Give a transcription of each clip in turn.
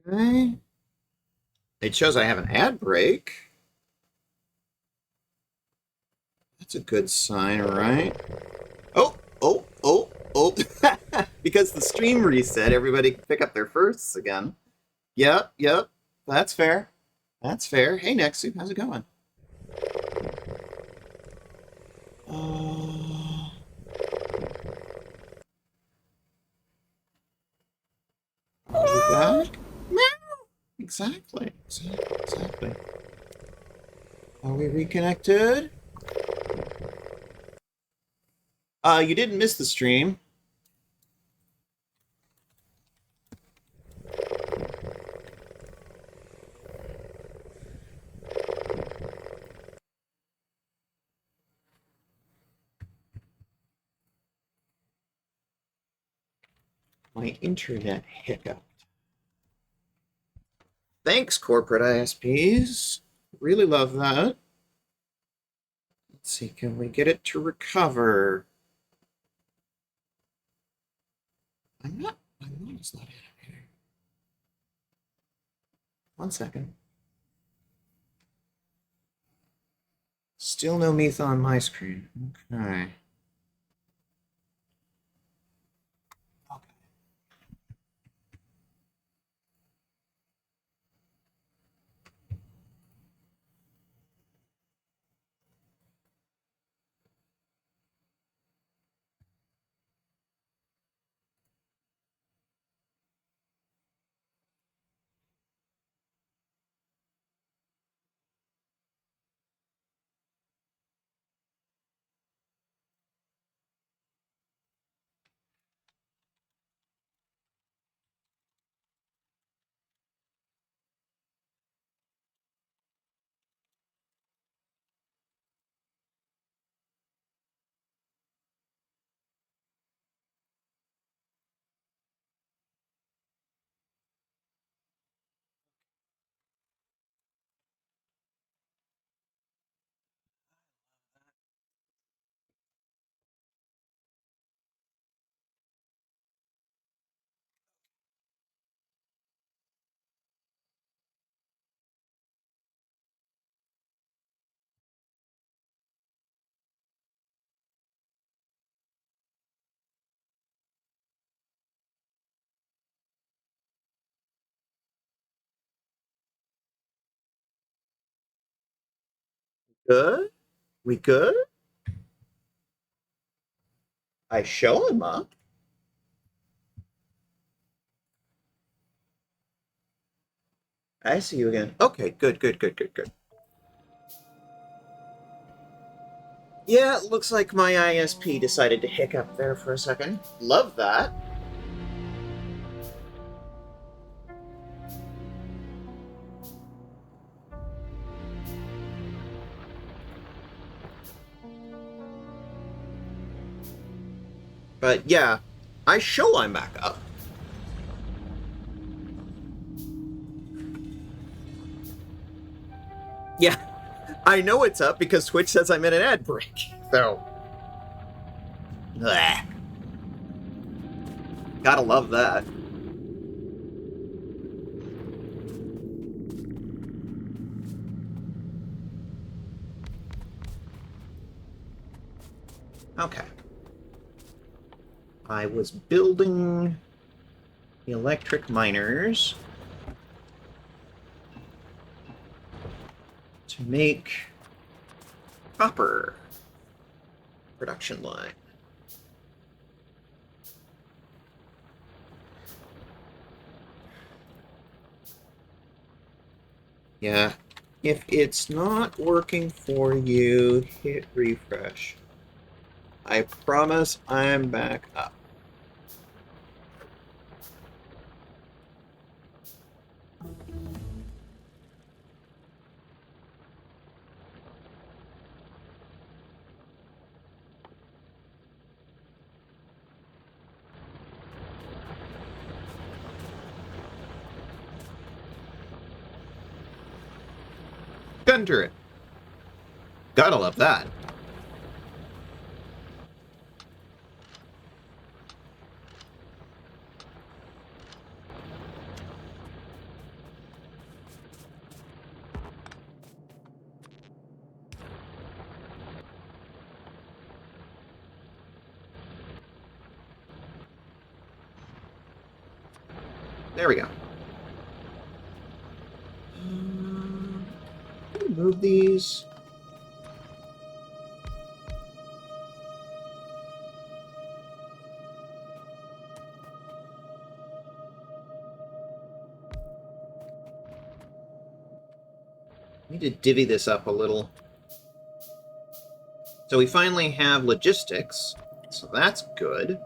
Okay. It shows I have an ad break. That's a good sign, right? Oh, oh, oh, oh. Because the stream reset, everybody can pick up their firsts again. Yep, yep. That's fair. That's fair. Hey, Nexu, how's it going? Uh, are we back? Meow. Exactly. Exactly. Are we reconnected? You didn't miss the stream. My internet hiccup. Thanks, corporate ISPs. Really love that. Let's see, can we get it to recover? I'm not, it's not animating. 1 second. Still no Meath on my screen. Okay. Okay. Good? We good? I show him up. I see you again. Okay, good, good, good, good, good. Yeah, it looks like my ISP decided to hiccup there for a second. Love that. But yeah, I show I'm back up. Yeah, I know it's up because Twitch says I'm in an ad break. So, bleh. Gotta love that. Okay. I was building the electric miners to make copper production line. Yeah. If it's not working for you, hit refresh. I promise I'm back up. Gun turret. Gotta love that. There we go. Move these. Need to divvy this up a little. So we finally have logistics, so that's good.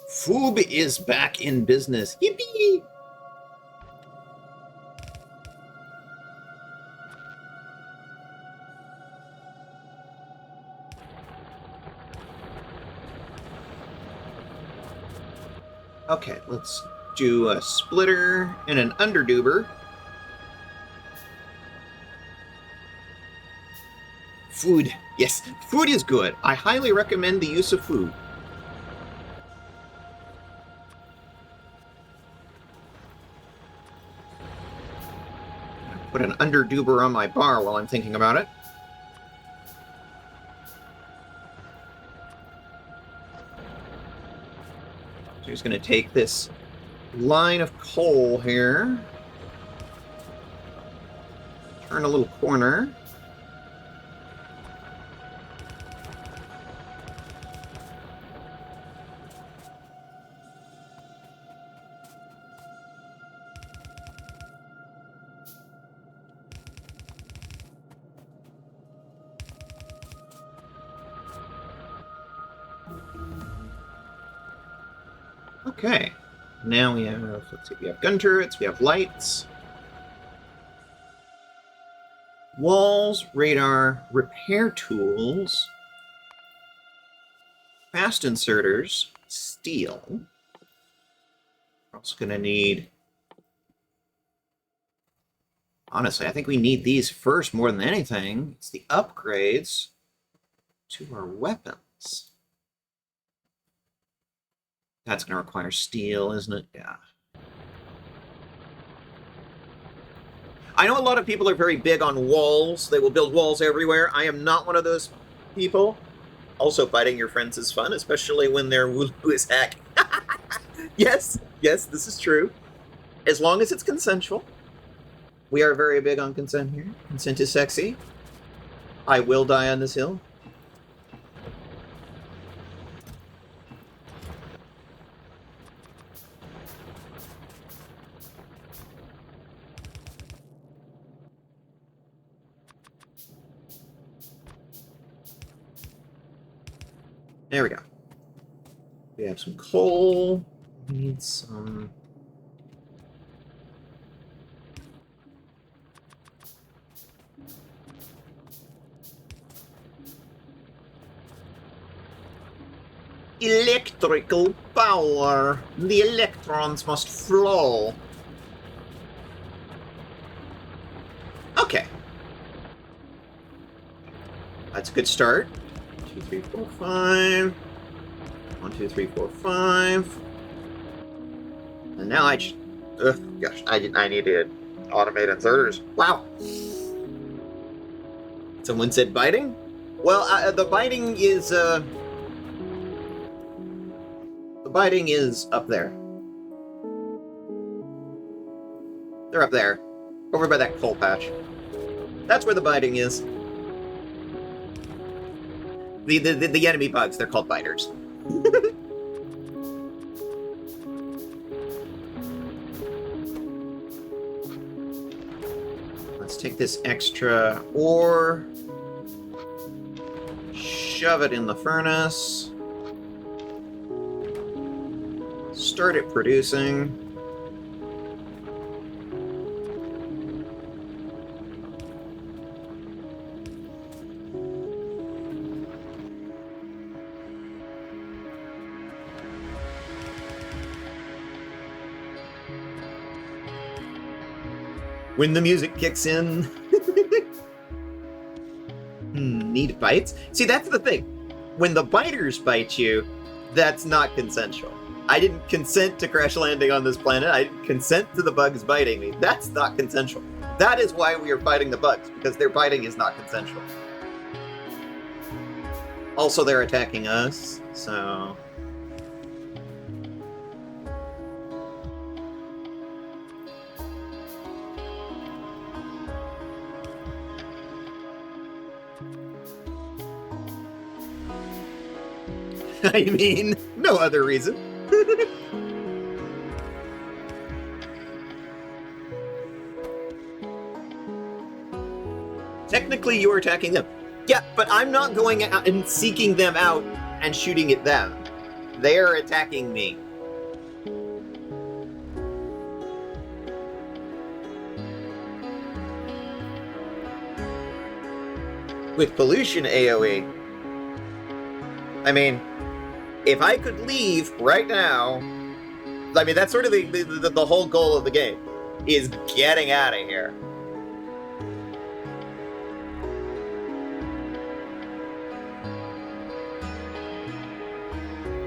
Foob is back in business. Yippee! Okay, let's do a splitter and an underduber. Food. Yes, food is good. I highly recommend the use of food. Put an underduber on my bar while I'm thinking about it. So he's going to take this line of coal here. Turn a little corner. Okay, now we have, let's see, we have gun turrets, we have lights, walls, radar, repair tools, fast inserters, steel. We're also going to need, honestly, I think we need these first more than anything. It's the upgrades to our weapons. That's going to require steel, isn't it? Yeah. I know a lot of people are very big on walls. They will build walls everywhere. I am not one of those people. Also, fighting your friends is fun, especially when they're woo as heck. Yes, this is true. As long as it's consensual. We are very big on consent here. Consent is sexy. I will die on this hill. There we go. We have some coal. We need some... electrical power. The electrons must flow. Okay. That's a good start. 2, 3, 4, 5. 1, 2, 3, 4, 5. And now I just... gosh, I needed automate inserters. Wow. Someone said biting? Well, the biting is... the biting is up there. They're up there. Over by that coal patch. That's where the biting is. The enemy bugs, they're called biters. Let's take this extra ore, shove it in the furnace, start it producing. When the music kicks in. Need bites? See, that's the thing. When the biters bite you, that's not consensual. I didn't consent to crash landing on this planet. I didn't consent to the bugs biting me. That's not consensual. That is why we are fighting the bugs, because their biting is not consensual. Also, they're attacking us, so... I mean, no other reason. Technically, you're attacking them. Yeah, but I'm not going out and seeking them out and shooting at them. They're attacking me. With pollution AoE. I mean, if I could leave right now, I mean, that's sort of the whole goal of the game, is getting out of here.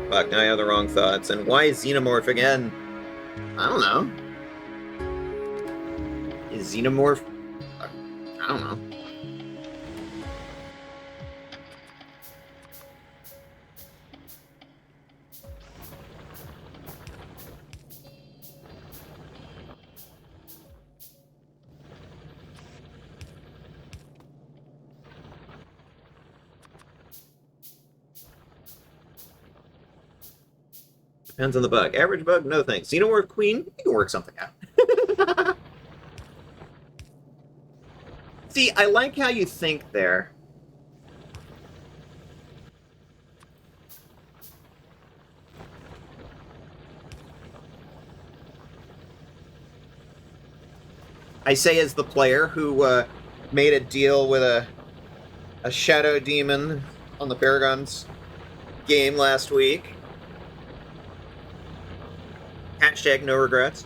Fuck, now I have the wrong thoughts. And why Xenomorph again? I don't know. Is Xenomorph... I don't know. Depends on the bug. Average bug, no thanks. Xenomorph Queen, you can work something out. See, I like how you think there. I say as the player who made a deal with a shadow demon on the Paragon's game last week. Hashtag no regrets.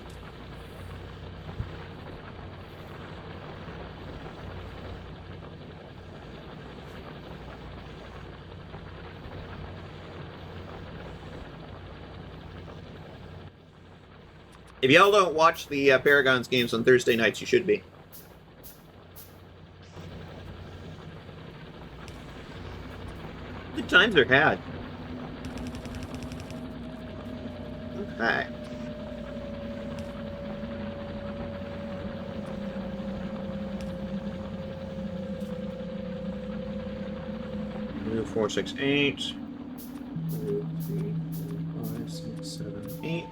If y'all don't watch the Paragon's games on Thursday nights, you should be. Good times are had. Okay. Move 4, 6, 8. 2, 3, 4, 5, 6, 7, 8.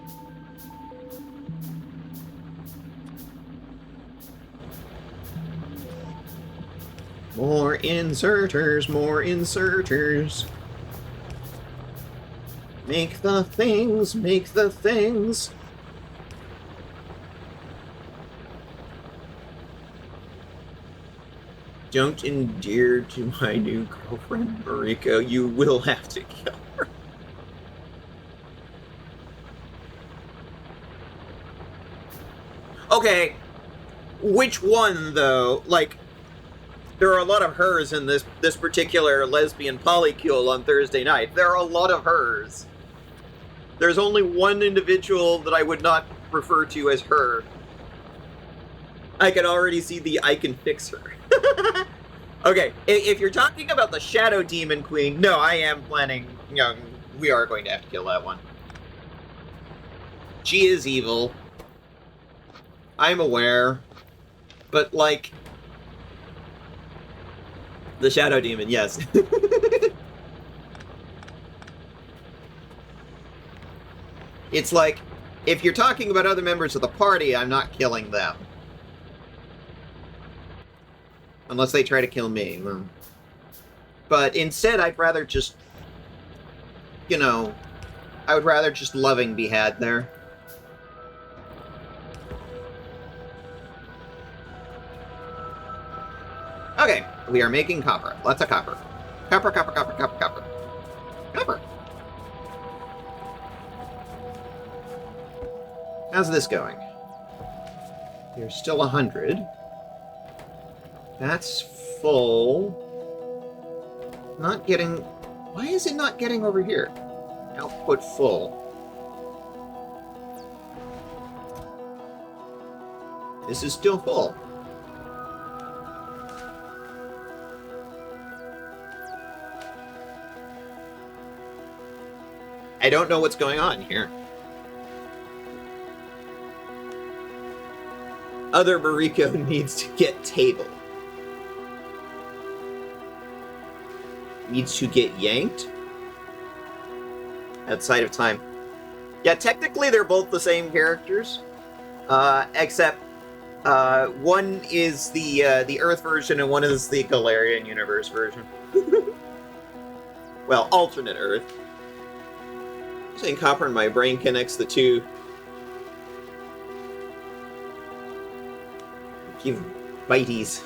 More inserters, more inserters. Make the things, make the things. Don't endear to my new girlfriend, Mariko. You will have to kill her. Okay, which one, though? Like, there are a lot of hers in this particular lesbian polycule on Thursday night. There are a lot of hers. There's only one individual that I would not refer to as her. I can already see the I can fix her. Okay, if you're talking about the Shadow Demon Queen, no, I am planning, you know, we are going to have to kill that one. She is evil. I'm aware. But, like... The Shadow Demon, yes. It's like, if you're talking about other members of the party, I'm not killing them. Unless they try to kill me. But instead, I'd rather just... You know... I would rather just loving be had there. Okay, we are making copper. Lots of copper. Copper, copper, copper, copper, copper. Copper. How's this going? There's still 100. That's full. Not getting... Why is it not getting over here? Output full. This is still full. I don't know what's going on here. Other Mariko needs to get table. Needs to get yanked? Outside of time. Yeah, technically they're both the same characters. Except one is the Earth version and one is the Galarian universe version. Well, alternate Earth. Saying copper in my brain connects the two. Give biteys.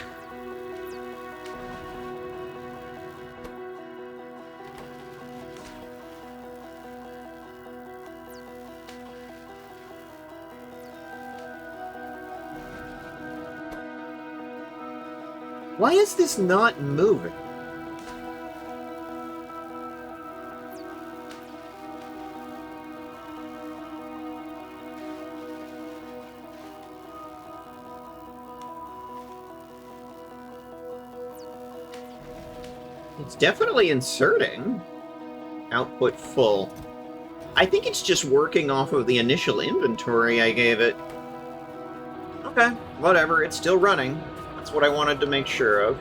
Why is this not moving? It's definitely inserting. Output full. I think it's just working off of the initial inventory I gave it. Okay, whatever, it's still running. That's what I wanted to make sure of.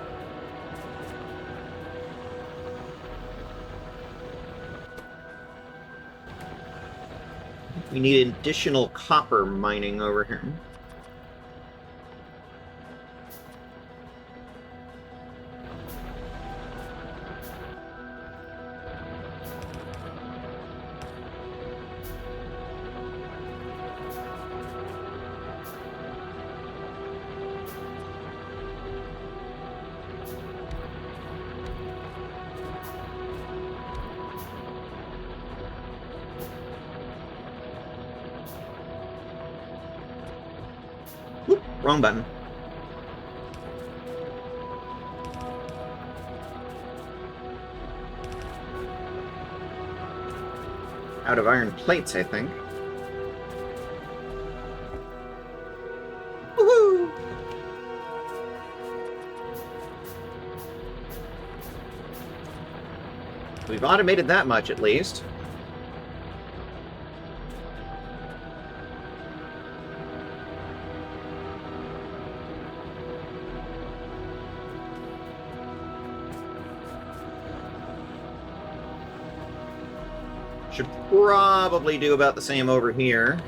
We need additional copper mining over here. Whoop, wrong button. Out of iron plates, I think. Woohoo! We've automated that much, at least. Should probably do about the same over here.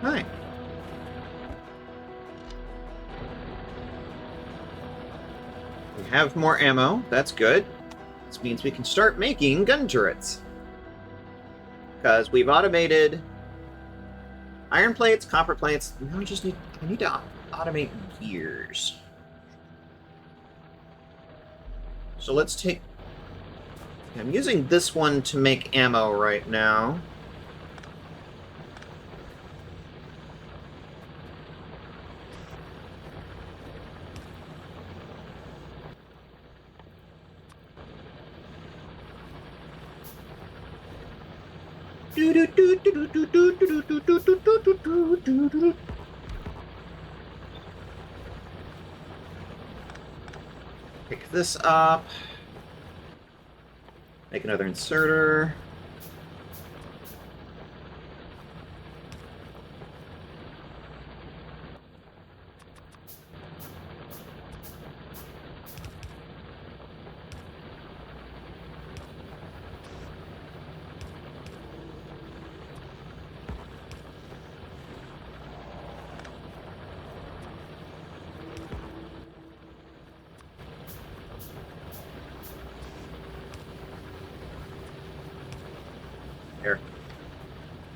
Okay. We have more ammo. That's good. This means we can start making gun turrets. Because we've automated iron plates, copper plates. Now I need to automate gears. So let's take... I'm using this one to make ammo right now. Pick this up. Make another inserter. There.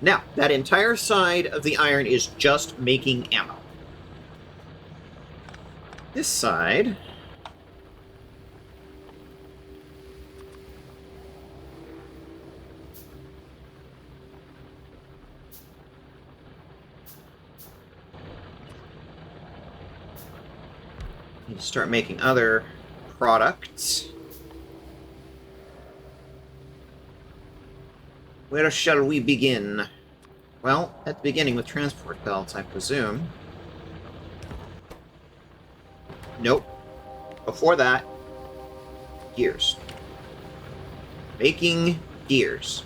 Now, that entire side of the iron is just making ammo. This side... Need to start making other products. Where shall we begin? Well, at the beginning with transport belts, I presume. Nope. Before that, gears. Making gears.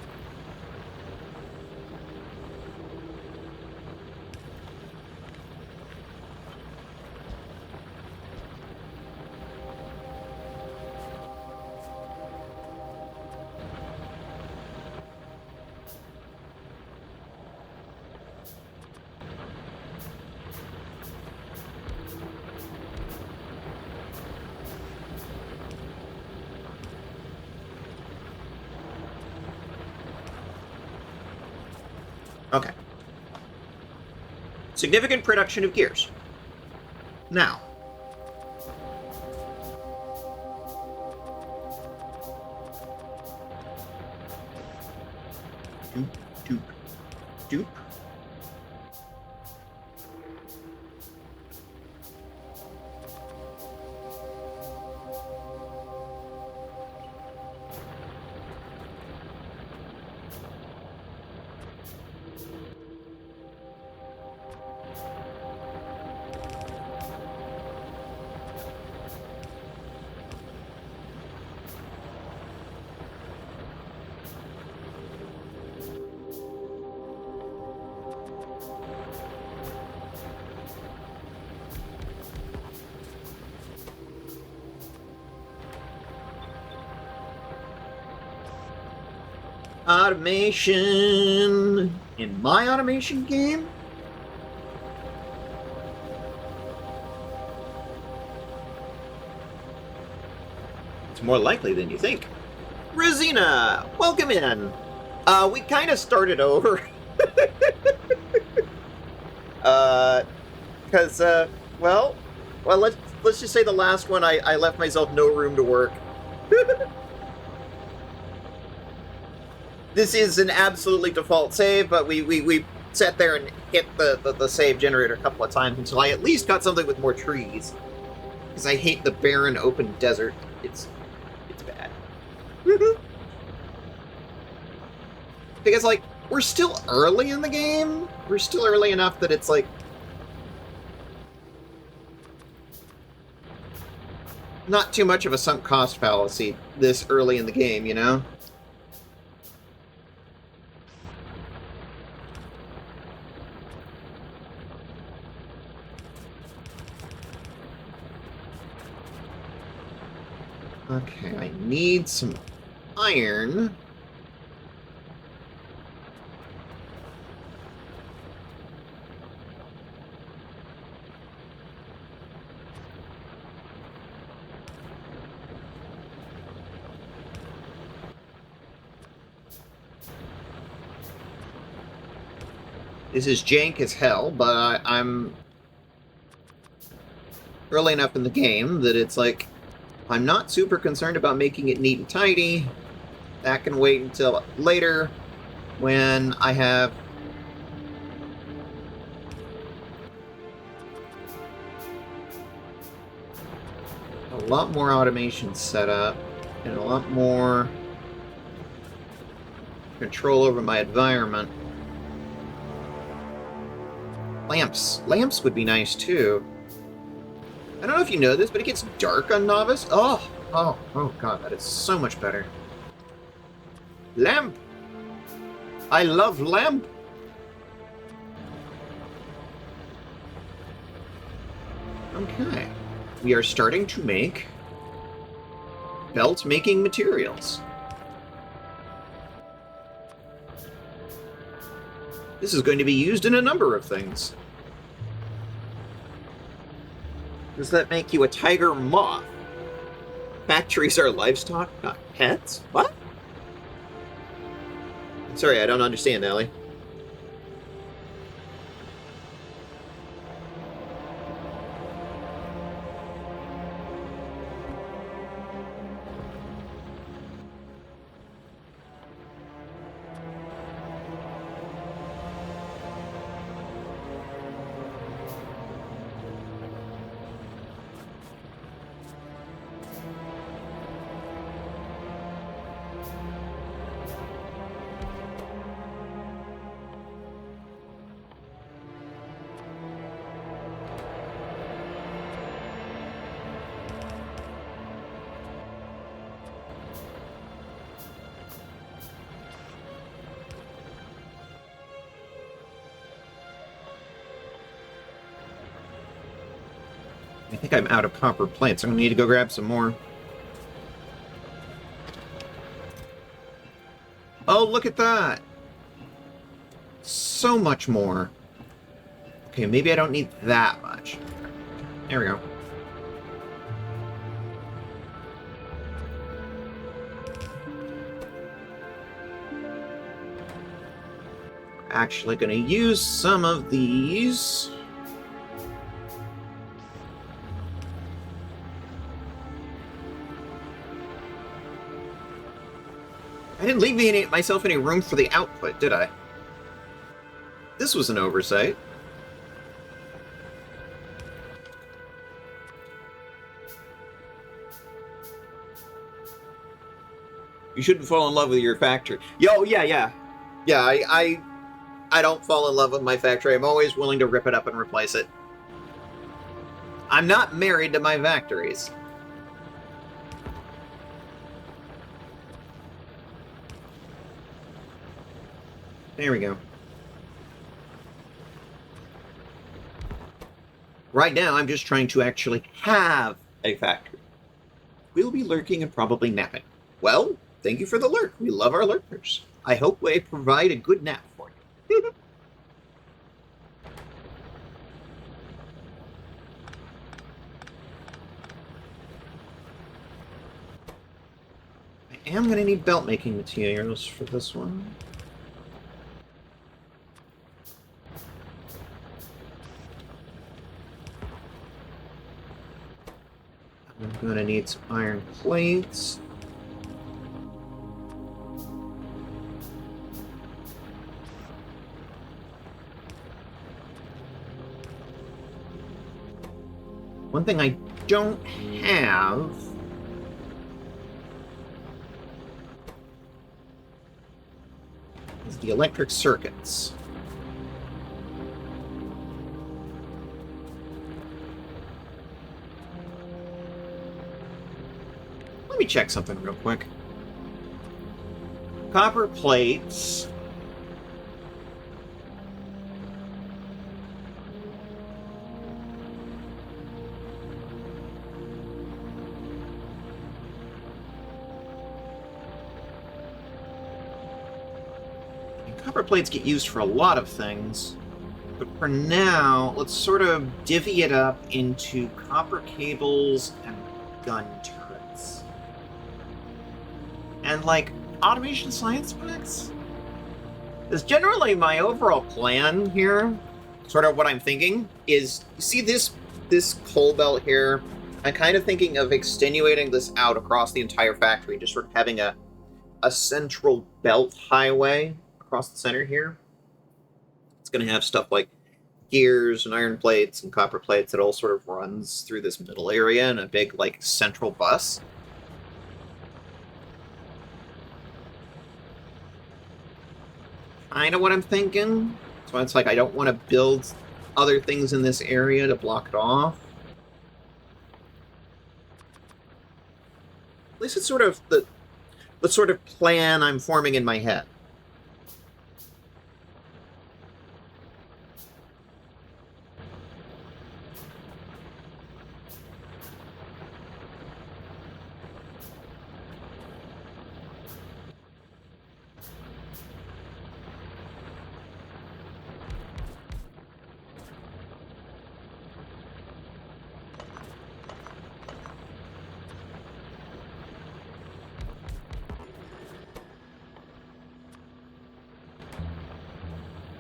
Okay. Significant production of gears. Now. Doop, doop, doop. Automation. In my automation game? It's more likely than you think. Rosina, welcome in. We kind of started over. Because, well, let's just say the last one I left myself no room to work. This is an absolutely default save, but we sat there and hit the save generator a couple of times until I at least got something with more trees. Because I hate the barren open desert. It's bad. Because, like, we're still early in the game. We're still early enough that it's like... not too much of a sunk cost fallacy this early in the game, you know? Okay, I need some iron. This is jank as hell, but I'm early enough in the game that it's like, I'm not super concerned about making it neat and tidy. That can wait until later when I have a lot more automation set up and a lot more control over my environment. Lamps. Lamps would be nice too. I don't know if you know this, but it gets dark on Novice. Oh god, that is so much better. Lamp! I love lamp! Okay. We are starting to make belt-making materials. This is going to be used in a number of things. Does that make you a tiger moth? Factories are livestock, not pets? What? Sorry, I don't understand, Ellie. I think I'm out of copper plates. I'm going to need to go grab some more. Oh, look at that! So much more. Okay, maybe I don't need that much. There we go. Actually going to use some of these. I didn't leave myself any room for the output, did I? This was an oversight. You shouldn't fall in love with your factory. Yo, yeah. Yeah, I don't fall in love with my factory. I'm always willing to rip it up and replace it. I'm not married to my factories. There we go. Right now, I'm just trying to actually have a factory. We'll be lurking and probably napping. Well, thank you for the lurk. We love our lurkers. I hope we provide a good nap for you. I am going to need belt making materials for this one. I'm going to need some iron plates. One thing I don't have is the electric circuits. Let me check something real quick. Copper plates. Copper plates get used for a lot of things, but for now, let's sort of divvy it up into copper cables and gun turrets. And, like, automation science packs? Is generally my overall plan here, sort of what I'm thinking, is, you see this coal belt here? I'm kind of thinking of extenuating this out across the entire factory, just sort of having a central belt highway across the center here. It's going to have stuff like gears and iron plates and copper plates that all sort of runs through this middle area in a big, like, central bus. Kind of what I'm thinking. So it's like I don't want to build other things in this area to block it off. At least it's sort of the sort of plan I'm forming in my head.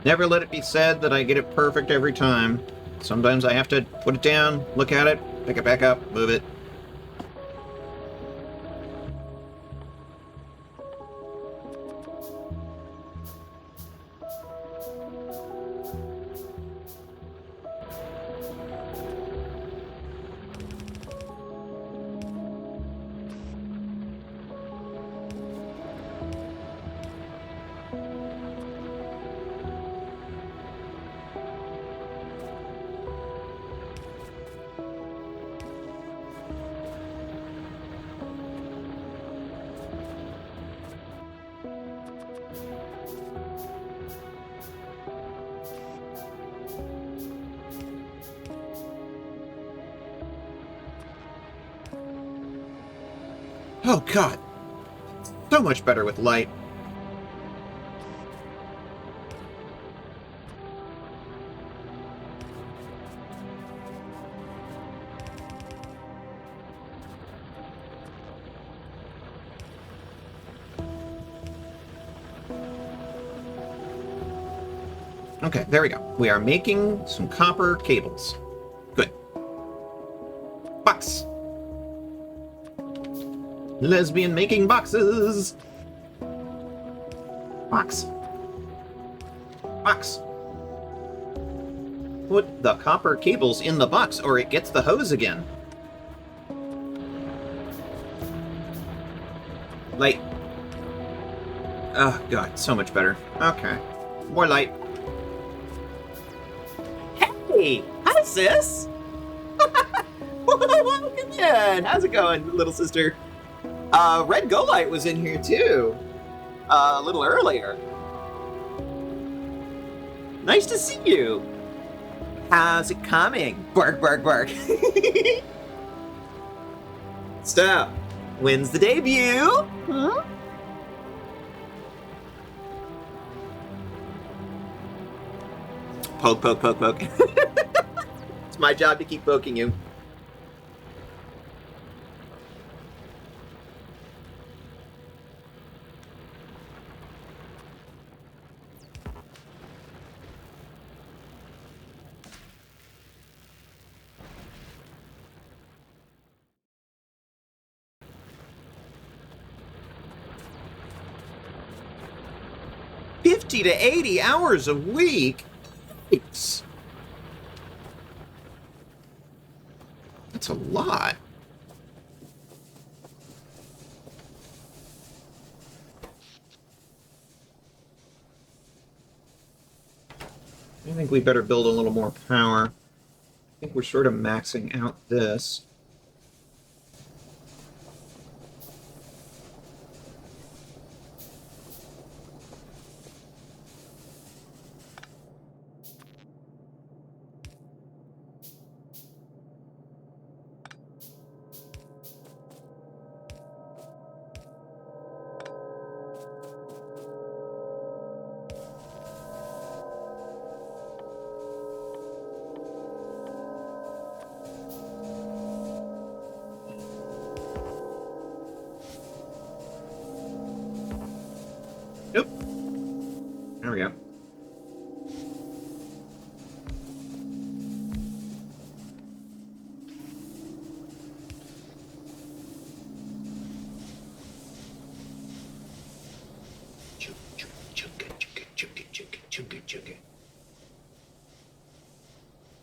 Never let it be said that I get it perfect every time. Sometimes I have to put it down, look at it, pick it back up, move it. Oh, God. So much better with light. Okay, there we go. We are making some copper cables. Good. Box. Lesbian making boxes. Box. Box. Put the copper cables in the box or it gets the hose again. Light. Oh, God, so much better. Okay. More light. Hey! Hi, sis! Welcome in! How's it going, little sister? Red Go Light was in here, too. A little earlier. Nice to see you. How's it coming? Bark, bark, bark. Stop. When's the debut? Huh? Poke, poke, poke, poke. It's my job to keep poking you. $50 to $80 a week? Yikes. That's a lot. I think we better build a little more power. I think we're sort of maxing out this. Nope. There we go.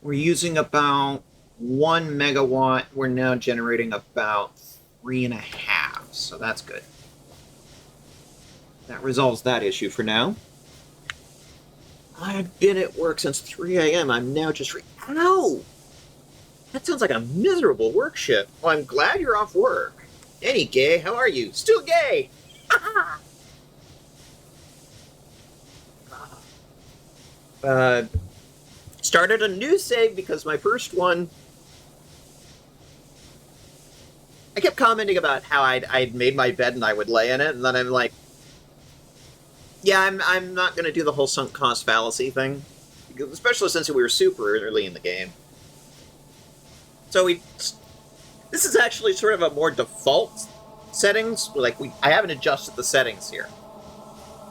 We're using about 1 megawatt. We're now generating about 3.5, so that's good. That resolves that issue for now. I've been at work since 3 a.m. I'm now just Ow! That sounds like a miserable work shift. Well, I'm glad you're off work. Any gay, how are you? Still gay! Started a new save because my first one... I kept commenting about how I'd made my bed and I would lay in it, and then I'm like, yeah, I'm not going to do the whole sunk cost fallacy thing, especially since we were super early in the game. So this is actually sort of a more default settings. Like I haven't adjusted the settings here.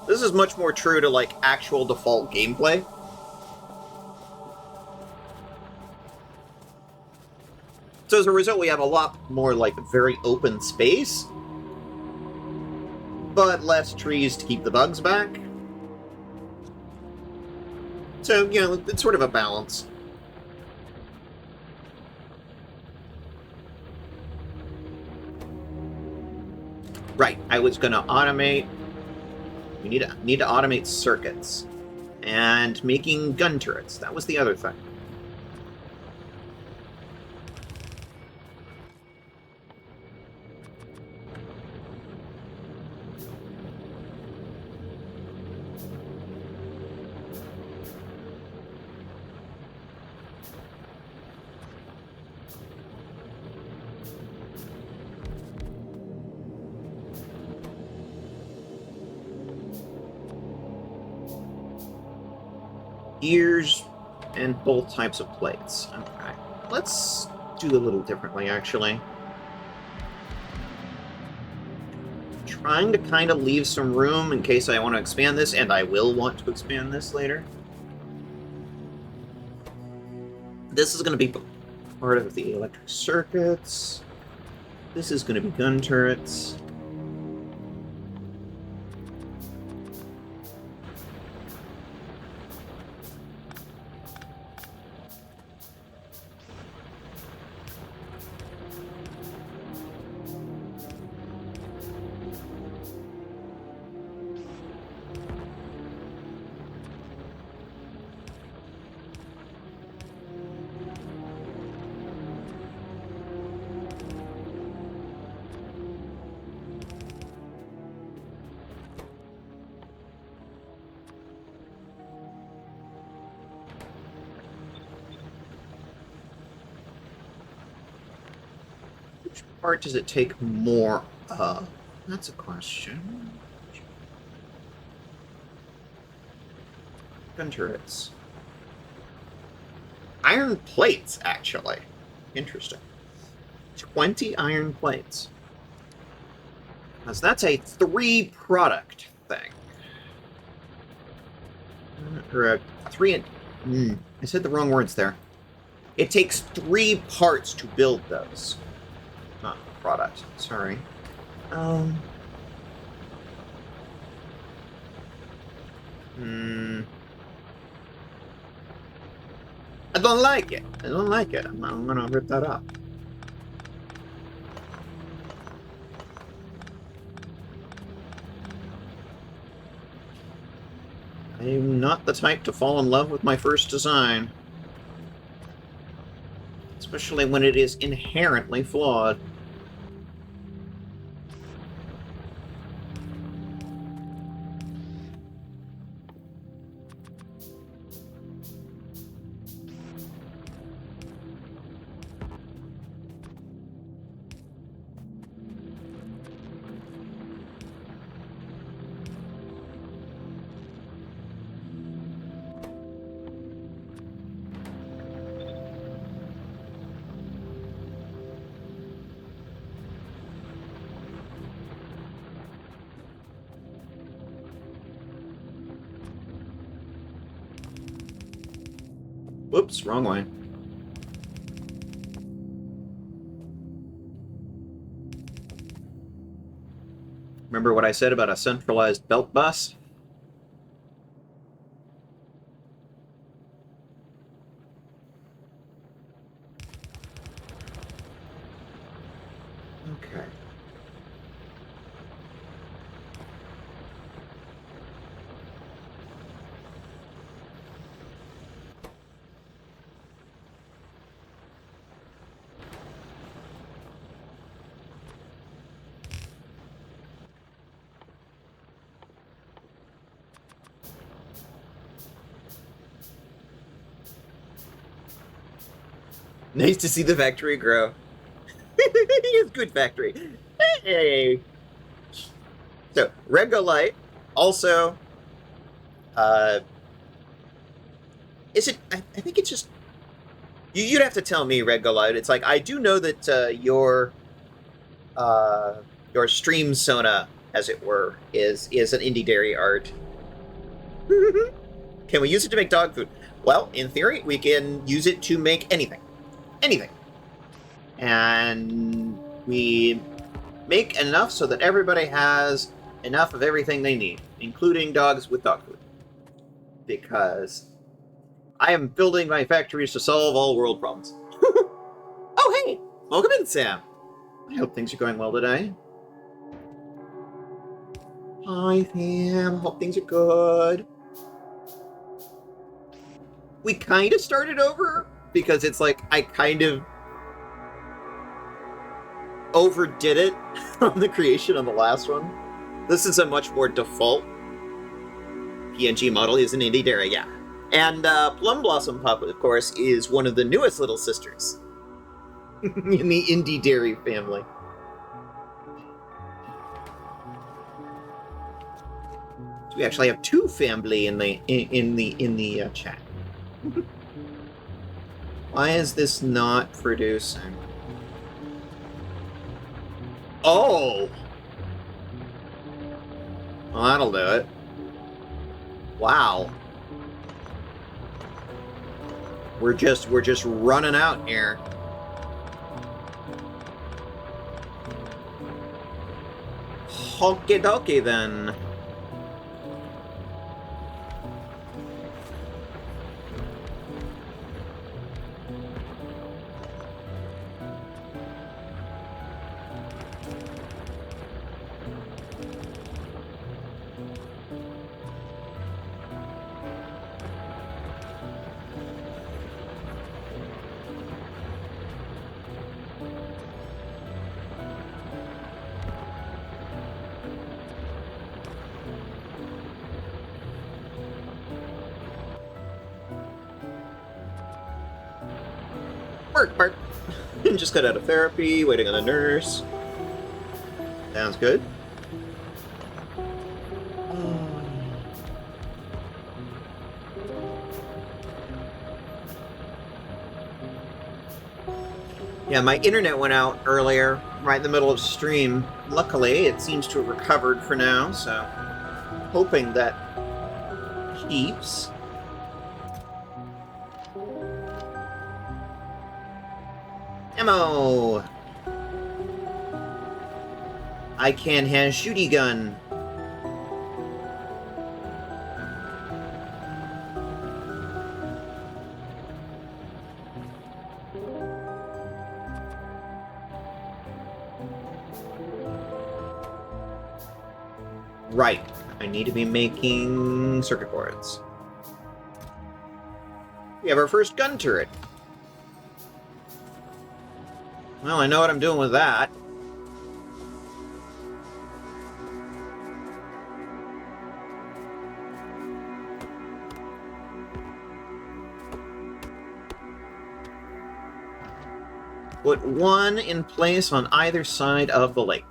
This is much more true to like actual default gameplay. So as a result, we have a lot more like very open space, but less trees to keep the bugs back. So, you know, it's sort of a balance. Right, I was going to automate... We need to automate circuits. And making gun turrets. That was the other thing. gears, and both types of plates. Okay. Let's do a little differently, actually. Trying to kind of leave some room in case I want to expand this, and I will want to expand this later. This is going to be part of the electric circuits. This is going to be gun turrets. Which part does it take more of? That's a question. Gun turrets. Iron plates, actually. Interesting. 20 iron plates. Because that's a 3-product thing. Or a 3... I said the wrong words there. It takes 3 parts to build those. Not product, sorry. I don't like it. I don't like it. I'm gonna rip that up. I'm not the type to fall in love with my first design. Especially when it is inherently flawed. Whoops, wrong way. Remember what I said about a centralized belt bus? Okay. Nice to see the factory grow. It's good factory. Hey. So, red go light. Also, is it? I think it's just. You'd have to tell me, red go light. It's like I do know that your stream Sona, as it were, is an indie dairy art. Can we use it to make dog food? Well, in theory, we can use it to make anything. Anything. And we make enough so that everybody has enough of everything they need, including dogs with dog food. Because I am building my factories to solve all world problems. Oh, hey! Welcome in, Sam. I hope things are going well today. Hi, Sam. Hope things are good. We kind of started over because it's like I kind of overdid it on the creation of the last one. This is a much more default PNG model. Is an indie dairy, yeah. And Plum Blossom Pup, of course, is one of the newest little sisters in the indie dairy family. So we actually have 2 family in the chat. Why is this not producing? Oh! Well, that'll do it. Wow. We're just running out here. Okie dokie then. Bark. Just got out of therapy, waiting on the nurse. Sounds good. Yeah, my internet went out earlier, right in the middle of stream. Luckily, it seems to have recovered for now, so hoping that keeps. Ammo! I can have shooty gun. Right. I need to be making circuit boards. We have our first gun turret. Well, I know what I'm doing with that. Put one in place on either side of the lake.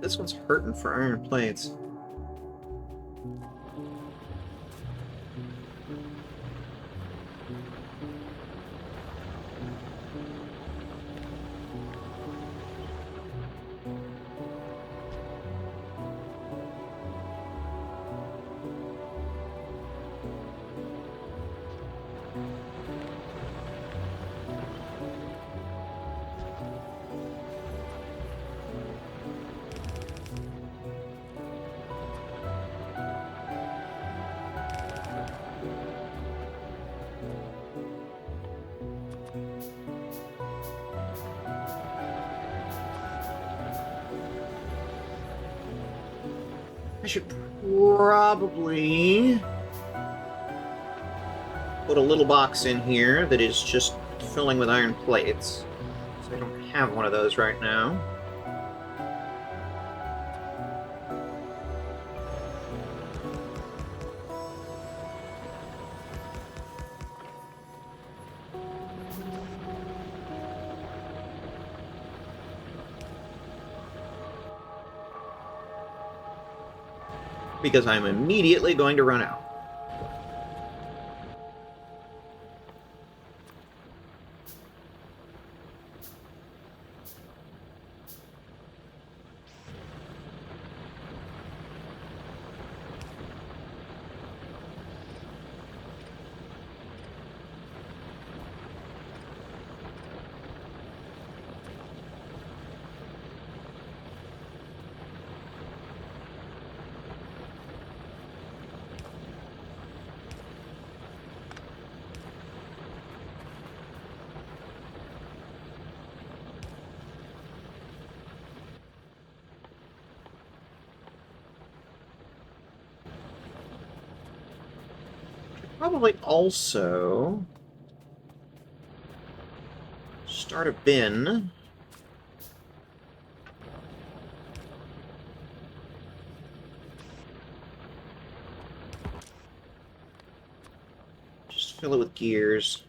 This one's hurting for iron plates. I should probably put a little box in here that is just filling with iron plates. So I don't have one of those right now. Because I'm immediately going to run out. Probably also start a bin. Just fill it with gears.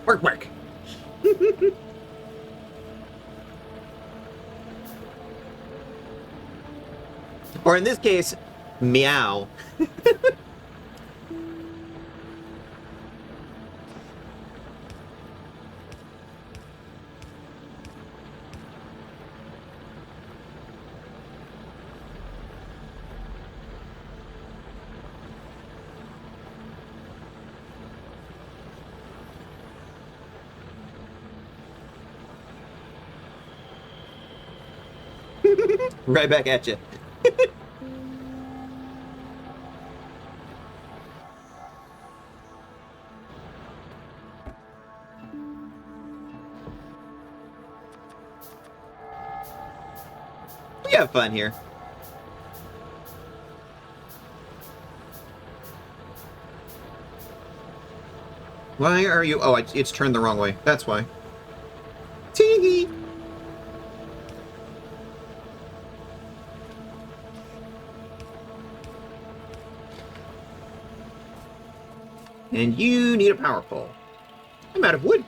Work, work. Or in this case, meow. Right back at you. We have fun here. Why are you... Oh, it's turned the wrong way. That's why. Tee-hee! And you need a power pole. I'm out of wood.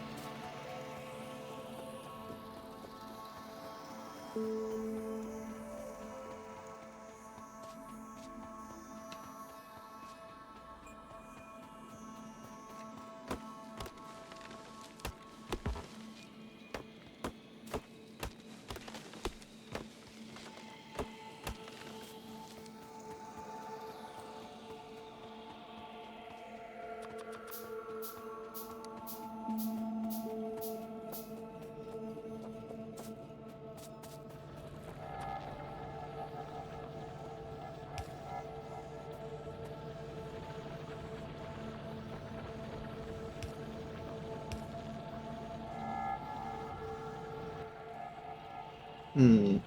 Hmm.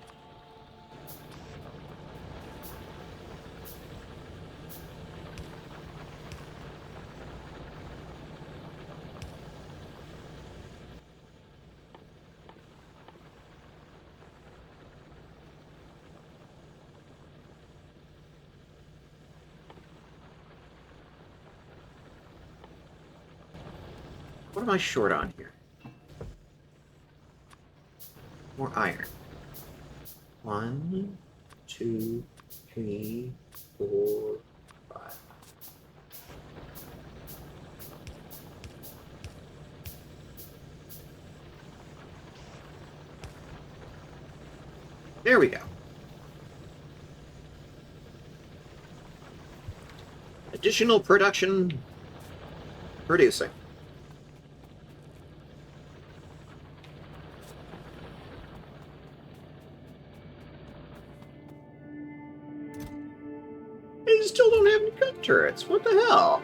What am I short on here? More iron. 1, 2, 3, 4, 5. There we go. Additional production producing. They still don't have any gun turrets. What the hell?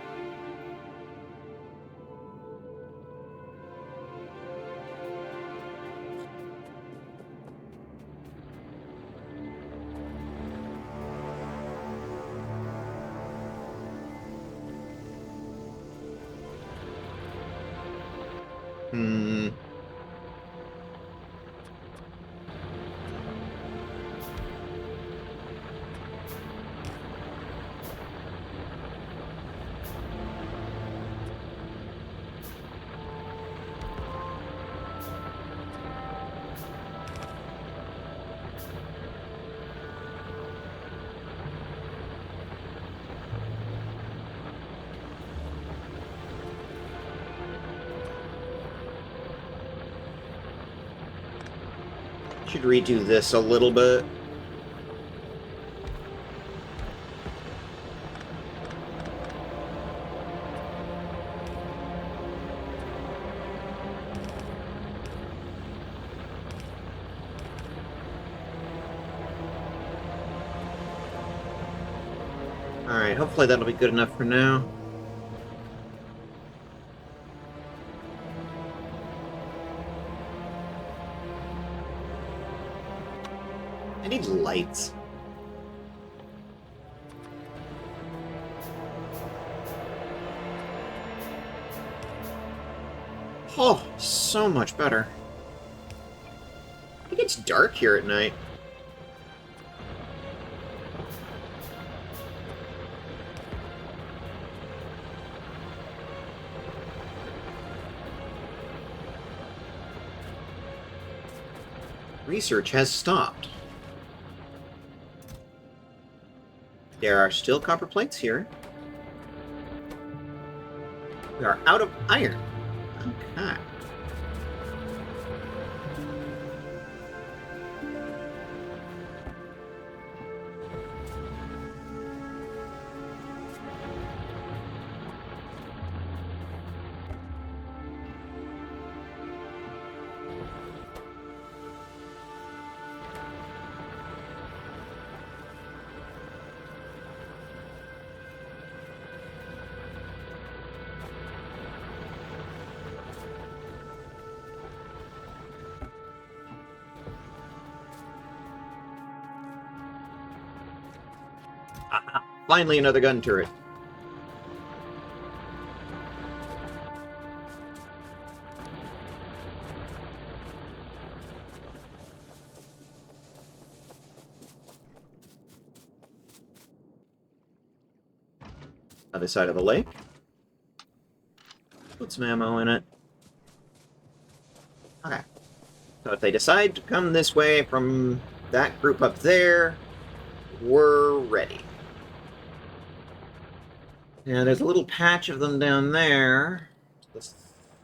Hmm. Should redo this a little bit. Alright, hopefully that'll be good enough for now. I need lights. Oh, so much better. It gets dark here at night. Research has stopped. There are still copper plates here. We are out of iron. Okay. Finally, another gun turret. Other side of the lake. Put some ammo in it. Okay. So if they decide to come this way from that group up there, we're ready. Yeah, there's a little patch of them down there. To the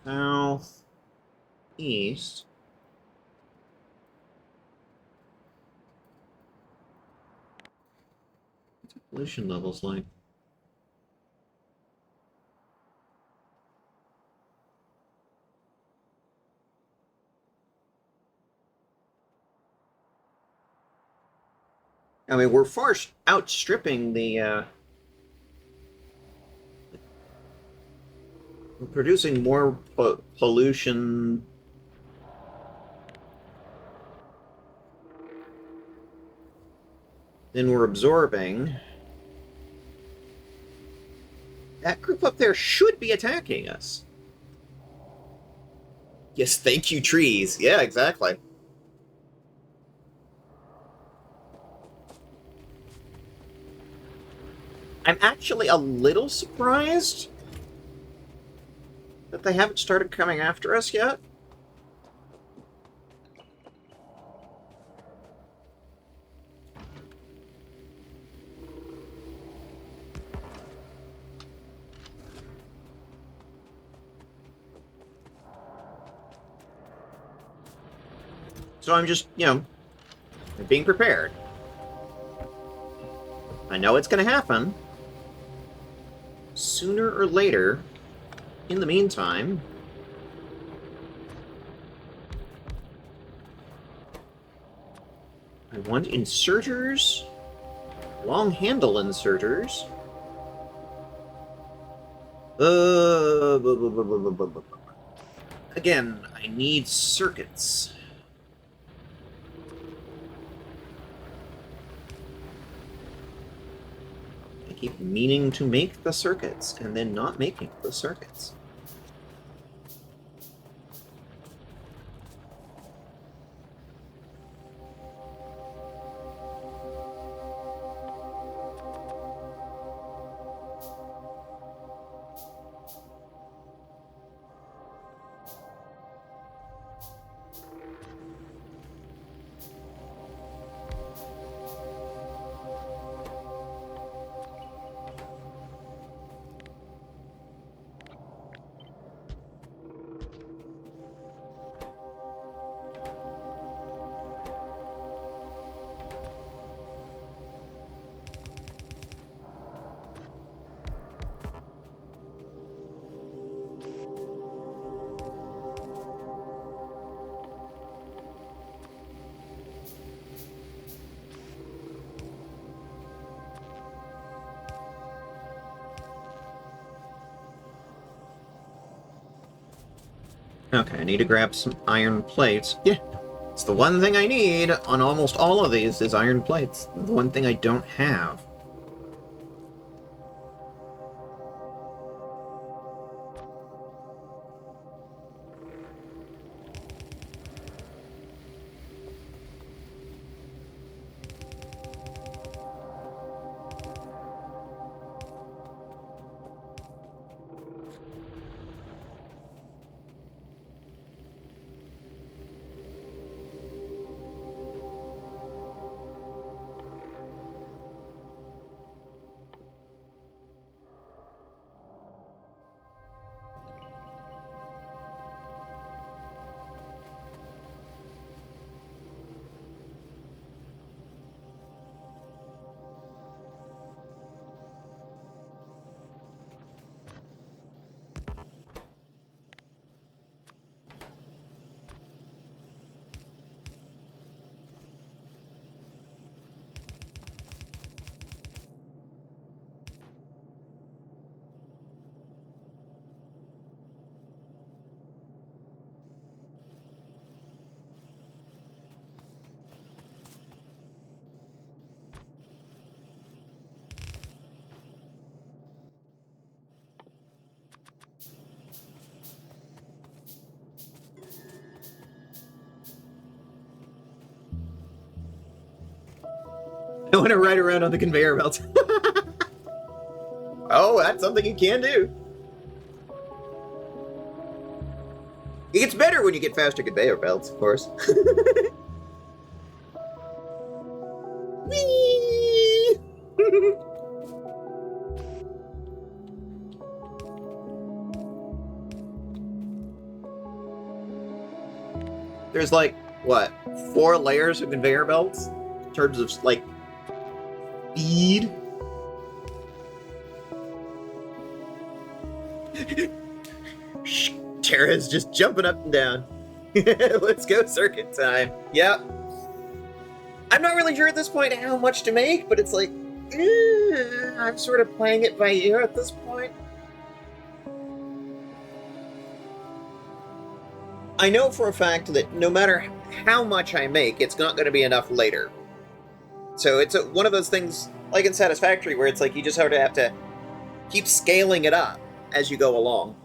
southeast. What's the pollution levels like? I mean, we're far outstripping the, we're producing more pollution than we're absorbing. That group up there should be attacking us. Yes, thank you, trees. Yeah, exactly. I'm actually a little surprised that they haven't started coming after us yet. So I'm just, being prepared. I know it's going to happen. Sooner or later. In the meantime, I want inserters. Long handle inserters. Again, I need circuits. I keep meaning to make the circuits and then not making the circuits. Okay, I need to grab some iron plates. Yeah, it's the one thing I need on almost all of these is iron plates. The one thing I don't have. I want to ride around on the conveyor belt. Oh, that's something you can do. It gets better when you get faster conveyor belts, of course. Whee! There's like, what, 4 layers of conveyor belts? In terms of, like, speed? Tara's just jumping up and down. Let's go circuit time. Yep. I'm not really sure at this point how much to make, but it's like, I'm sort of playing it by ear at this point. I know for a fact that no matter how much I make, it's not going to be enough later. So it's one of those things, like in Satisfactory, where it's like you just sort of have to keep scaling it up as you go along.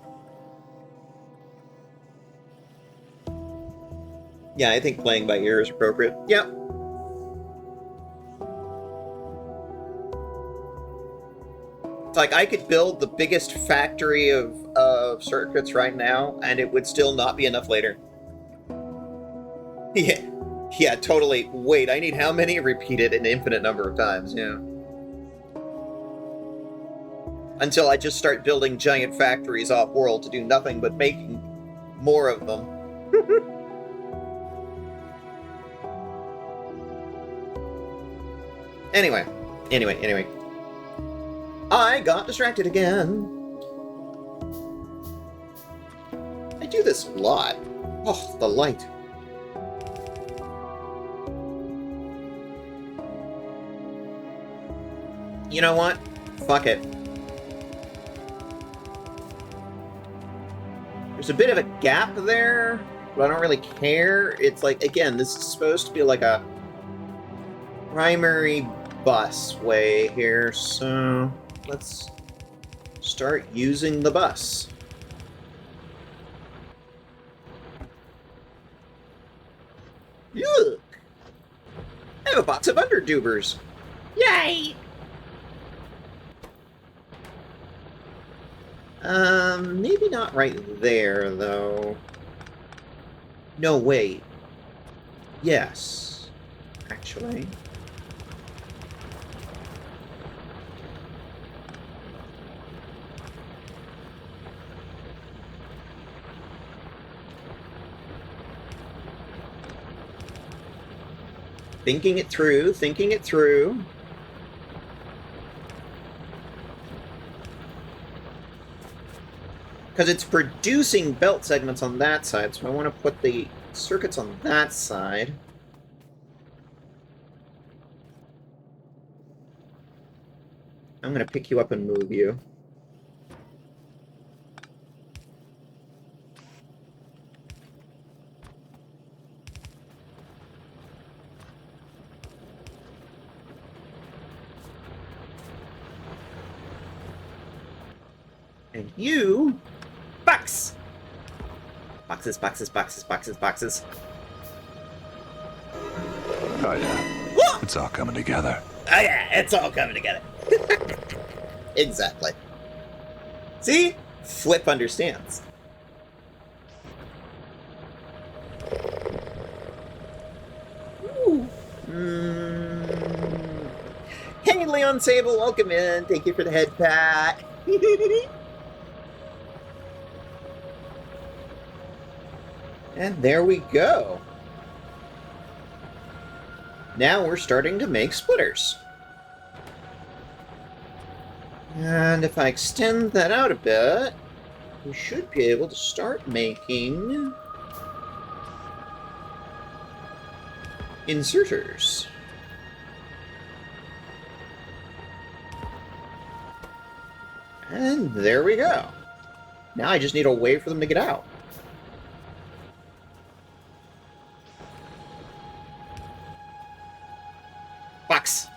Yeah, I think playing by ear is appropriate. Yep. It's like I could build the biggest factory of circuits right now, and it would still not be enough later. Yeah, totally. Wait, I need how many? Repeat it an infinite number of times, yeah. Until I just start building giant factories off-world to do nothing but making more of them. Anyway. I got distracted again. I do this a lot. Oh, the light. You know what? Fuck it. There's a bit of a gap there, but I don't really care. It's like, again, this is supposed to be like a primary bus way here, so let's start using the bus. Look! I have a box of underdubers. Yay! Maybe not right there, though. No, wait. Yes. Actually. Thinking it through. Because it's producing belt segments on that side, so I want to put the circuits on that side. I'm going to pick you up and move you. And you... Box! Boxes. Oh, yeah. Whoa! It's all coming together. Oh, yeah, it's all coming together. Exactly. See? Flip understands. Ooh. Hey, Leon Sable, welcome in. Thank you for the head pat. And there we go. Now we're starting to make splitters. And if I extend that out a bit, we should be able to start making inserters. And there we go. Now I just need a way for them to get out. Box.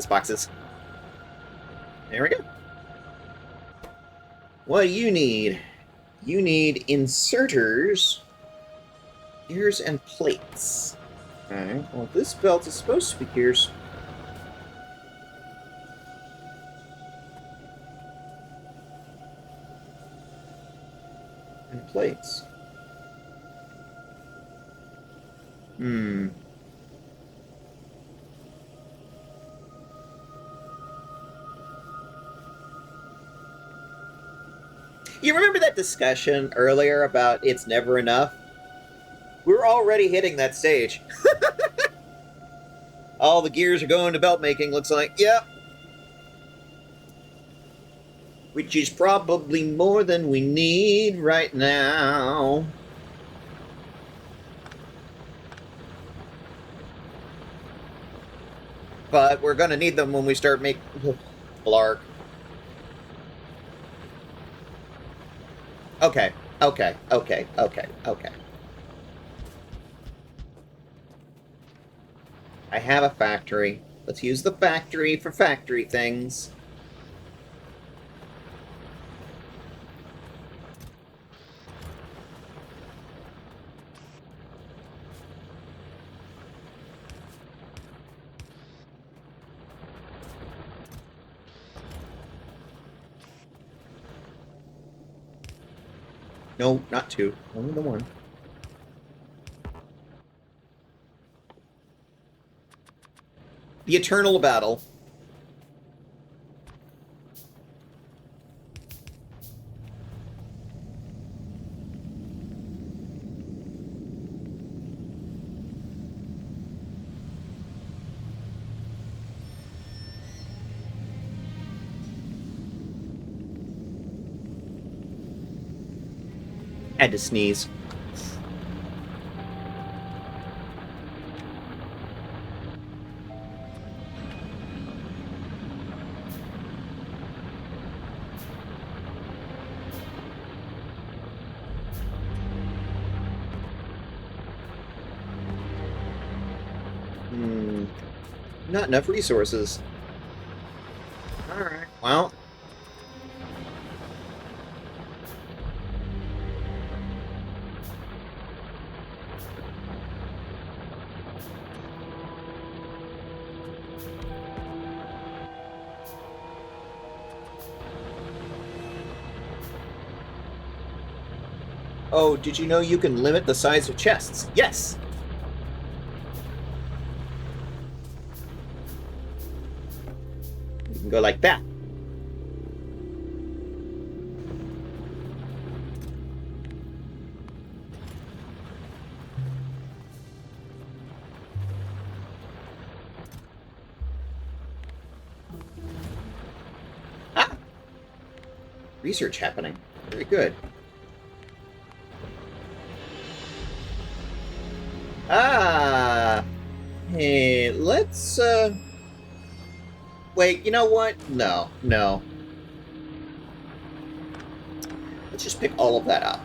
Boxes. There we go. What do you need? You need inserters, ears, and plates. Okay, well, this belt is supposed to be gears. And plates. Hmm. You remember that discussion earlier about it's never enough? We're already hitting that stage. All the gears are going to belt making, looks like. Yep. Which is probably more than we need right now. But we're gonna need them when we start making... Blark. Okay, okay, okay, okay, okay. I have a factory. Let's use the factory for factory things. No, not two. Only the one. The eternal battle. Had to sneeze. Not enough resources. Alright, well. Oh, did you know you can limit the size of chests? Yes! You can go like that. Ah! Research happening. Very good. Ah! Hey, let's, Wait, you know what? No, no. Let's just pick all of that up.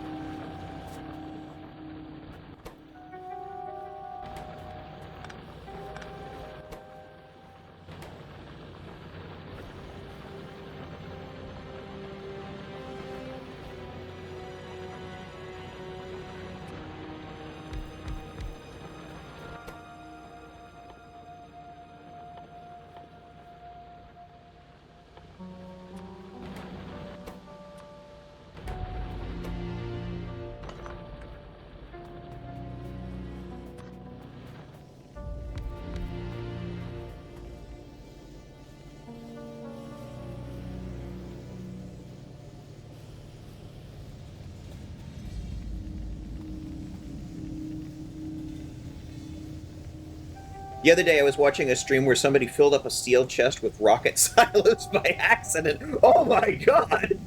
The other day I was watching a stream where somebody filled up a steel chest with rocket silos by accident. Oh my god!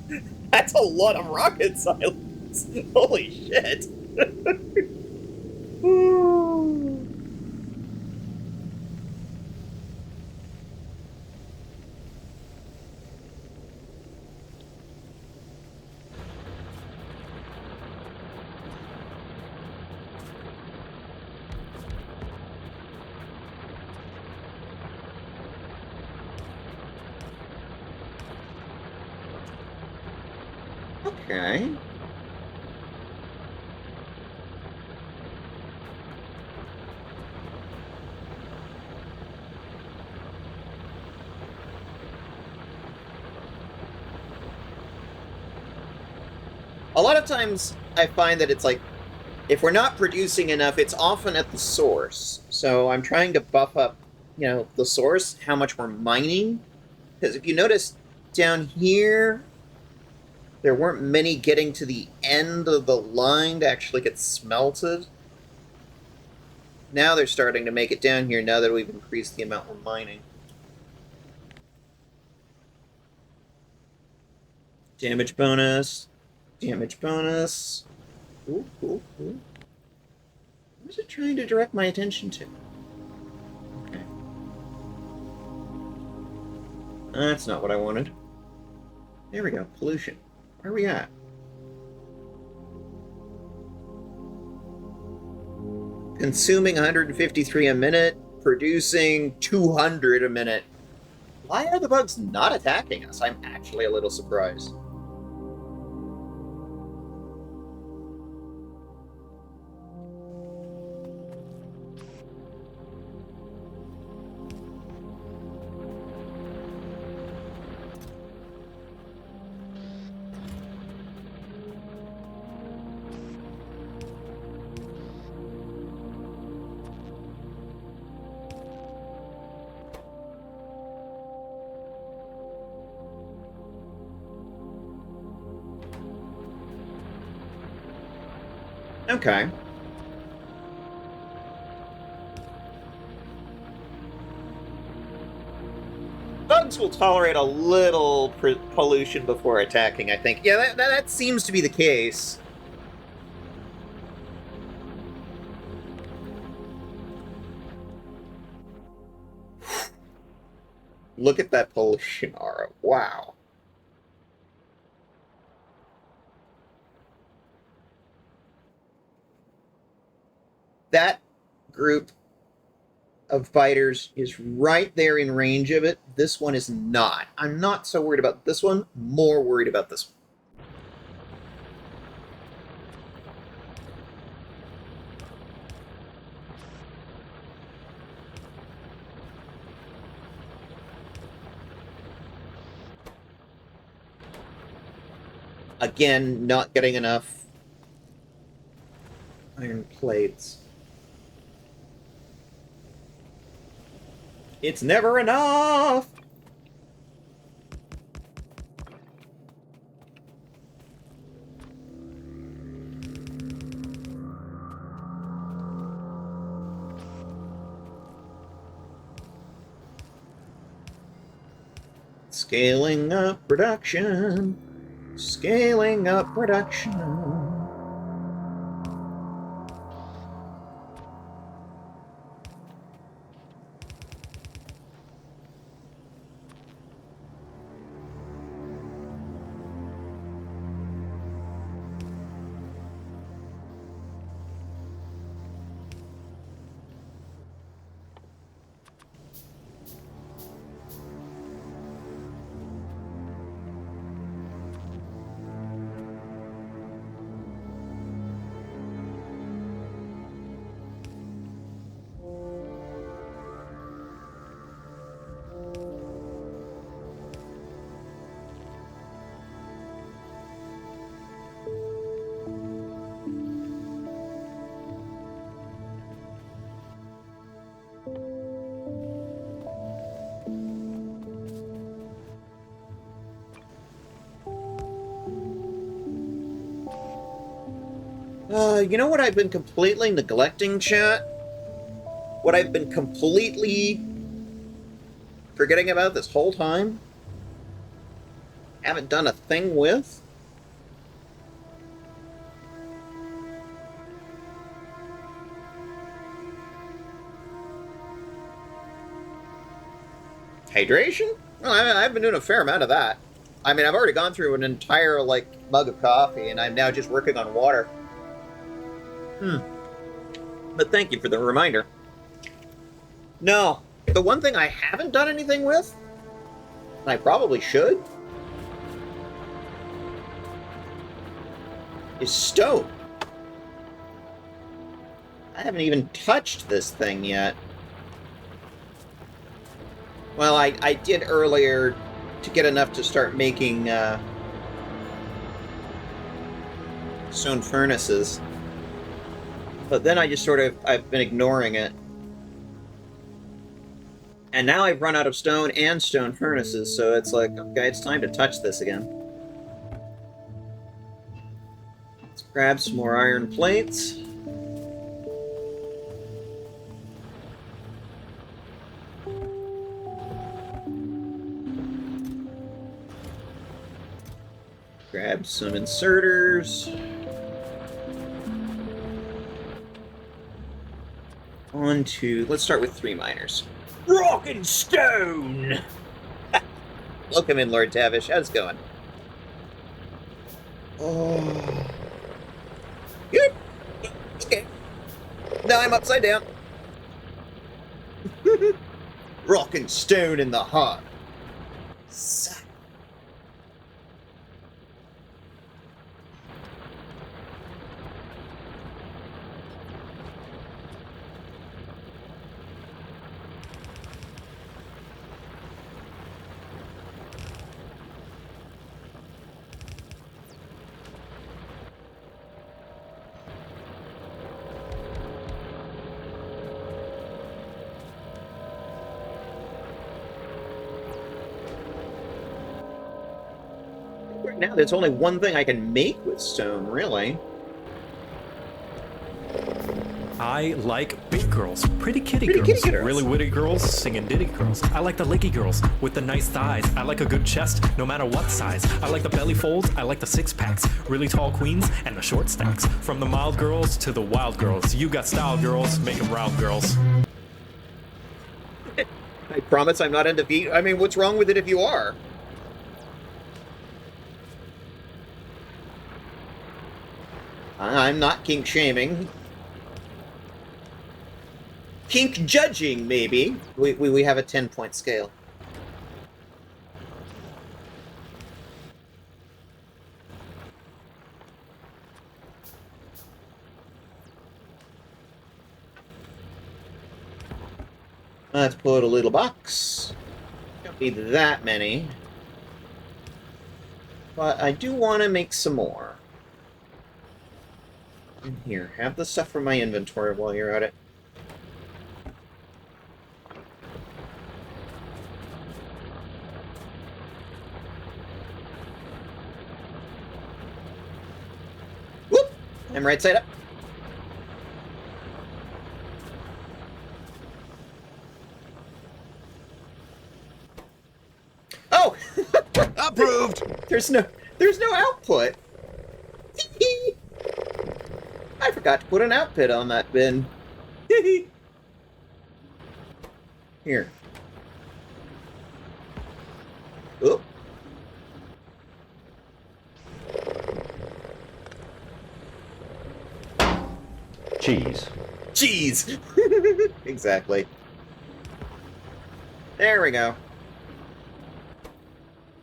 That's a lot of rocket silos! Holy shit! Okay. A lot of times I find that it's like, if we're not producing enough, it's often at the source. So I'm trying to buff up, the source, how much we're mining. Because if you notice down here, there weren't many getting to the end of the line to actually get smelted. Now they're starting to make it down here now that we've increased the amount we're mining. Damage bonus. Damage bonus. Ooh, ooh, ooh. What is it trying to direct my attention to? Okay. That's not what I wanted. There we go. Pollution. Where are we at? Consuming 153 a minute, producing 200 a minute. Why are the bugs not attacking us? I'm actually a little surprised. Okay. Bugs will tolerate a little pollution before attacking, I think. Yeah, that seems to be the case. Look at that pollution aura. Wow. That group of fighters is right there in range of it. This one is not. I'm not so worried about this one, more worried about this one. Again, not getting enough iron plates. It's never enough! Scaling up production. Scaling up production. You know what I've been completely neglecting, chat? What I've been completely forgetting about this whole time? Haven't done a thing with? Hydration? Well, I've been doing a fair amount of that. I mean, I've already gone through an entire, mug of coffee, and I'm now just working on water. But thank you for the reminder. No, the one thing I haven't done anything with, and I probably should, is stone. I haven't even touched this thing yet. Well, I did earlier to get enough to start making stone furnaces. But then I just I've been ignoring it. And now I've run out of stone and stone furnaces, so it's like, okay, it's time to touch this again. Let's grab some more iron plates. Grab some inserters. Let's start with 3 miners. Rock and stone! Welcome in, Lord Tavish. How's it going? Oh. Good. Okay. Now I'm upside down. Rock and stone in the heart. Right now, there's only one thing I can make with stone, really. I like big girls, pretty kitty girls, really witty girls, singing ditty girls. I like the licky girls with the nice thighs. I like a good chest, no matter what size. I like the belly folds, I like the 6-packs, really tall queens and the short stacks. From the mild girls to the wild girls, you got style girls, make them round girls. I promise I'm not into feet. I mean, what's wrong with it if you are? I'm not kink shaming. Kink judging, maybe. We have a 10-point scale. Let's put a little box. Don't need that many. But I do want to make some more. Here, have the stuff from my inventory while you're at it. Whoop! I'm right side up. Oh! Approved! There's no output. I forgot to put an output on that bin. Here. Oop. Cheese. Cheese! Exactly. There we go.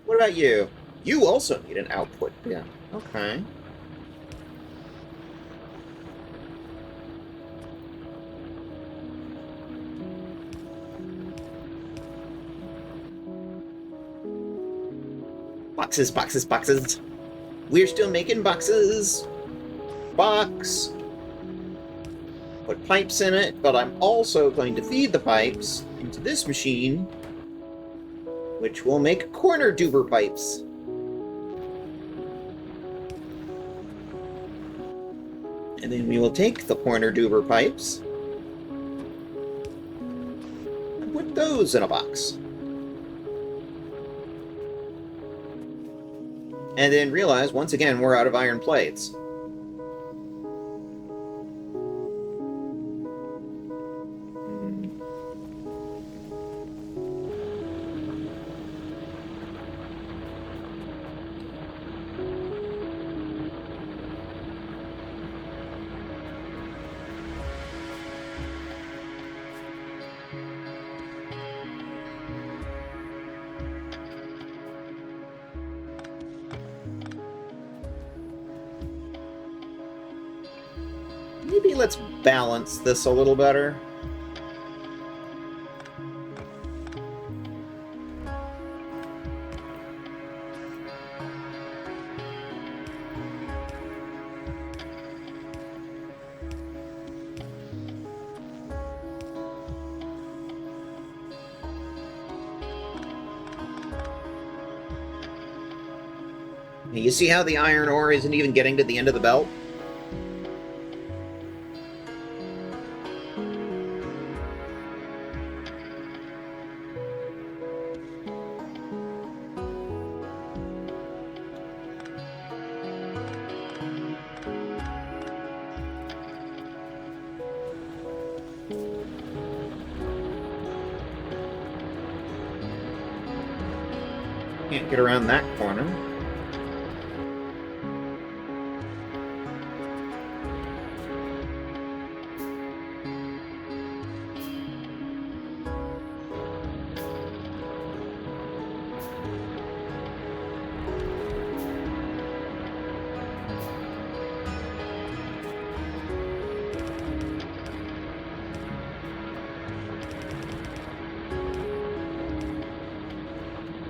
What about you? You also need an output bin. Okay. Boxes, boxes, boxes. We're still making boxes. Box. Put pipes in it, but I'm also going to feed the pipes into this machine, which will make corner duber pipes. And then we will take the corner duber pipes and put those in a box. And then realize, once again, we're out of iron plates. Maybe let's balance this a little better. You see how the iron ore isn't even getting to the end of the belt? Can't get around that corner.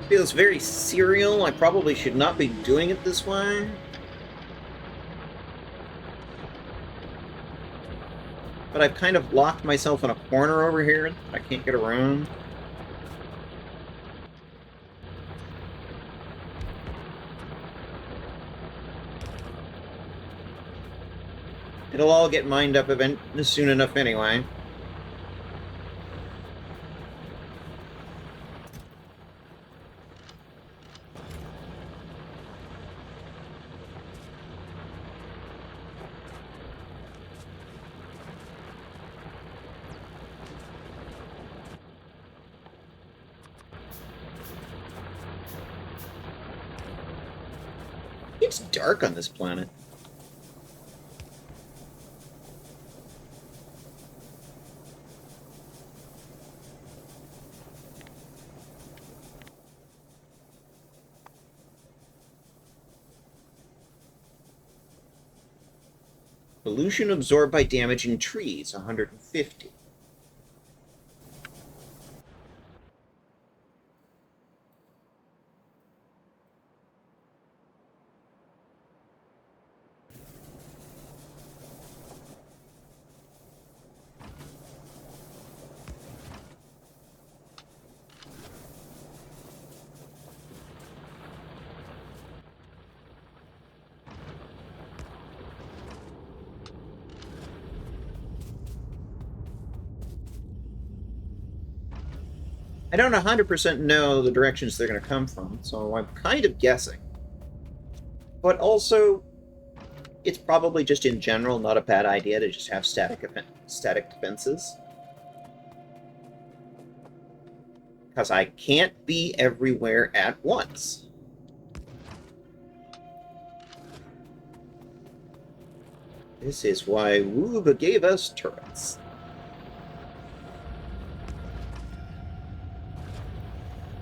Feels very serial. I probably should not be doing it this way. But I've kind of locked myself in a corner over here. I can't get around. It'll all get mined up soon enough anyway. It's dark on this planet. Pollution absorbed by damaging trees, 150. I don't 100% know the directions they're going to come from, so I'm kind of guessing. But also, it's probably just in general not a bad idea to just have static defenses. Because I can't be everywhere at once. This is why Wooba gave us turrets.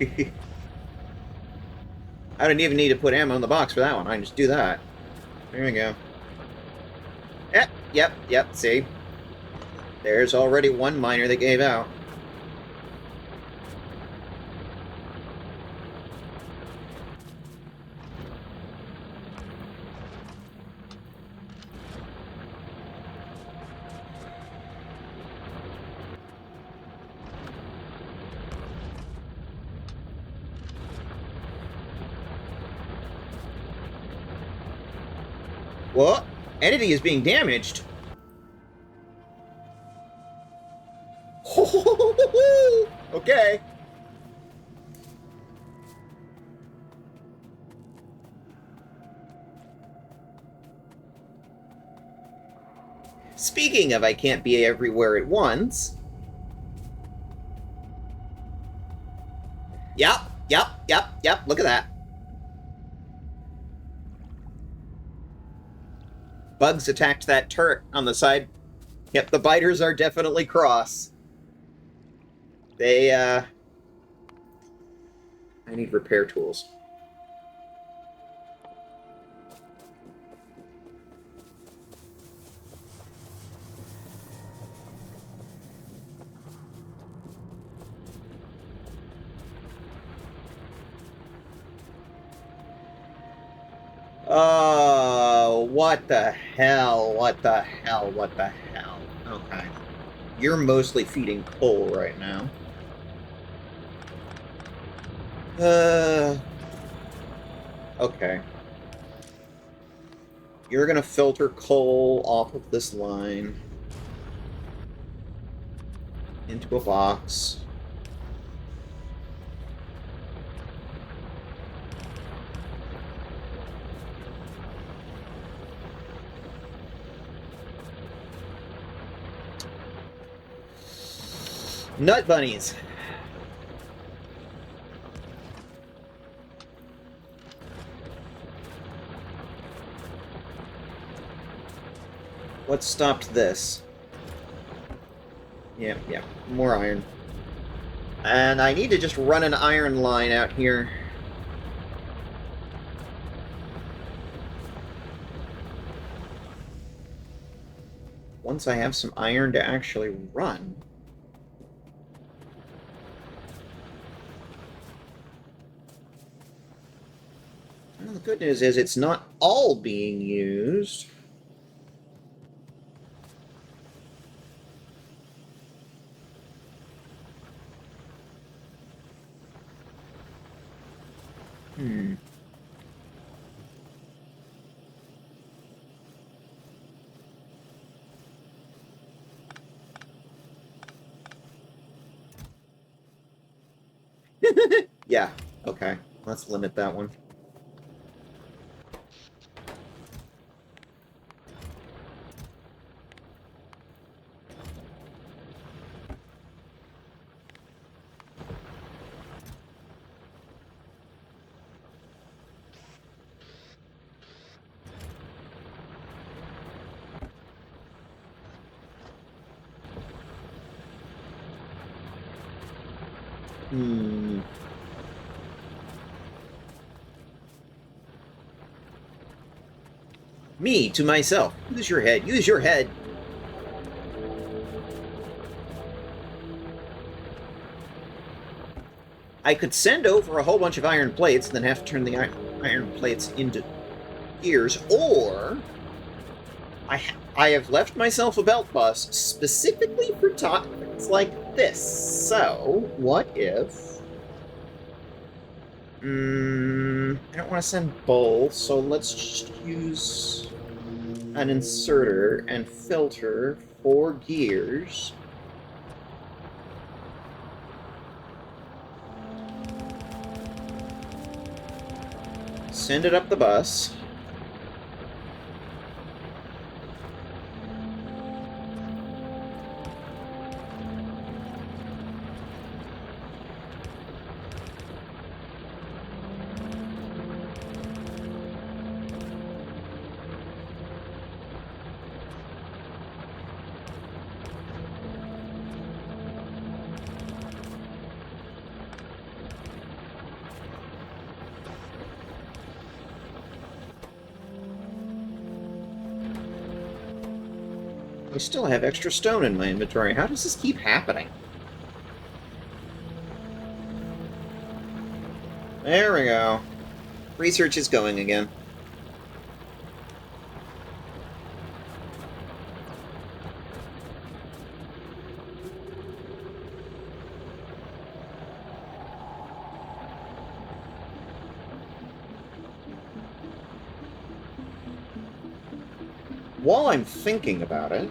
I don't even need to put ammo in the box for that one. I can just do that. There we go. Yep, see? There's already one miner that gave out. What? Entity is being damaged. Okay. Speaking of I can't be everywhere at once. Yep. Look at that. Bugs attacked that turret on the side. Yep, the biters are definitely cross. They, I need repair tools. What the hell? Okay. You're mostly feeding coal right now. Okay. You're gonna filter coal off of this line into a box. Nut bunnies. What stopped this? Yeah, more iron. And I need to just run an iron line out here. Once I have some iron to actually run. Well, the good news is it's not all being used. Yeah, okay. Let's limit that one. Me, to myself. Use your head. Use your head. I could send over a whole bunch of iron plates and then have to turn the iron plates into gears, or I have left myself a belt bus specifically for topics like this. So, what if... I don't want to send both, so let's just use an inserter and filter 4 gears. Send it up the bus. I still have extra stone in my inventory. How does this keep happening? There we go. Research is going again. While I'm thinking about it...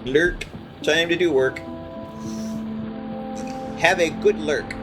Lurk. Time to do work. Have a good lurk.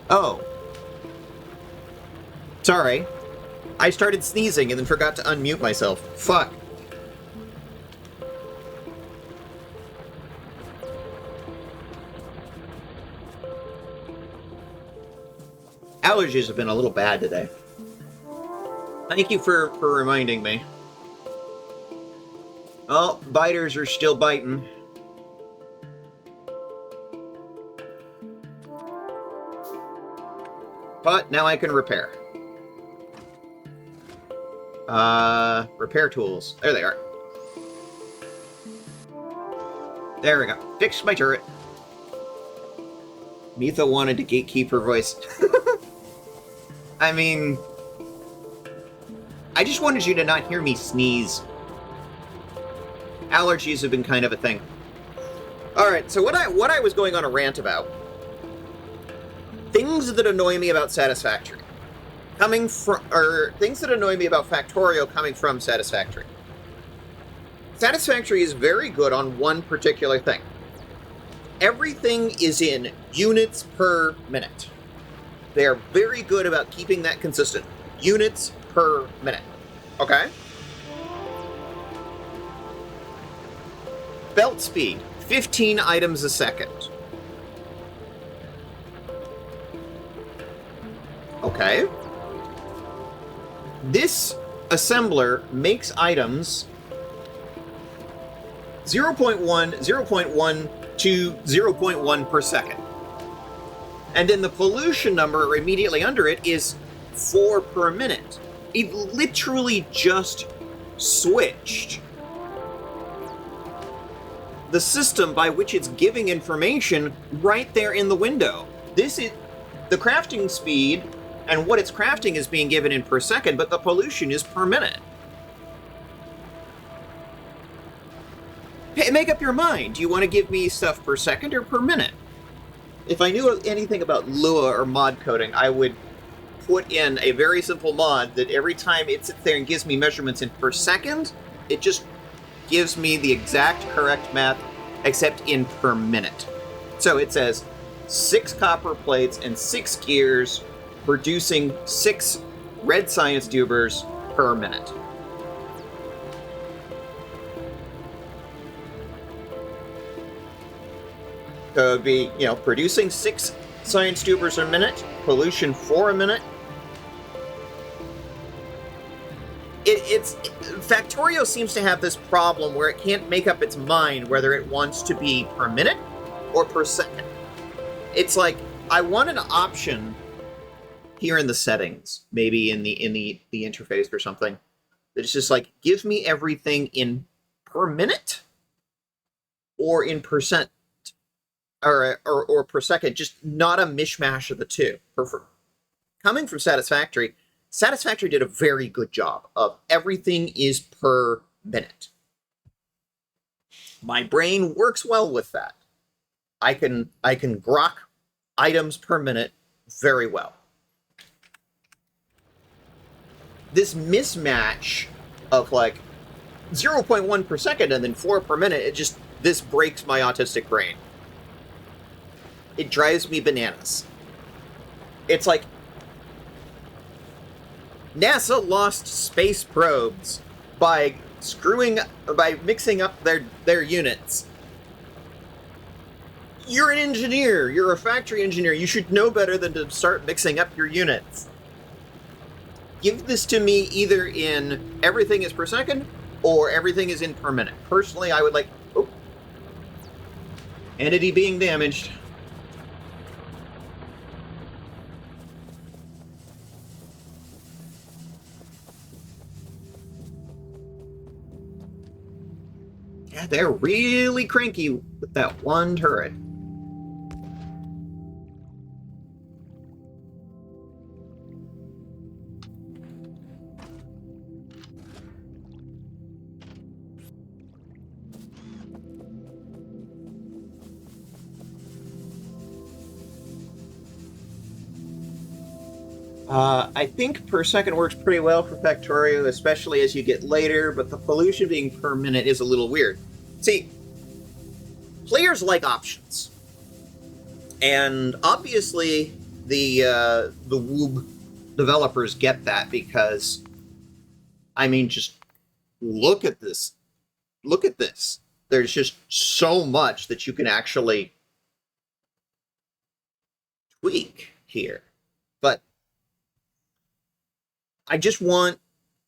Oh. Sorry. I started sneezing and then forgot to unmute myself. Fuck. Allergies have been a little bad today. Thank you for reminding me. Oh, biters are still biting. But now I can repair. Repair tools. There they are. There we go. Fixed my turret. Mitha wanted to gatekeep her voice. I mean, I just wanted you to not hear me sneeze. Allergies have been kind of a thing. Alright, so what I was going on a rant about. Things that annoy me about Satisfactory. Things that annoy me about Factorio coming from Satisfactory. Satisfactory is very good on one particular thing. Everything is in units per minute. They are very good about keeping that consistent. Units per minute. Okay? Belt speed, 15 items a second. Okay. This assembler makes items 0.1, 0.1 to 0.1 per second. And then the pollution number immediately under it is 4 per minute. It literally just switched the system by which it's giving information right there in the window. This is the crafting speed, and what it's crafting is being given in per second, but the pollution is per minute. Hey, make up your mind. Do you want to give me stuff per second or per minute? If I knew anything about Lua or mod coding, I would put in a very simple mod that every time it sits there and gives me measurements in per second, it just gives me the exact correct math, except in per minute. So it says 6 copper plates and 6 gears producing 6 red science tubers per minute. So it'd be, producing 6 science tubers a minute, pollution 4 a minute. Factorio seems to have this problem where it can't make up its mind whether it wants to be per minute or per second. It's like, I want an option here in the settings, maybe in the interface or something, that it's just like, give me everything in per minute or in percent or per second, just not a mishmash of the two. Coming from Satisfactory did a very good job of everything is per minute. My brain works well with that. I can grok items per minute very well. This mismatch of like 0.1 per second and then 4 per minute, this breaks my autistic brain. It drives me bananas. It's like NASA lost space probes by mixing up their units. You're an engineer. You're a factory engineer. You should know better than to start mixing up your units. Give this to me either in everything is per second or everything is in per minute. Personally, I would like... Oh. Entity being damaged. Yeah, they're really cranky with that one turret. I think per second works pretty well for Factorio, especially as you get later, but the pollution being per minute is a little weird. See, players like options. And obviously, the Woob developers get that, because I mean, just look at this. Look at this. There's just so much that you can actually tweak here. But I just want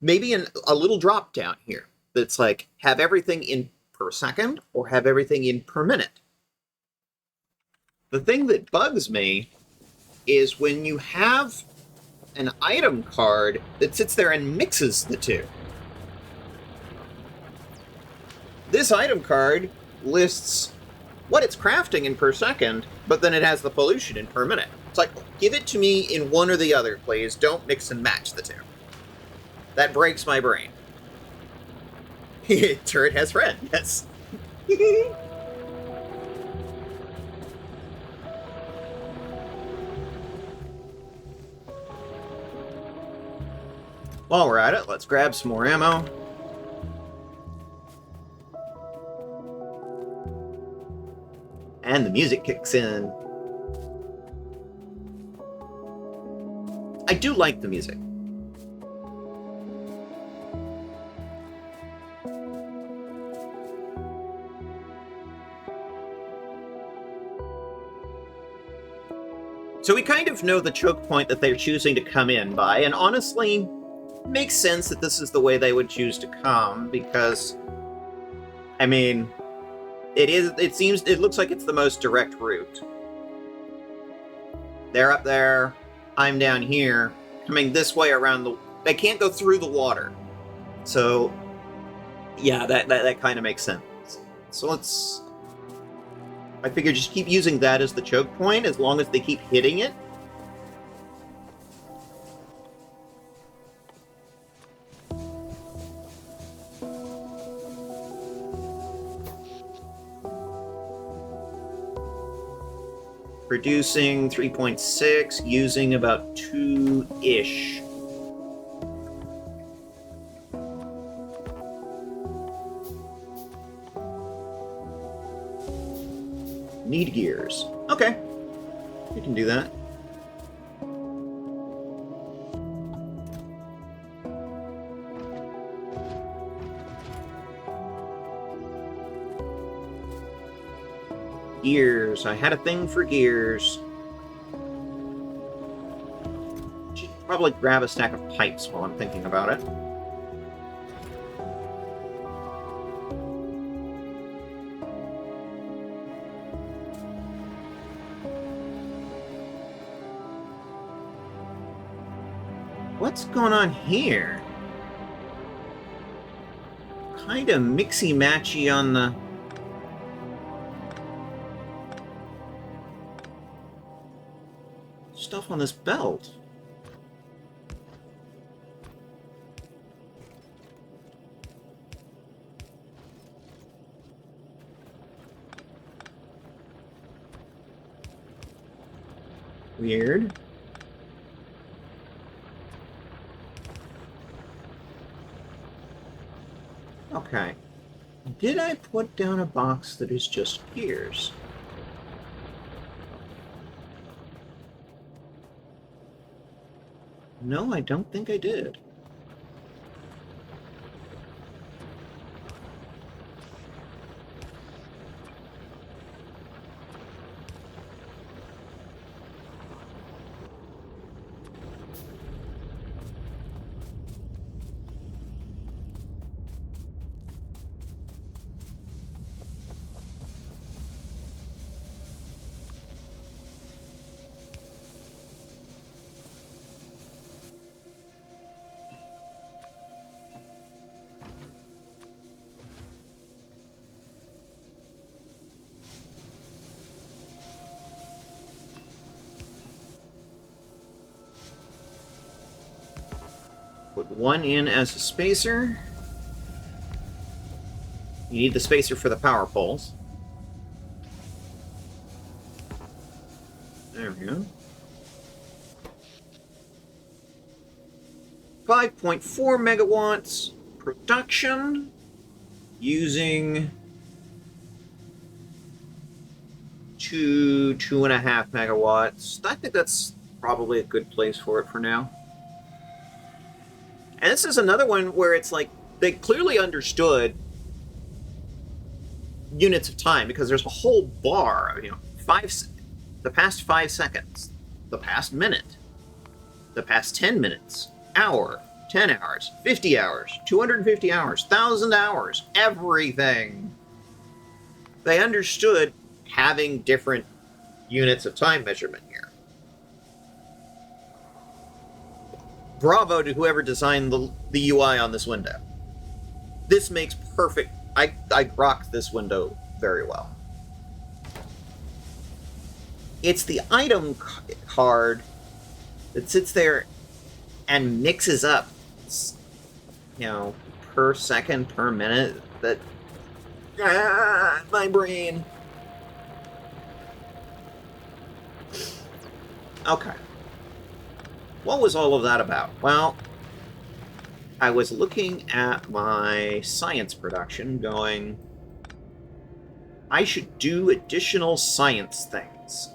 maybe a little drop down here that's like, have everything in per second or have everything in per minute. The thing that bugs me is when you have an item card that sits there and mixes the two. This item card lists what it's crafting in per second, but then it has the pollution in per minute. It's like, give it to me in one or the other, please. Don't mix and match the two. That breaks my brain. Turret has red, yes. While we're at it, let's grab some more ammo. And the music kicks in. I do like the music. So we kind of know the choke point that they're choosing to come in by, and honestly, it makes sense that this is the way they would choose to come, because, I mean, it looks like it's the most direct route. They're up there, I'm down here, coming this way around they can't go through the water. So, yeah, that kind of makes sense. So I figure just keep using that as the choke point, as long as they keep hitting it. Producing 3.6, using about 2-ish. Need gears. Okay. We can do that. Gears. I had a thing for gears. Should probably grab a stack of pipes while I'm thinking about it. What's going on here? Kinda mixy-matchy on the... stuff on this belt. Weird. Okay. Did I put down a box that is just gears? No, I don't think I did. Put one in as a spacer. You need the spacer for the power poles. There we go. 5.4 megawatts production using 2.5 megawatts. I think that's probably a good place for it for now. And this is another one where it's like they clearly understood units of time because there's a whole bar of, the past 5 seconds, the past minute, the past 10 minutes, hour, 10 hours, 50 hours, 250 hours, 1,000 hours, everything. They understood having different units of time measurement here. Bravo to whoever designed the UI on this window. This makes perfect... I rock this window very well. It's the item card that sits there and mixes up, per second, per minute, that... my brain. Okay. What was all of that about? Well, I was looking at my science production going, I should do additional science things.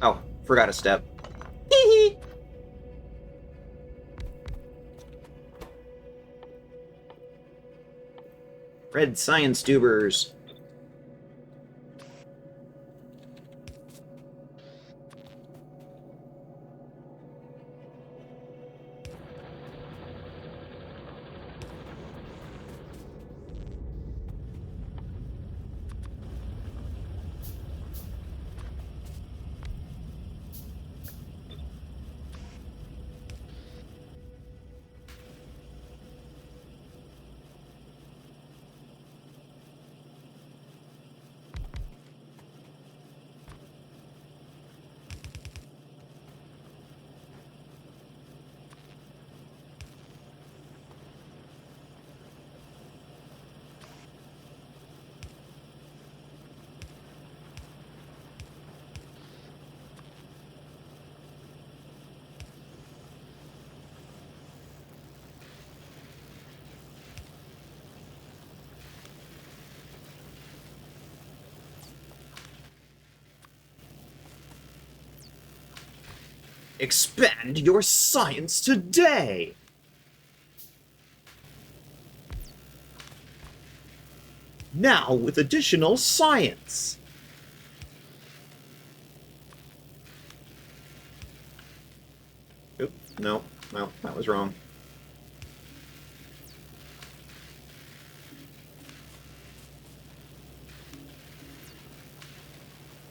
Oh, forgot a step. Hee Red science tubers. Expand your science today! Now with additional science! Oop, no, that was wrong.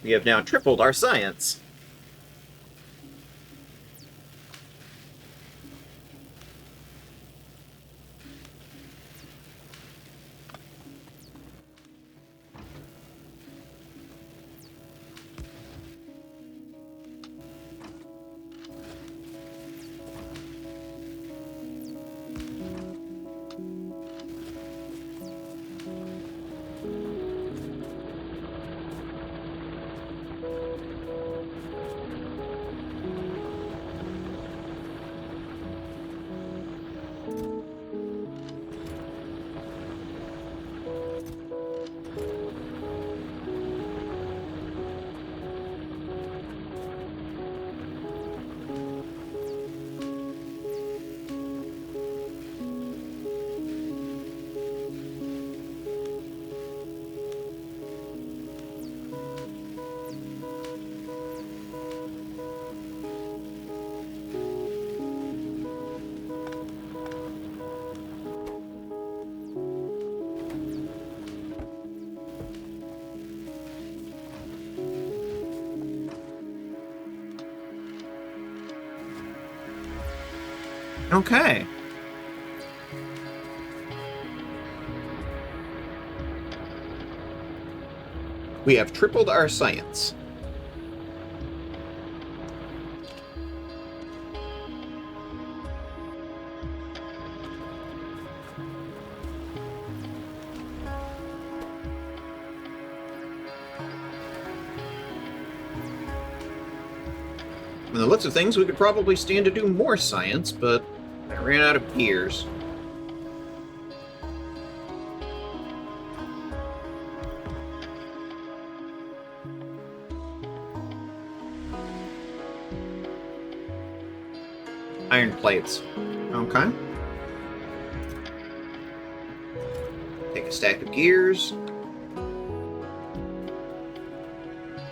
We have now tripled our science. Okay. We have tripled our science. From the looks of things, we could probably stand to do more science, but I ran out of gears. Iron plates. Okay. Take a stack of gears.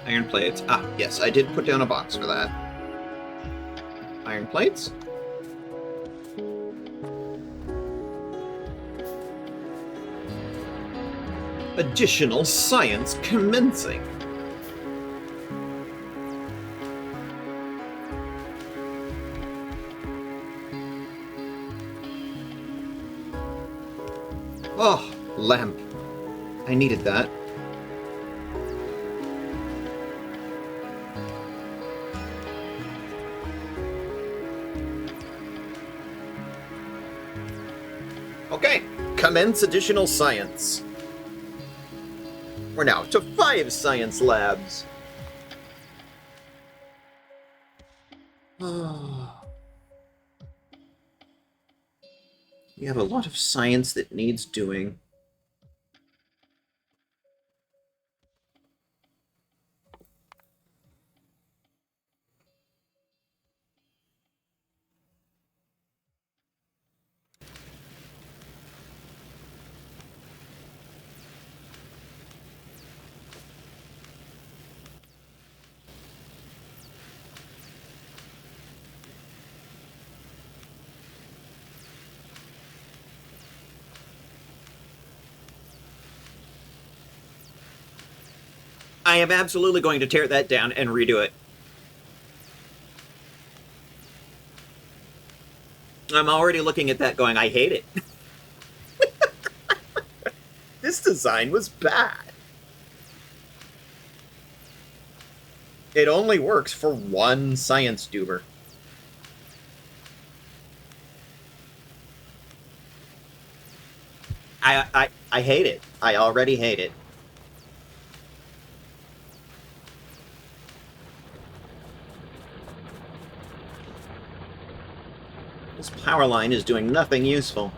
Iron plates. Ah, yes, I did put down a box for that. Iron plates. Additional science commencing. Oh, lamp. I needed that. Okay, commence additional science. We're now to 5 science labs. We have a lot of science that needs doing. I am absolutely going to tear that down and redo it. I'm already looking at that going, I hate it. This design was bad. It only works for one science duber. I hate it. I already hate it. This power line is doing nothing useful.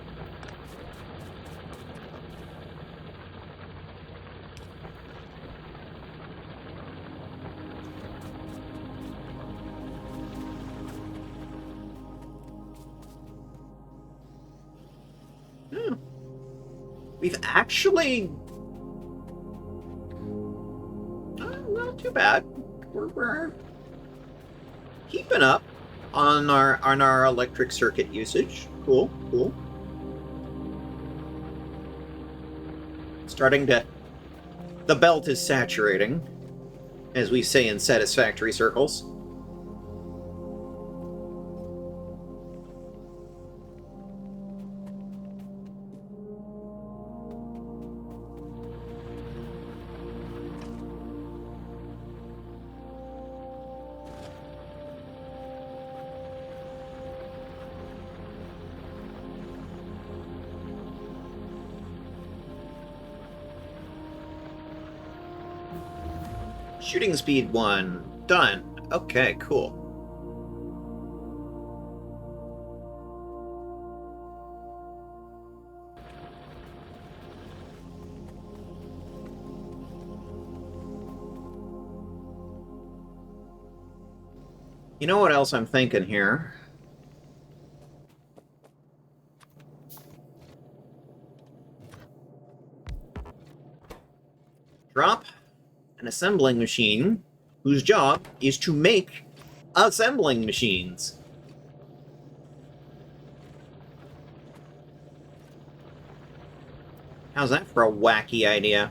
We've actually... not too bad. We're keeping up on our electric circuit usage. Cool, cool. Starting to... The belt is saturating, as we say in satisfactory circles. Shooting speed 1. Done. Okay, cool. You know what else I'm thinking here? Drop an assembling machine whose job is to make assembling machines. How's that for a wacky idea?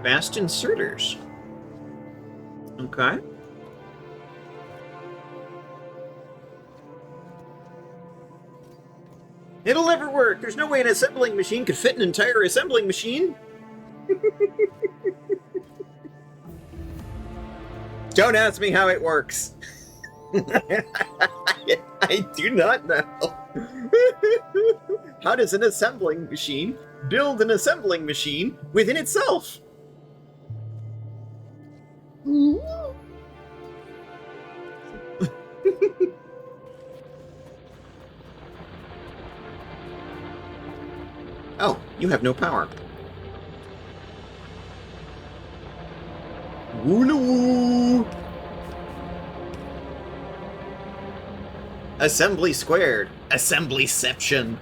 Fast inserters. Okay. It'll never work. There's no way an assembling machine could fit an entire assembling machine. Don't ask me how it works. I do not know. How does an assembling machine build an assembling machine within itself? Oh, you have no power. Woo-woo! Assembly squared. Assemblyception.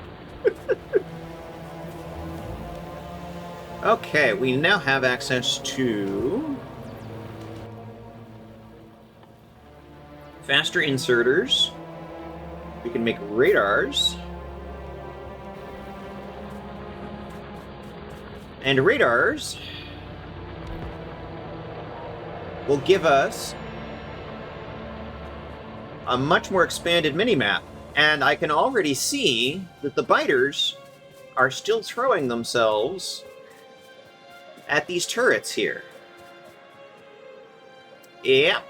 Okay, we now have access to faster inserters. We can make radars. And radars will give us a much more expanded minimap. And I can already see that the biters are still throwing themselves at these turrets here. Yep.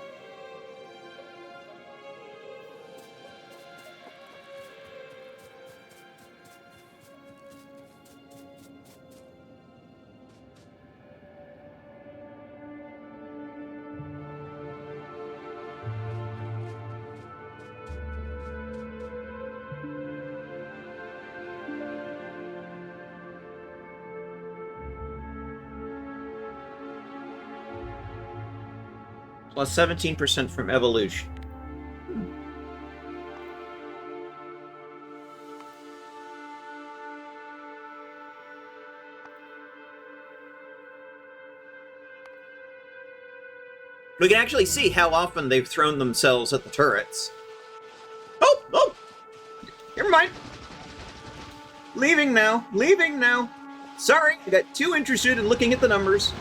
Plus 17% from evolution. We can actually see how often they've thrown themselves at the turrets. Oh! Never mind. Leaving now. Leaving now. Sorry, I got too interested in looking at the numbers.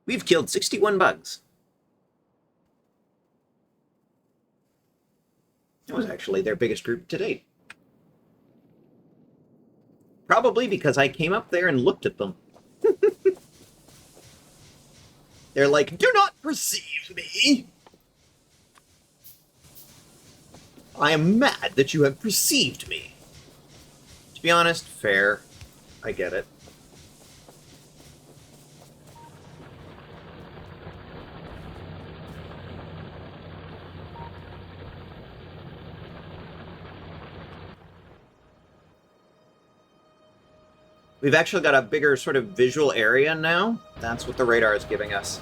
We've killed 61 bugs. That was actually their biggest group to date. Probably because I came up there and looked at them. They're like, do not perceive me! I am mad that you have perceived me. To be honest, fair. I get it. We've actually got a bigger sort of visual area now. That's what the radar is giving us.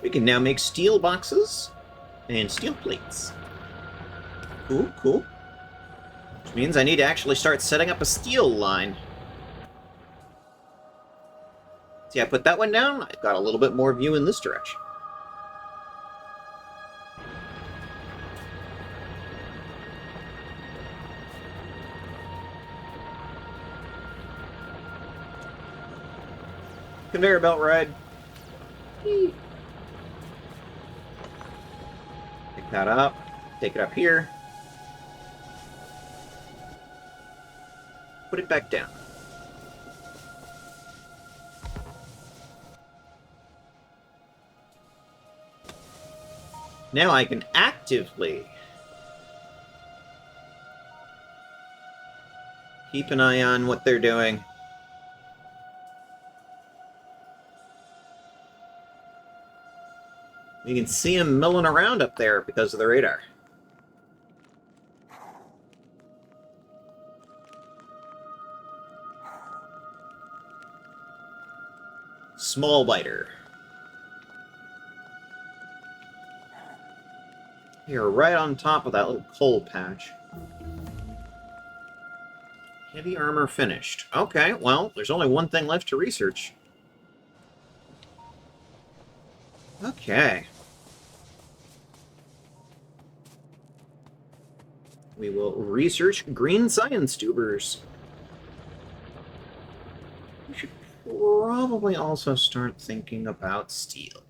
We can now make steel boxes and steel plates. Cool, cool. Which means I need to actually start setting up a steel line. See, I put that one down. I've got a little bit more view in this direction. Conveyor belt ride. Pick that up. Take it up here. Put it back down. Now I can actively keep an eye on what they're doing. You can see them milling around up there because of the radar. Small biter. You're right on top of that little coal patch. Heavy armor finished. Okay, well, there's only one thing left to research. Okay. We will research green science tubers. We should probably also start thinking about steel.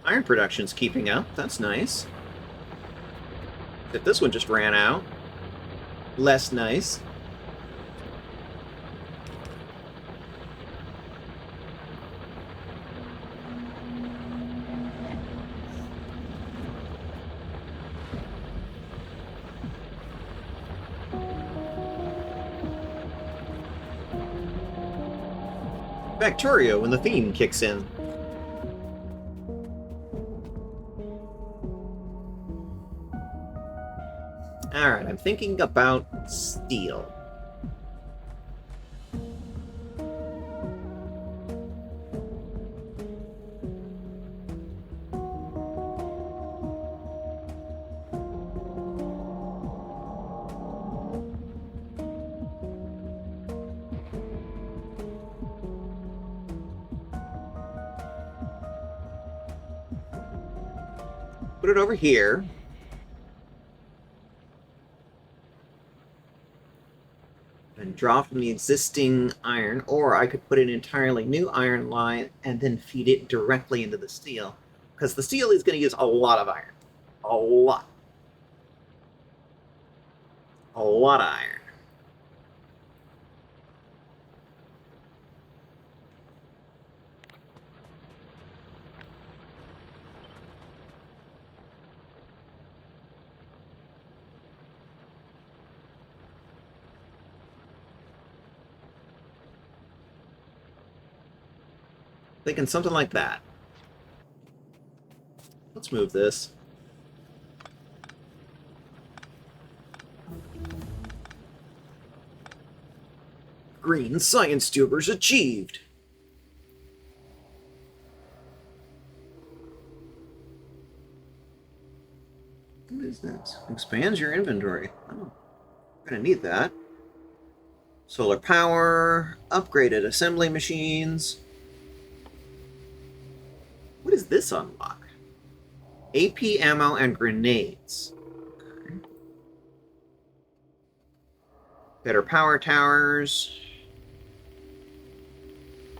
Iron production's keeping up. That's nice. If this one just ran out. Less nice. Factorio when the theme kicks in. Alright, I'm thinking about steel. Put it over here. And draw from the existing iron, or I could put an entirely new iron line and then feed it directly into the steel. Because the steel is going to use a lot of iron. A lot. A lot of iron. Thinking something like that. Let's move this. Green science tubers achieved! What is this? Expands your inventory. Oh, gonna need that. Solar power, upgraded assembly machines. What does this unlock? AP ammo and grenades. Okay. Better power towers.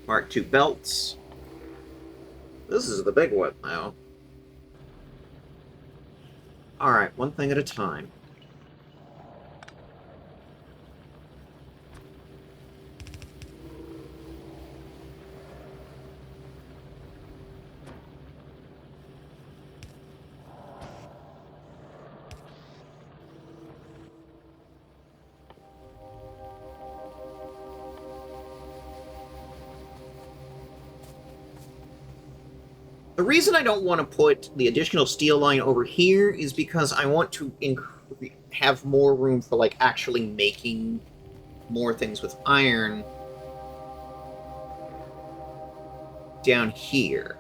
Mark II belts. This is the big one now. Alright, one thing at a time. The reason I don't want to put the additional steel line over here is because I want to have more room for, like, actually making more things with iron down here.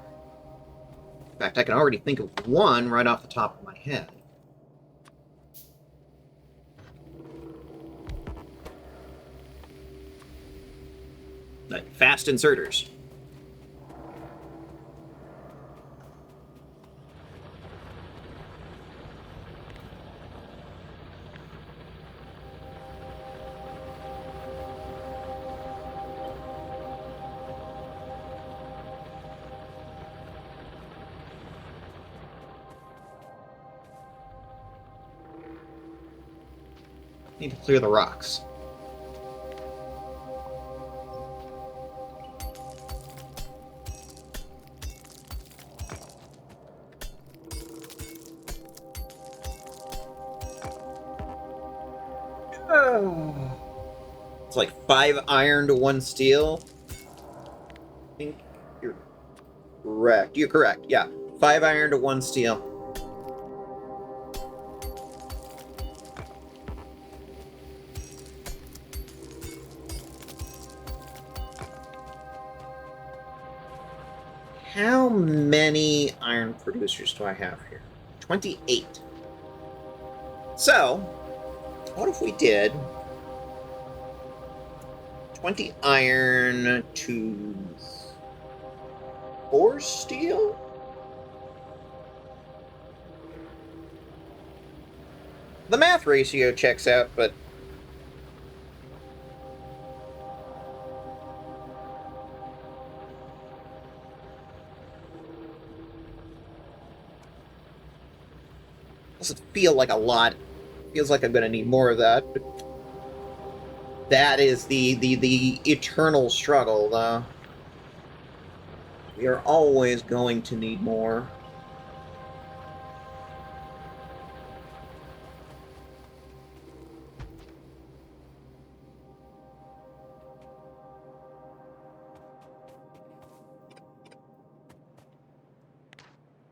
In fact, I can already think of one right off the top of my head. Like fast inserters. Need to clear the rocks. It's like 5 iron to 1 steel. I think you're correct. You're correct, yeah. 5 iron to 1 steel. How many iron producers do I have here? 28. So, what if we did 20 iron to 4 steel? The math ratio checks out, but doesn't feel like a lot. Feels like I'm going to need more of that, but that is the eternal struggle, though. We are always going to need more.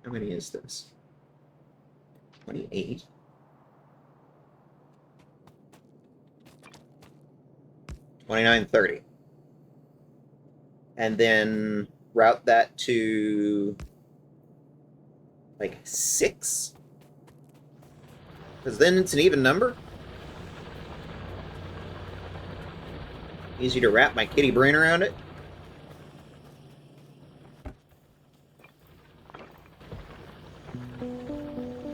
How many is this? 28. 29, 30. And then route that to like 6. Because then it's an even number. Easy to wrap my kitty brain around it.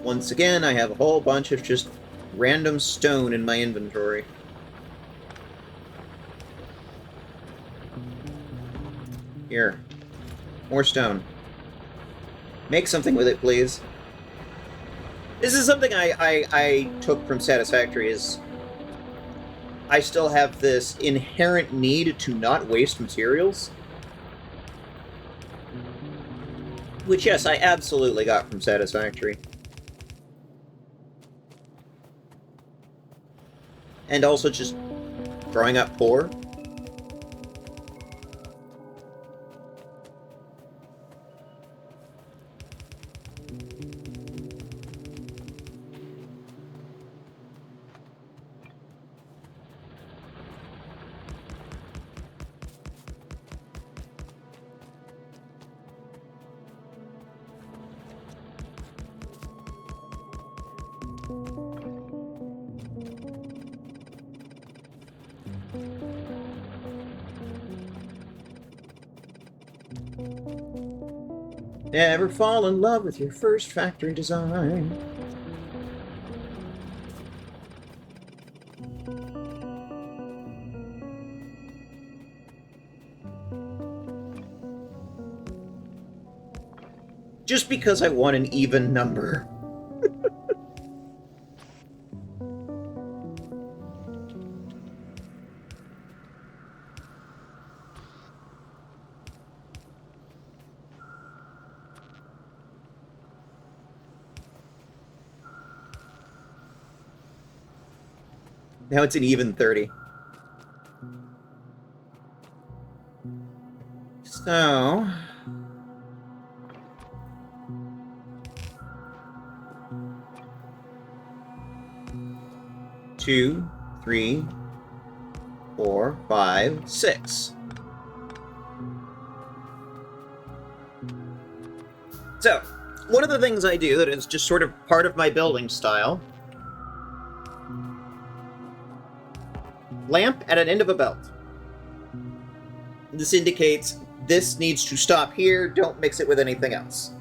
Once again, I have a whole bunch of just random stone in my inventory. Here. More stone. Make something with it, please. This is something I took from Satisfactory, is I still have this inherent need to not waste materials. Which, yes, I absolutely got from Satisfactory. And also just growing up poor. Never fall in love with your first factory design. Just because I want an even number. Now it's an even 30. So... Two, 3, 4, 5, 6. So, one of the things I do that is just sort of part of my building style... Lamp at an end of a belt. This indicates this needs to stop here, don't mix it with anything else.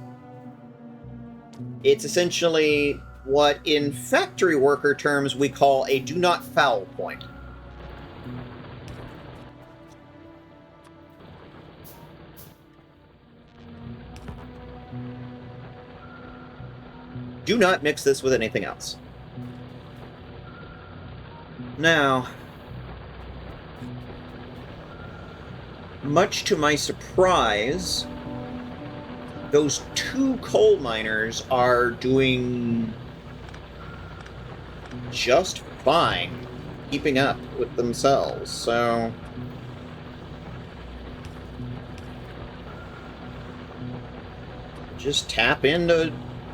It's essentially what in factory worker terms we call a do not foul point. Do not mix this with anything else. Now, much to my surprise, those 2 coal miners are doing just fine. keeping up with themselves, so... just tap in to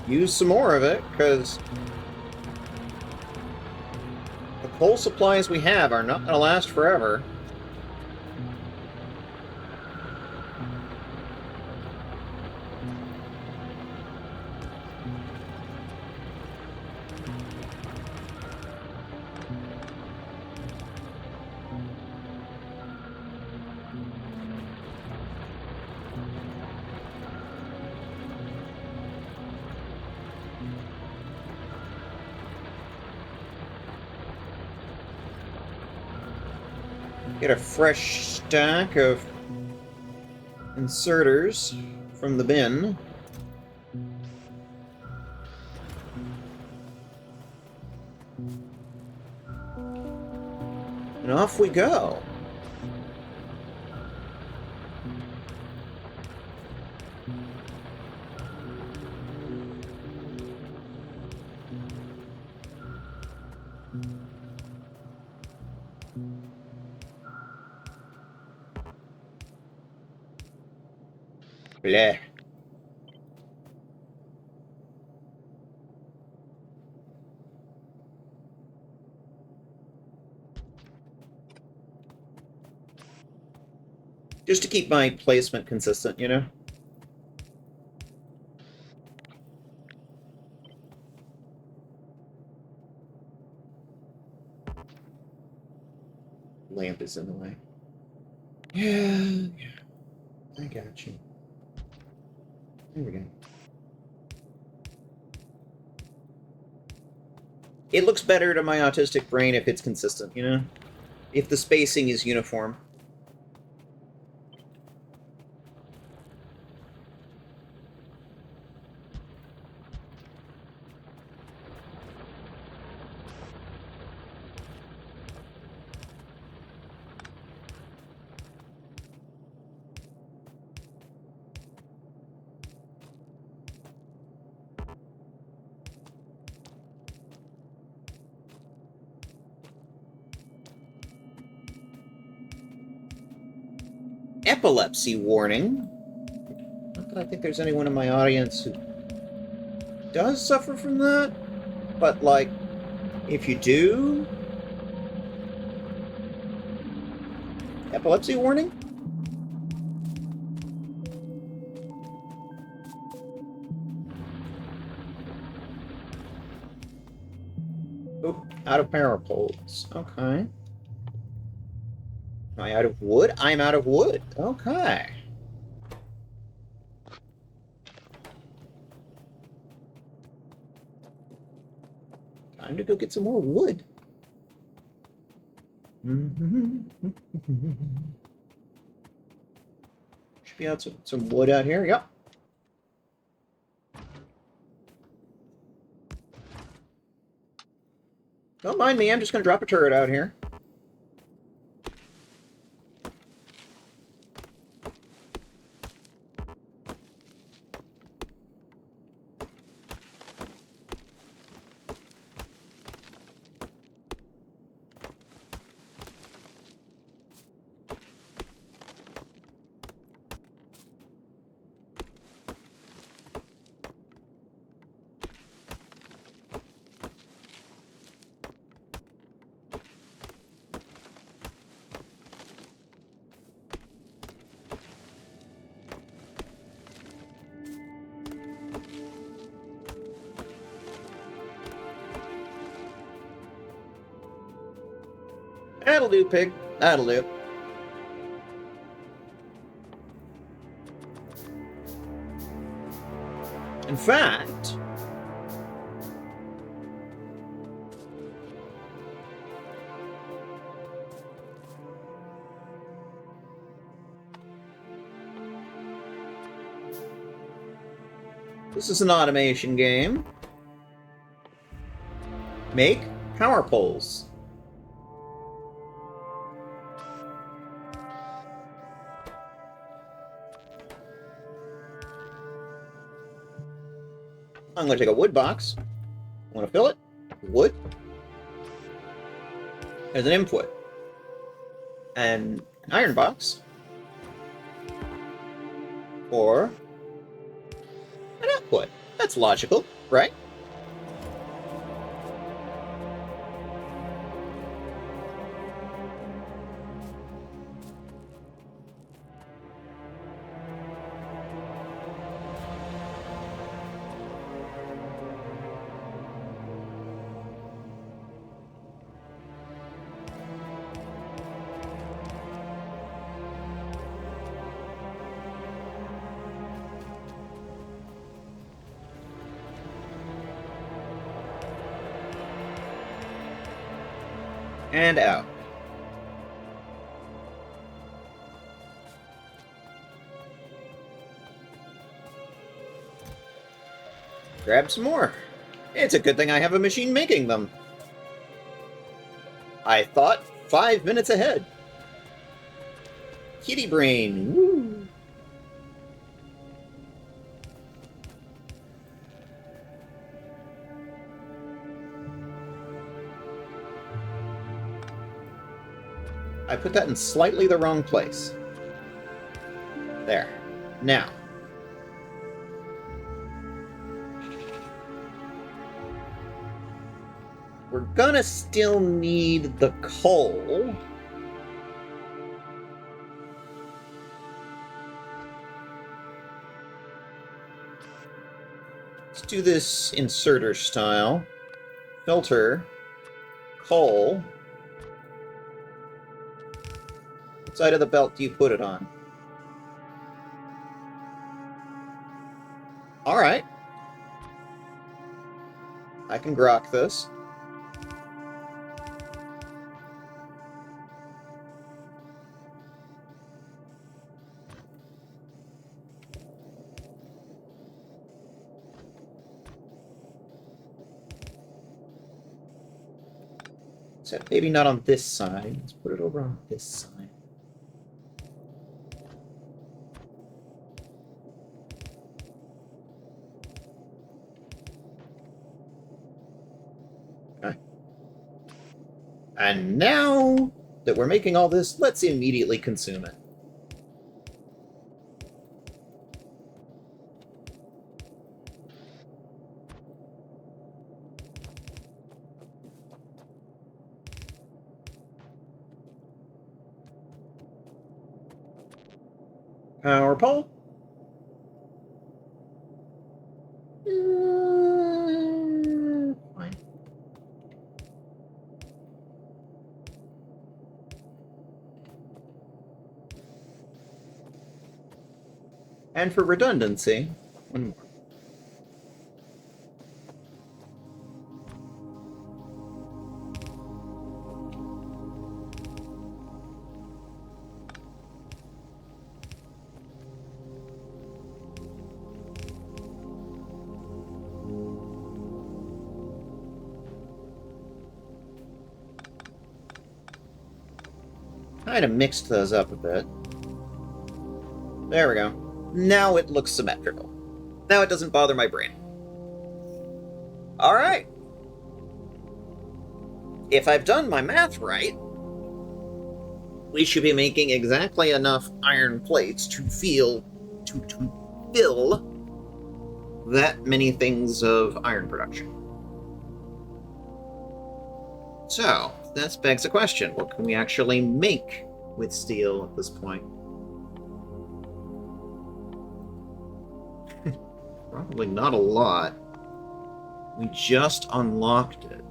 use some more of it, because the coal supplies we have are not going to last forever. Get a fresh stack of inserters from the bin. And off we go. Bleh. Just to keep my placement consistent, you know? Lamp is in the way. Yeah. I got you. There we go. It looks better to my autistic brain if it's consistent, you know? If the spacing is uniform. Epilepsy warning. Not that I think there's anyone in my audience who does suffer from that, but, like, if you do... Epilepsy warning? Oh, out of power poles. Okay. Am I out of wood? I'm out of wood. Okay. Time to go get some more wood. Should be out some wood out here. Yep. Don't mind me. I'm just going to drop a turret out here. That'll do, pig. That'll do. In fact... this is an automation game. Make power poles. I'm going to take a wood box. I want to fill it. Wood. There's an input. And an iron box. Or an output. That's logical, right? And out. Grab some more. It's a good thing I have a machine making them. I thought 5 minutes ahead. Kitty brain. Woo. I put that in slightly the wrong place. There. Now. We're gonna still need the coal. Let's do this inserter style. Filter. Coal. What side of the belt do you put it on? Alright. I can grok this. Except maybe not on this side. Let's put it over on this side. Okay. And now that we're making all this, let's immediately consume it. Power pole. Fine. And for redundancy, one more. Kind of mixed those up a bit. There we go. Now it looks symmetrical. Now it doesn't bother my brain. Alright. If I've done my math right, we should be making exactly enough iron plates to fill that many things of iron production. So, that begs the question, what can we actually make with steel at this point? Probably not a lot. We just unlocked it.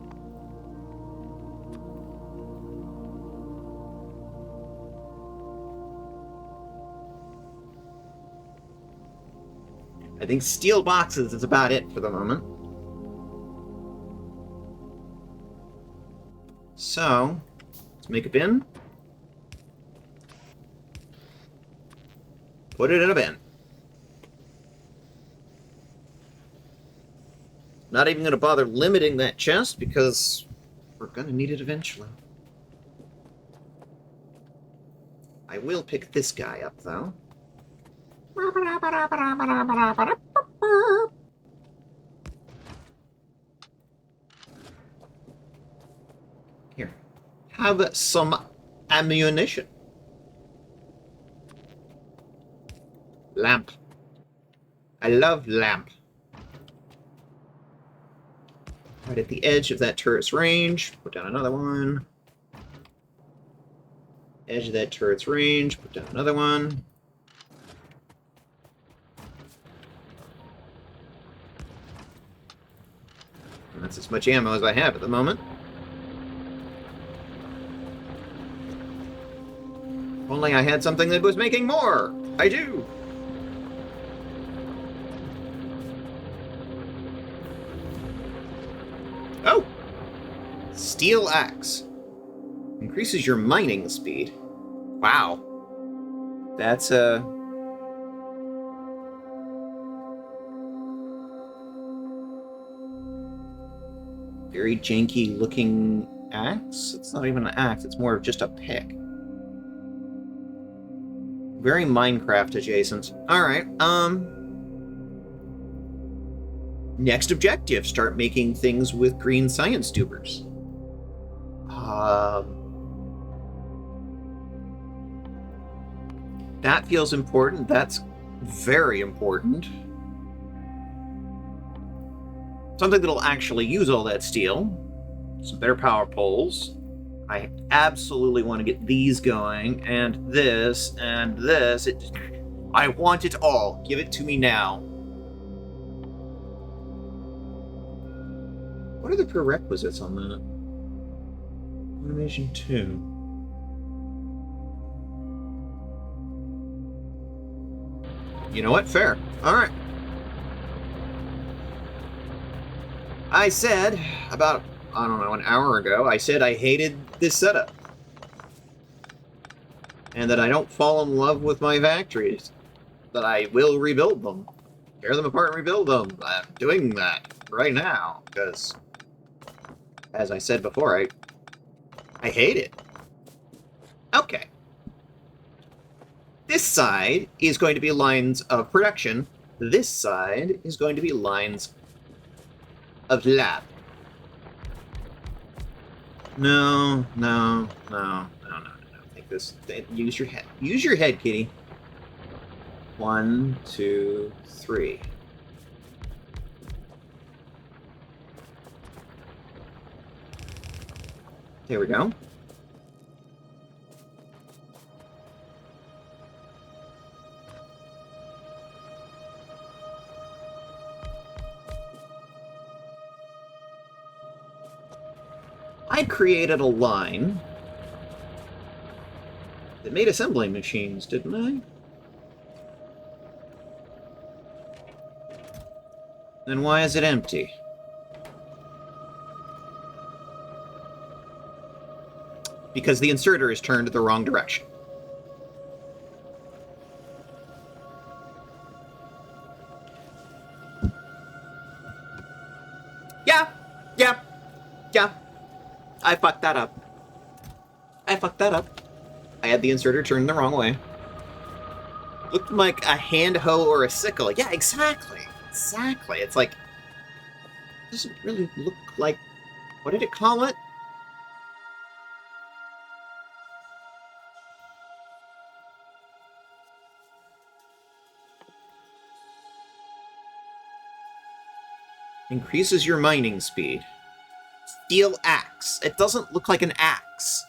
I think steel boxes is about it for the moment. So, let's make a bin. Put it in a bin. Not even going to bother limiting that chest because we're going to need it eventually. I will pick this guy up, though. Here. have some ammunition. Lamp. I love lamp. Right at the edge of that turret's range. Put down another one. Edge of that turret's range. Put down another one. And that's as much ammo as I have at the moment. If only I had something that was making more. I do. Oh! Steel axe. Increases your mining speed. Wow. That's a... very janky looking axe? It's not even an axe, it's more of just a pick. Very Minecraft adjacent. Alright, next objective, start making things with green science tubers. That feels important. That's very important. Something that'll actually use all that steel. Some better power poles. I absolutely want to get these going, and this, and this. I want it all. Give it to me now. What are the prerequisites on that? Automation 2. You know what? Fair. Alright. I said, about, I don't know, an hour ago, I said I hated this setup. And that I don't fall in love with my factories. That I will rebuild them. Tear them apart and rebuild them. I'm doing that right now, because, as I said before, I hate it. Okay. This side is going to be lines of production. This side is going to be lines of lab. No. Take this. Use your head. Use your head, kitty. 1, 2, 3. There we go. I created a line that made assembling machines, didn't I? Then why is it empty? Because the inserter is turned the wrong direction. Yeah. I fucked that up. I had the inserter turned the wrong way. Looked like a hand hoe or a sickle. Yeah, exactly. It's like... doesn't really look like... what did it call it? Increases your mining speed. Steel axe. It doesn't look like an axe.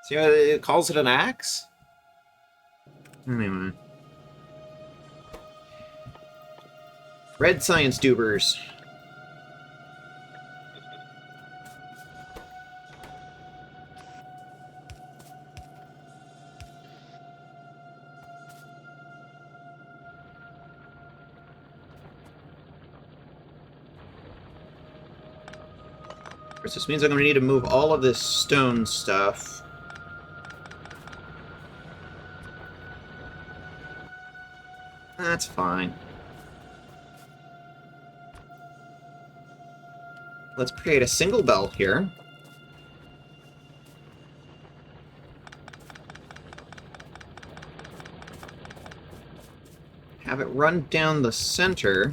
See how it calls it an axe? Anyway. Red science tubers. This means I'm going to need to move all of this stone stuff. That's fine. Let's create a single belt here. Have it run down the center.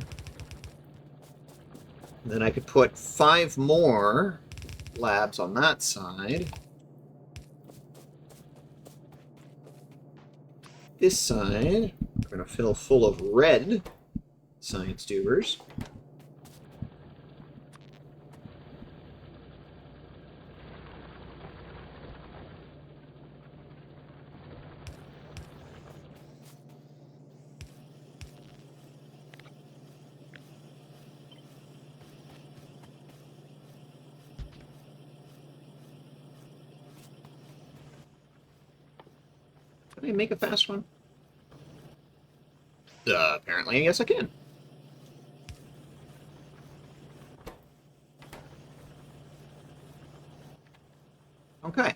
Then I could put 5 more labs on that side. This side, we're going to fill full of red science tubers. Can I make a fast one? Apparently, yes I can. Okay.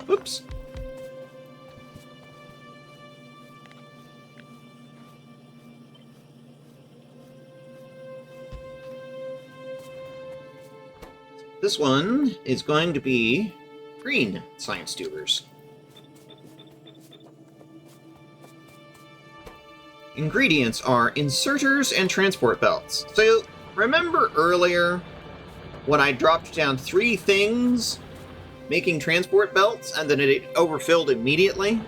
Oops. This one is going to be green science tubers. Ingredients are inserters and transport belts. So, remember earlier when I dropped down 3 things making transport belts and then it overfilled immediately?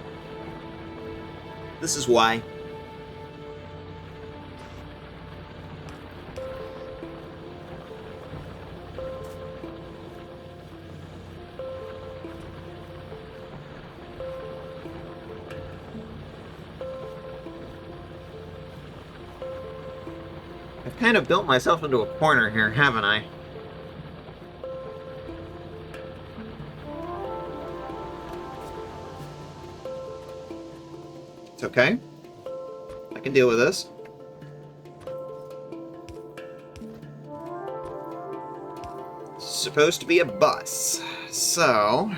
This is why. I've kind of built myself into a corner here, haven't I? It's okay. I can deal with this. It's supposed to be a bus. So...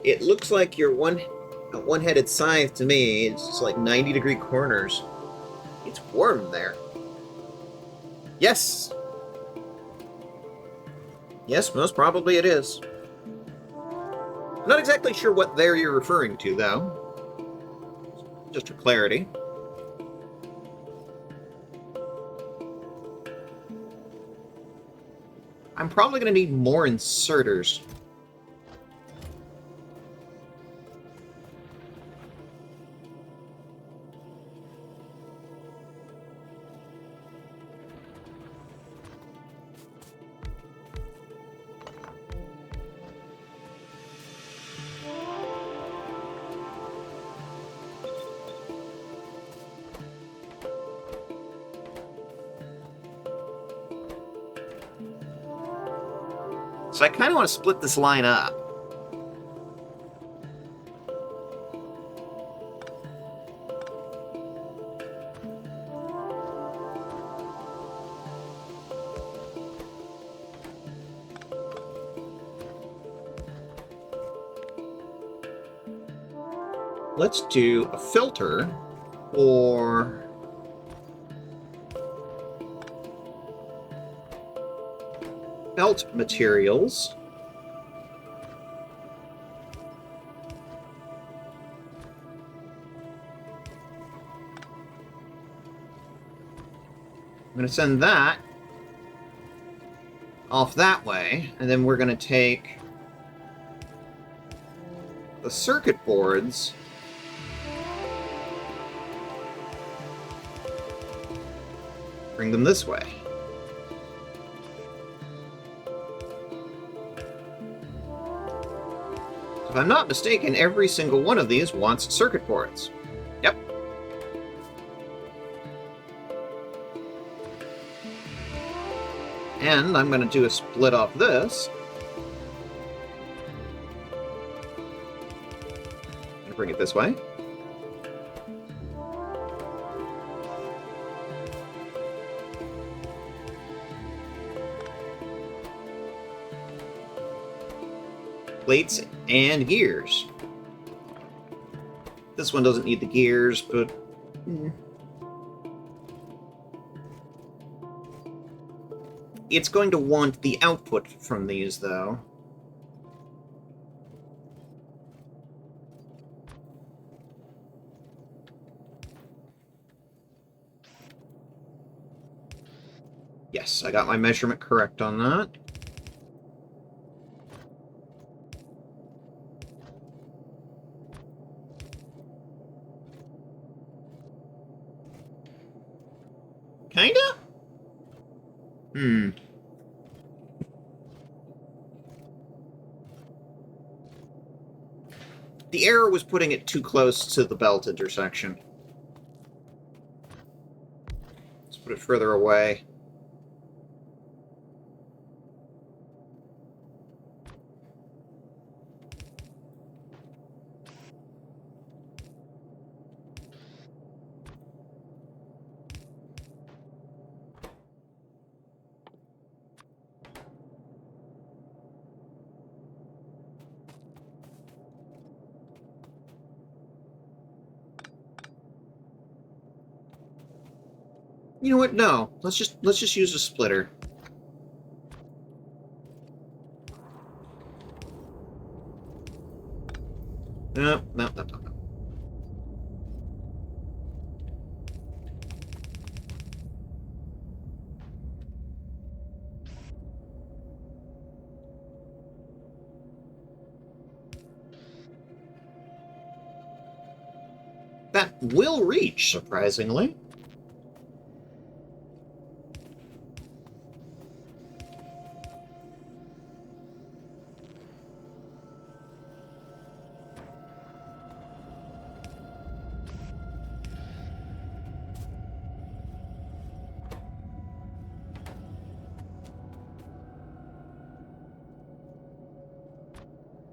it looks like your one-headed scythe to me. It's just like 90-degree corners. It's warm there. Yes! Yes, most probably it is. I'm not exactly sure what there you're referring to, though. Just for clarity. I'm probably going to need more inserters. So I kind of want to split this line up. Let's do a filter for belt materials. I'm going to send that off that way, and then we're going to take the circuit boards bring them this way. If I'm not mistaken, every single one of these wants circuit boards. Yep. And I'm going to do a split off this. And bring it this way. Plates and gears. This one doesn't need the gears, but... It's going to want the output from these, though. Yes, I got my measurement correct on that. Kinda? Hmm. The error was putting it too close to the belt intersection. Let's put it further away. You know what? No. Let's just use a splitter. No. That will reach, surprisingly.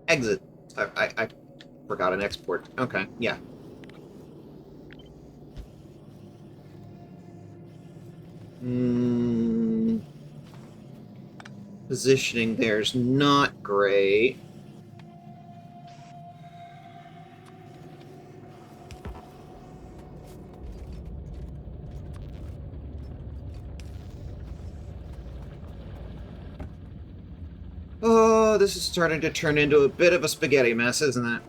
Exit. I forgot an export. Okay, yeah. Positioning there's not great. Oh, this is starting to turn into a bit of a spaghetti mess, isn't it?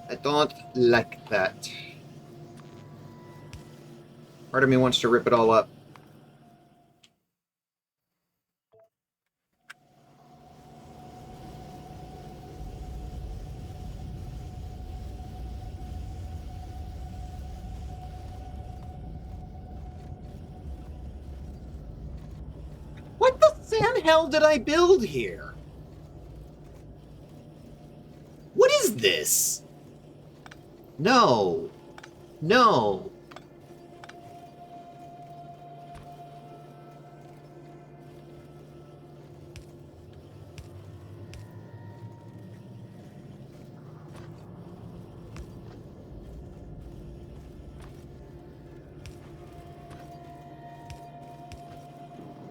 I don't like that. Part of me wants to rip it all up. What the sand hell did I build here? What is this? No. No.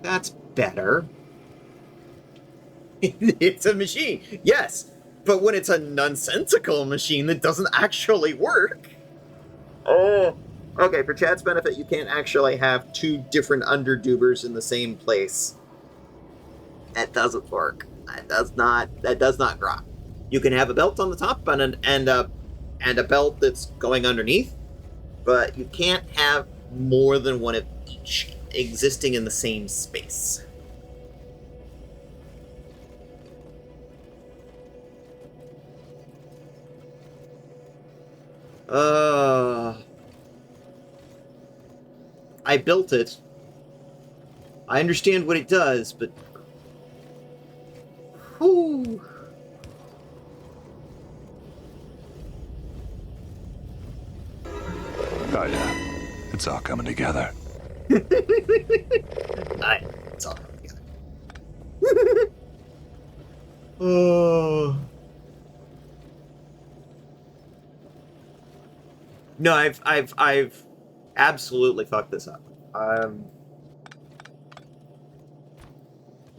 That's better. It's a machine, yes, but when it's a nonsensical machine that doesn't actually work. Oh. Okay, for chat's benefit, you can't actually have two different underdubers in the same place. That doesn't work. That does not grok. You can have a belt on the top and a belt that's going underneath, but you can't have more than one of each existing in the same space. I built it. I understand what it does, but whew. Oh, yeah. It's all coming together. It's all coming together. Oh. No, I've absolutely fucked this up.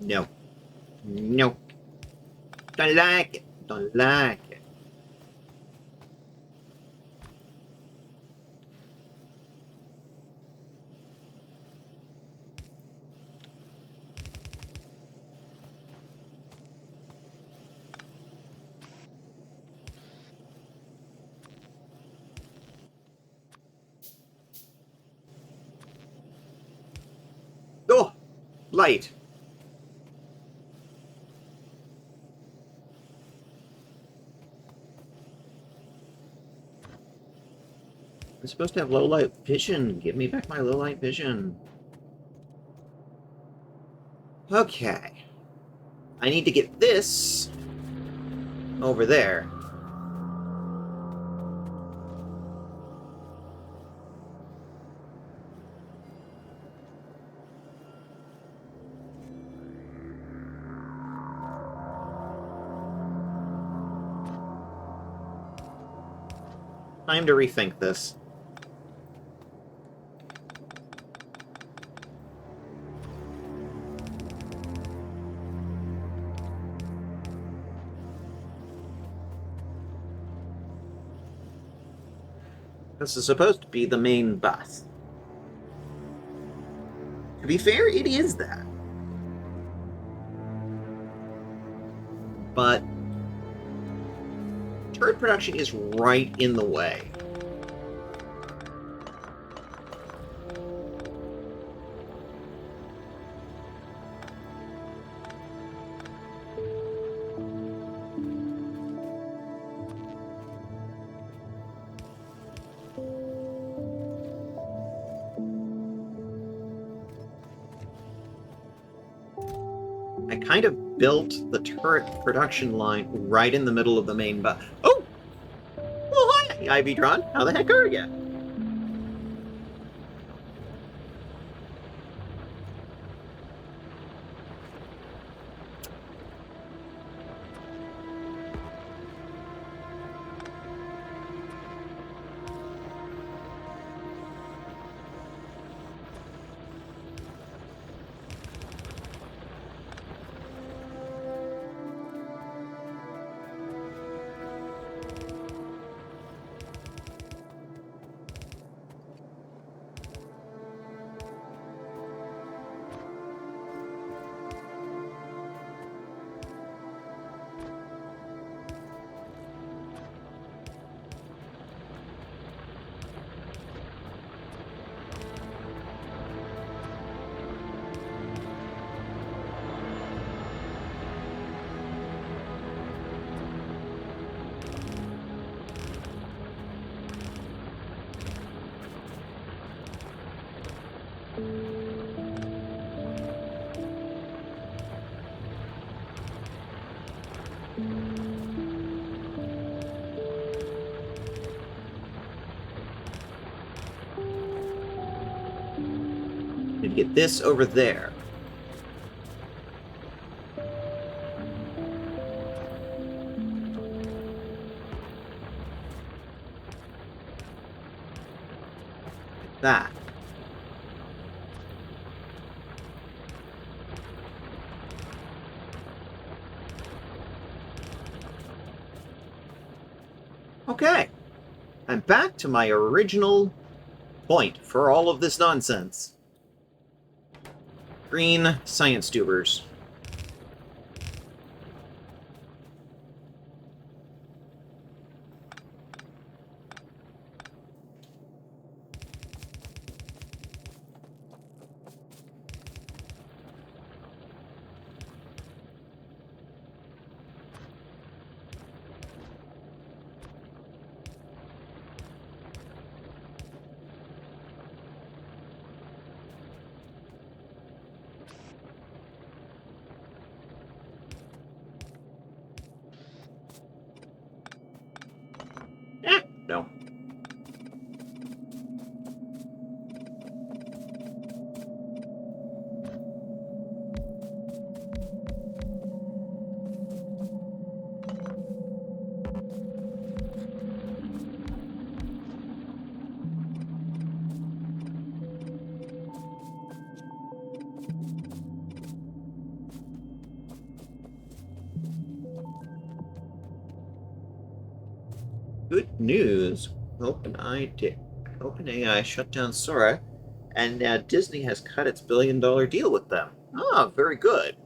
No. No. Don't like it. Don't like it. light. I'm supposed to have low light vision. Give me back my low light vision. Okay. I need to get this over there. Time to rethink this. This is supposed to be the main bus. To be fair, it is that. But turret production is right in the way. I kind of built the turret production line right in the middle of the main bus. Oh! Well, hi, Ivy Drawn. How the heck are you? Need to get this over there. Like that. Okay. I'm back to my original point for all of this nonsense. Green science tubers. No. Good news. OpenAI shut down Sora, and now Disney has cut its billion-dollar deal with them. Ah, very good.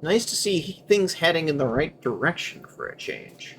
Nice to see things heading in the right direction for a change.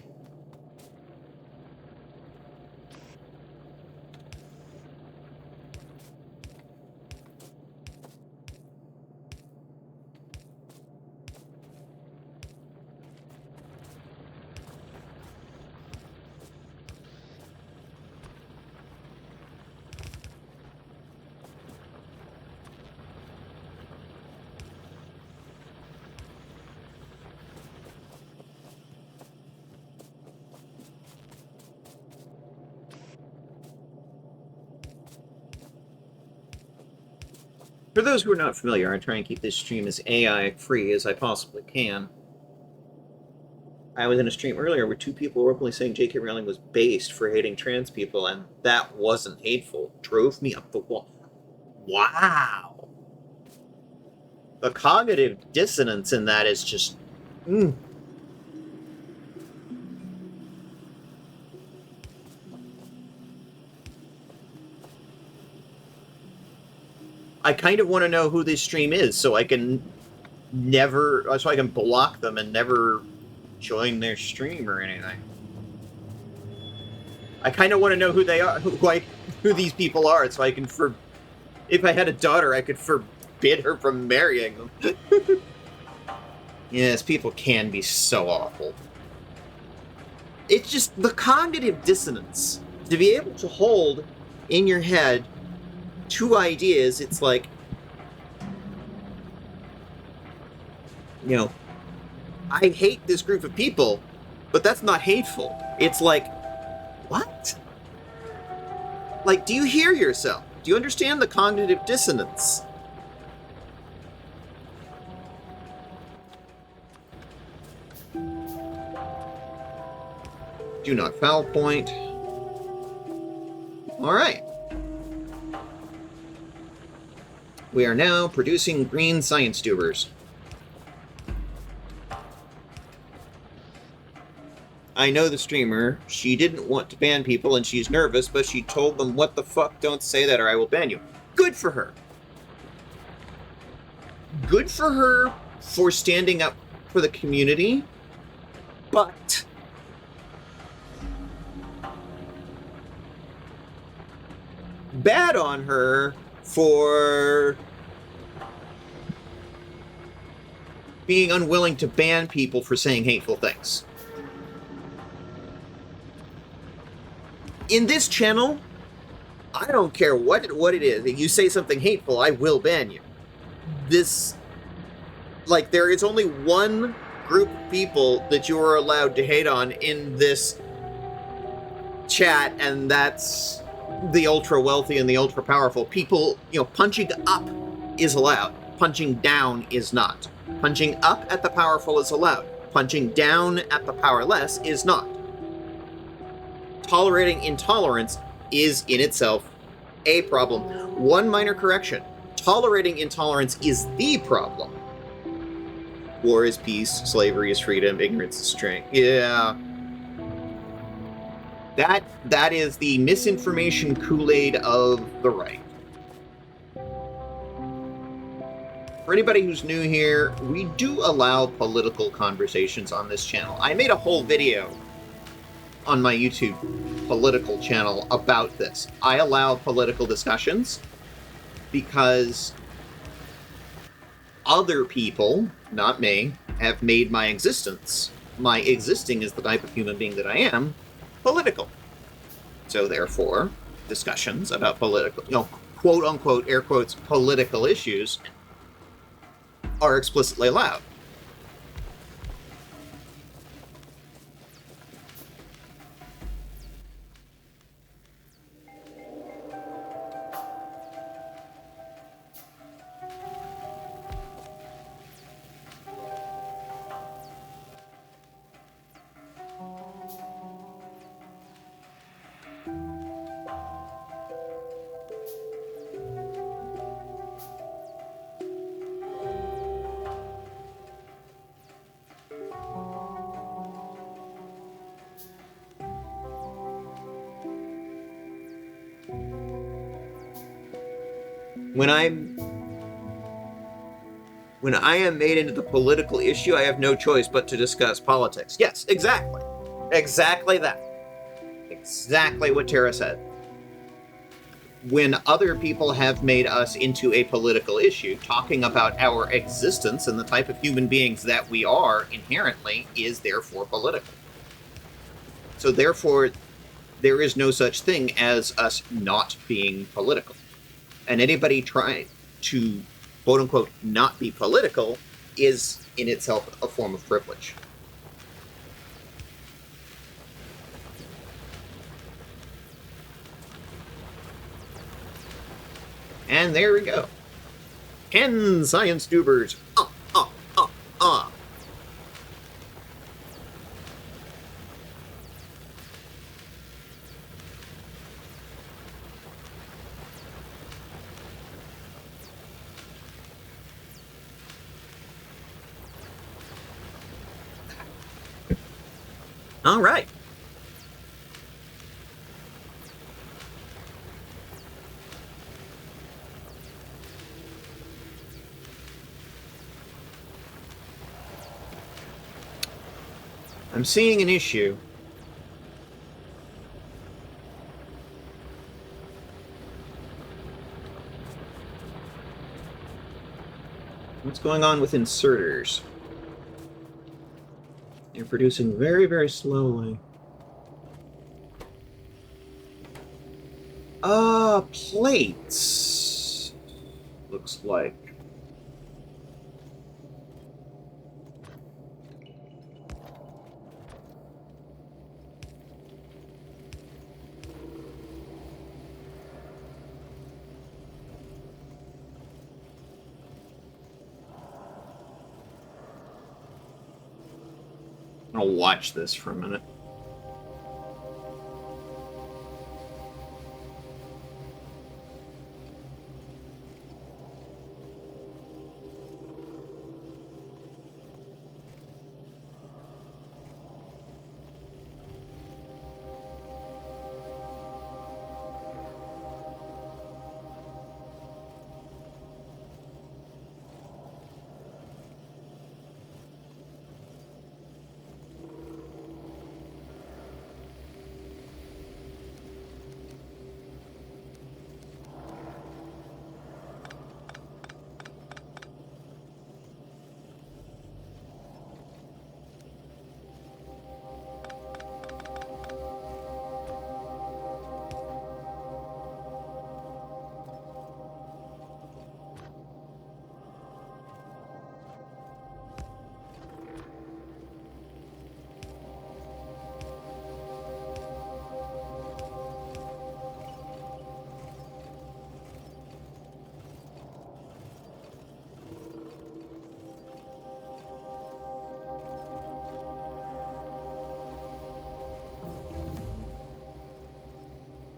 For those who are not familiar, I try and keep this stream as AI-free as I possibly can. I was in a stream earlier where two people were openly saying J.K. Rowling was based for hating trans people, and that wasn't hateful. Drove me up the wall. Wow. The cognitive dissonance in that is just... I kind of want to know who this stream is so I can block them and never join their stream or anything. I kind of want to know who they are, who these people are, so I can if I had a daughter, I could forbid her from marrying them. Yes, people can be so awful. It's just the cognitive dissonance. To be able to hold in your head two ideas, it's like, you know, I hate this group of people, but that's not hateful. It's like, what? Like, do you hear yourself? Do you understand the cognitive dissonance? Do not foul point. All right. We are now producing green science tubers. I know the streamer. She didn't want to ban people and she's nervous, but she told them, what the fuck, don't say that or I will ban you. Good for her. Good for her for standing up for the community, but bad on her for being unwilling to ban people for saying hateful things. In this channel, I don't care what it is. If you say something hateful, I will ban you. There is only one group of people that you are allowed to hate on in this chat, and that's the ultra wealthy and the ultra powerful. People, punching up is allowed. Punching down is not. Punching up at the powerful is allowed. Punching down at the powerless is not. Tolerating intolerance is in itself a problem. One minor correction. Tolerating intolerance is the problem. War is peace, slavery is freedom, ignorance is strength. Yeah. That is the misinformation Kool-Aid of the right. For anybody who's new here, we do allow political conversations on this channel. I made a whole video on my YouTube political channel about this. I allow political discussions because other people, not me, have made my existing as the type of human being that I am, political. So therefore, discussions about political, quote unquote, air quotes, political issues are explicitly allowed. When I am made into the political issue, I have no choice but to discuss politics. Yes, exactly. Exactly that. Exactly what Tara said. When other people have made us into a political issue, talking about our existence and the type of human beings that we are inherently is therefore political. So therefore, there is no such thing as us not being political. And anybody trying to, quote unquote, not be political is in itself a form of privilege. And there we go. 10 science tubers. Uh. All right. I'm seeing an issue. What's going on with inserters? They're producing very, very slowly. Plates. Looks like. I'll watch this for a minute.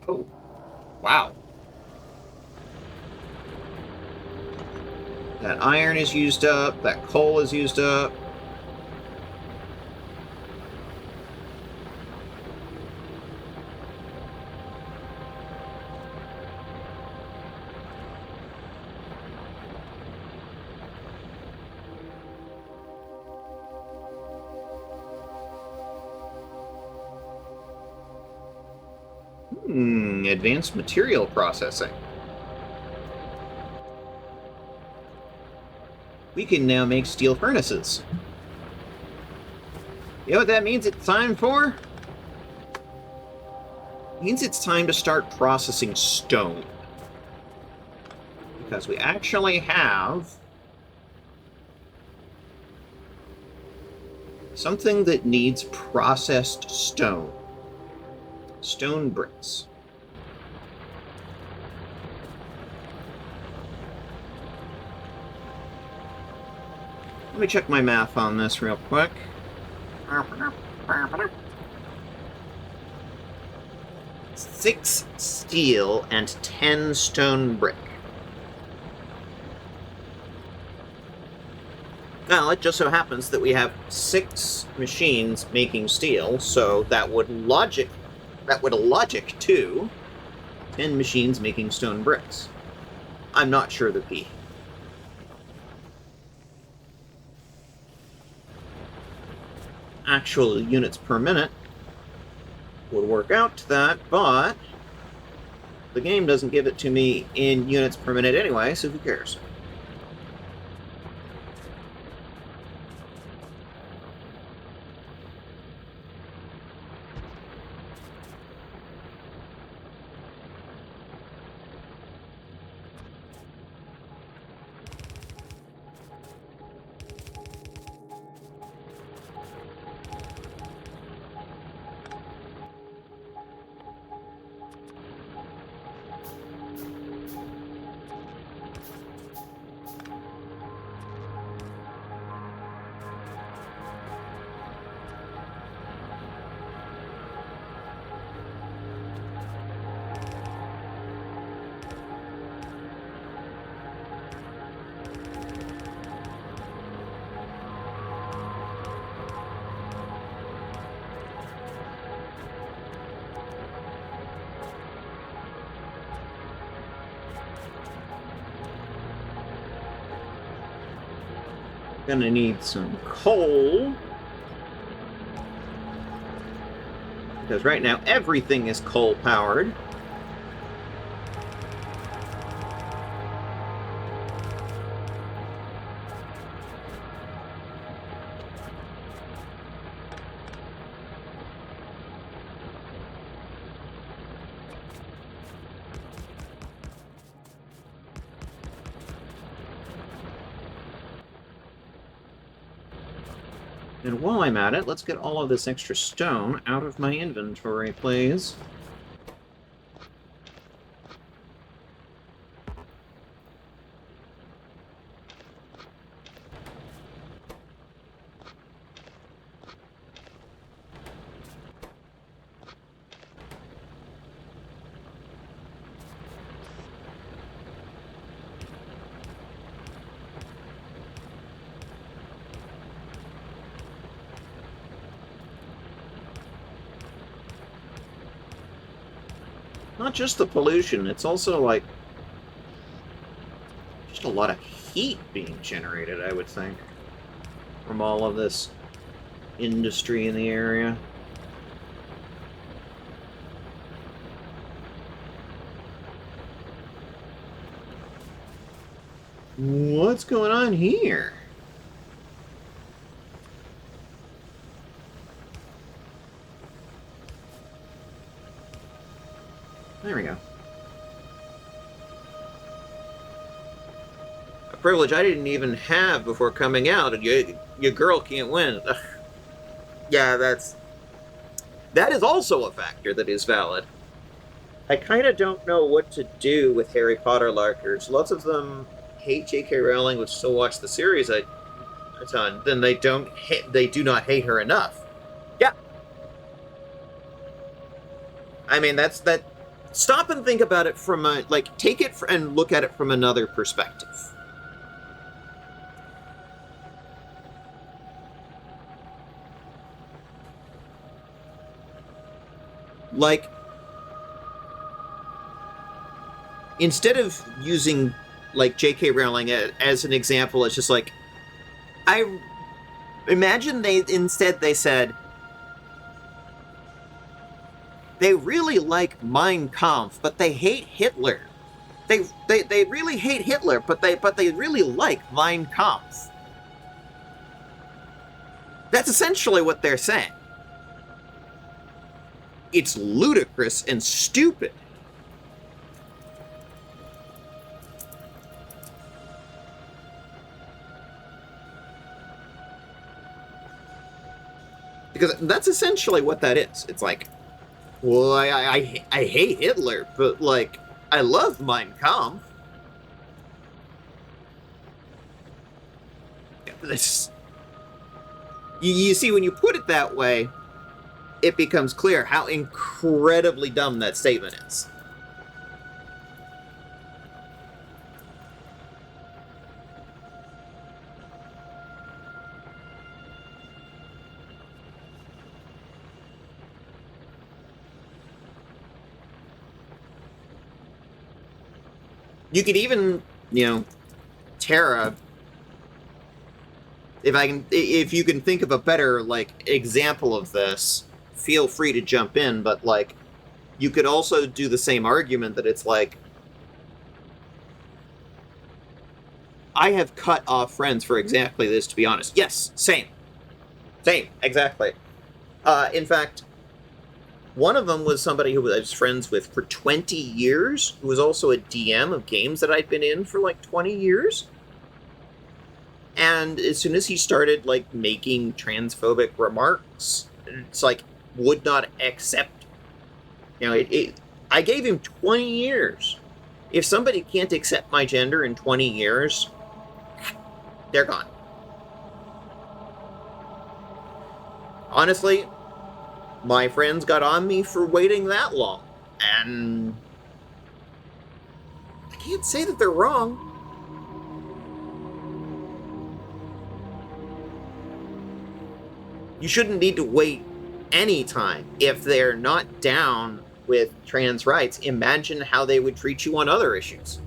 Oh, wow. That iron is used up, that coal is used up. Advanced material processing. We can now make steel furnaces. You know what that means it's time for? It means it's time to start processing stone. Because we actually have something that needs processed stone. Stone bricks. Let me check my math on this real quick. 6 steel and 10 stone brick. Well, it just so happens that we have 6 machines making steel, so that would logic to 10 machines making stone bricks. I'm not sure that the actual units per minute would work out to that, but the game doesn't give it to me in units per minute anyway, so who cares? Gonna need some coal. Because right now everything is coal-powered. And while I'm at it, let's get all of this extra stone out of my inventory, please. Not just the pollution, it's also like just a lot of heat being generated, I would think, from all of this industry in the area. What's going on here? There we go. A privilege I didn't even have before coming out, and your girl can't win. Ugh. Yeah, that is also a factor that is valid. I kind of don't know what to do with Harry Potter larkers. Lots of them hate J.K. Rowling, which still watch the series a ton. Then they do not hate her enough. Yeah. I mean, that. Stop and think about it from a, take it and look at it from another perspective. Like, instead of using, J.K. Rowling as an example, it's just I imagine they said, they really like Mein Kampf, but they hate Hitler. They really hate Hitler, but they really like Mein Kampf. That's essentially what they're saying. It's ludicrous and stupid. Because that's essentially what that is. It's like, well, I hate Hitler, but, I love Mein Kampf. You see, when you put it that way, it becomes clear how incredibly dumb that statement is. You could even, Tara, if you can think of a better, example of this, feel free to jump in, but, you could also do the same argument that it's I have cut off friends for exactly this, to be honest. Yes, same, exactly. In fact, one of them was somebody who I was friends with for 20 years, who was also a DM of games that I'd been in for 20 years. And as soon as he started making transphobic remarks, it's would not accept. I gave him 20 years. If somebody can't accept my gender in 20 years, they're gone. Honestly, my friends got on me for waiting that long, and I can't say that they're wrong. You shouldn't need to wait any time. If they're not down with trans rights, imagine how they would treat you on other issues.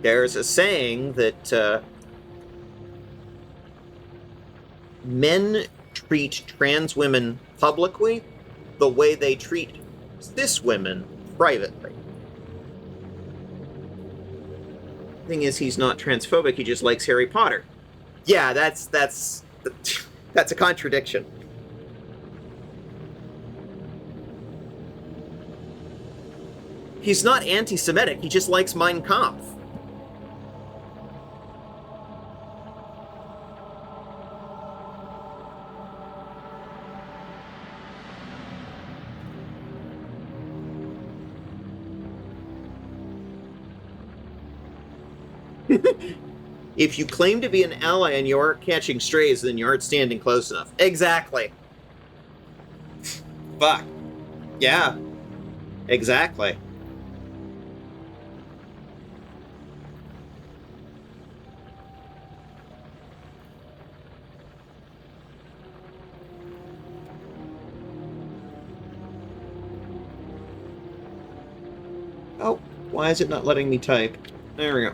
There's a saying that men treat trans women publicly the way they treat cis women privately. Thing is, he's not transphobic, he just likes Harry Potter. Yeah, that's a contradiction. He's not anti-Semitic, he just likes Mein Kampf. If you claim to be an ally and you aren't catching strays, then you aren't standing close enough. Exactly. Fuck. Yeah. Exactly. Oh, why is it not letting me type? There we go.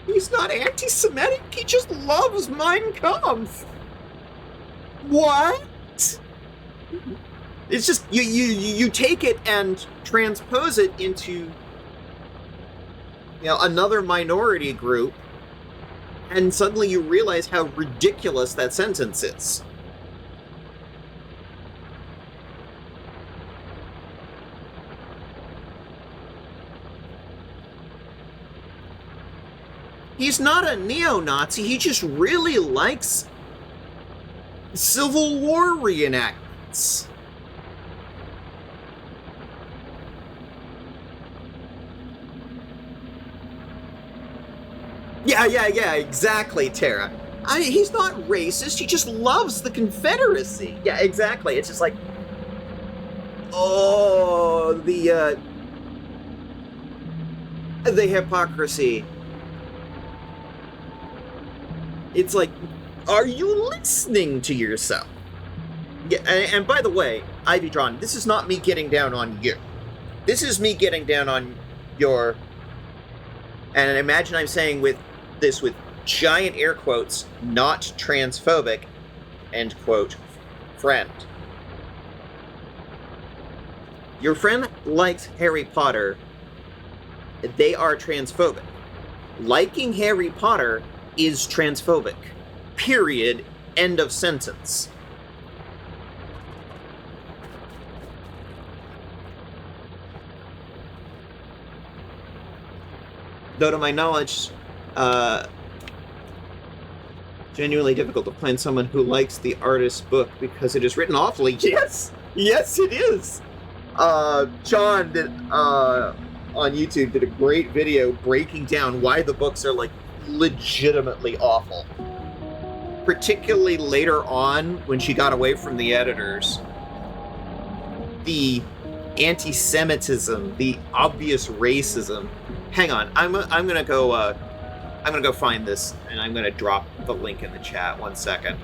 He's not anti-Semitic, he just loves Mein Kampf. What? It's just, you take it and transpose it into, another minority group, and suddenly you realize how ridiculous that sentence is. He's not a neo-Nazi, he just really likes Civil War reenactments. Yeah, exactly, Tara. He's not racist, he just loves the Confederacy. Yeah, exactly. It's just like, oh, the hypocrisy. It's like, are you listening to yourself? Yeah, and by the way, Ivy Drawn, this is not me getting down on you. This is me getting down on your, and imagine I'm saying this with giant air quotes, not transphobic, end quote, friend. Your friend likes Harry Potter. They are transphobic. Liking Harry Potter is transphobic. Period. End of sentence. Though to my knowledge, genuinely difficult to find someone who likes the artist's book because it is written awfully. Yes! Yes, it is! John did, on YouTube did a great video breaking down why the books are, like, legitimately awful. Particularly later on, when she got away from the editors. The anti-Semitism, the obvious racism. Hang on, I'm gonna go find this, and I'm gonna drop the link in the chat. 1 second.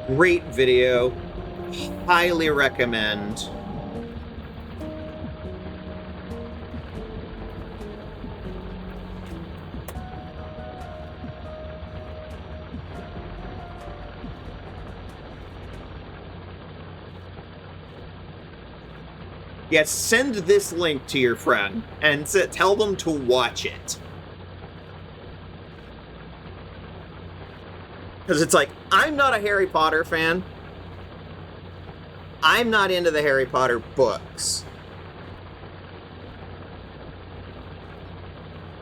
Great video. Highly recommend. Yes, send this link to your friend and tell them to watch it. Because it's like, I'm not a Harry Potter fan. I'm not into the Harry Potter books.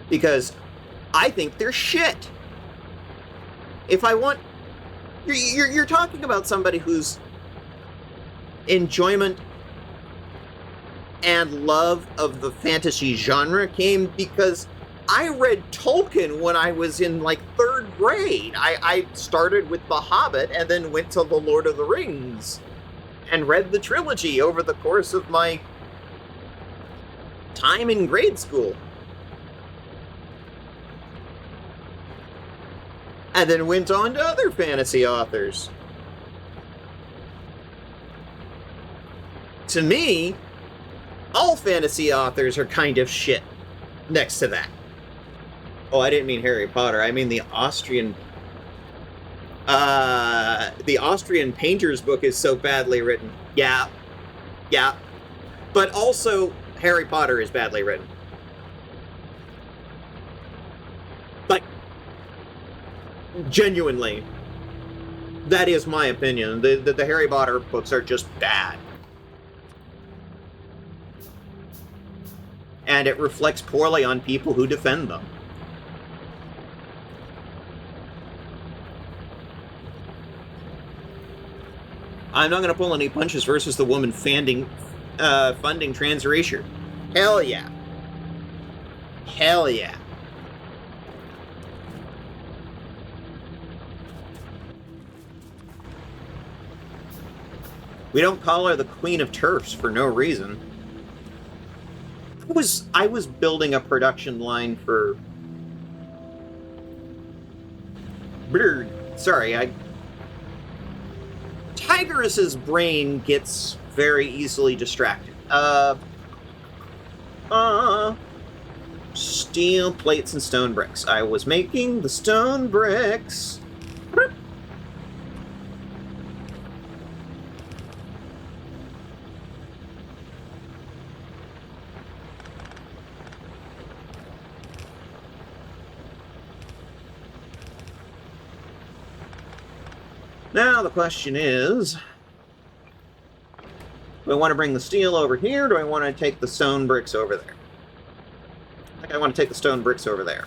Because I think they're shit. If I want... You're talking about somebody who's enjoyment and love of the fantasy genre came because I read Tolkien when I was in like 3rd grade. I started with The Hobbit and then went to The Lord of the Rings and read the trilogy over the course of my time in grade school. And then went on to other fantasy authors. To me, all fantasy authors are kind of shit next to that. Oh, I didn't mean Harry Potter. I mean the Austrian painter's book is so badly written. Yeah. But also, Harry Potter is badly written. Like, genuinely, that is my opinion. The Harry Potter books are just bad. And it reflects poorly on people who defend them. I'm not going to pull any punches versus the woman funding trans erasure. Hell yeah. Hell yeah. We don't call her the Queen of TERFs for no reason. I was building a production line for... Sorry, Tigress's brain gets very easily distracted. Steel plates and stone bricks. I was making the stone bricks. Now the question is, do I want to bring the steel over here, or do I want to take the stone bricks over there? I think I want to take the stone bricks over there.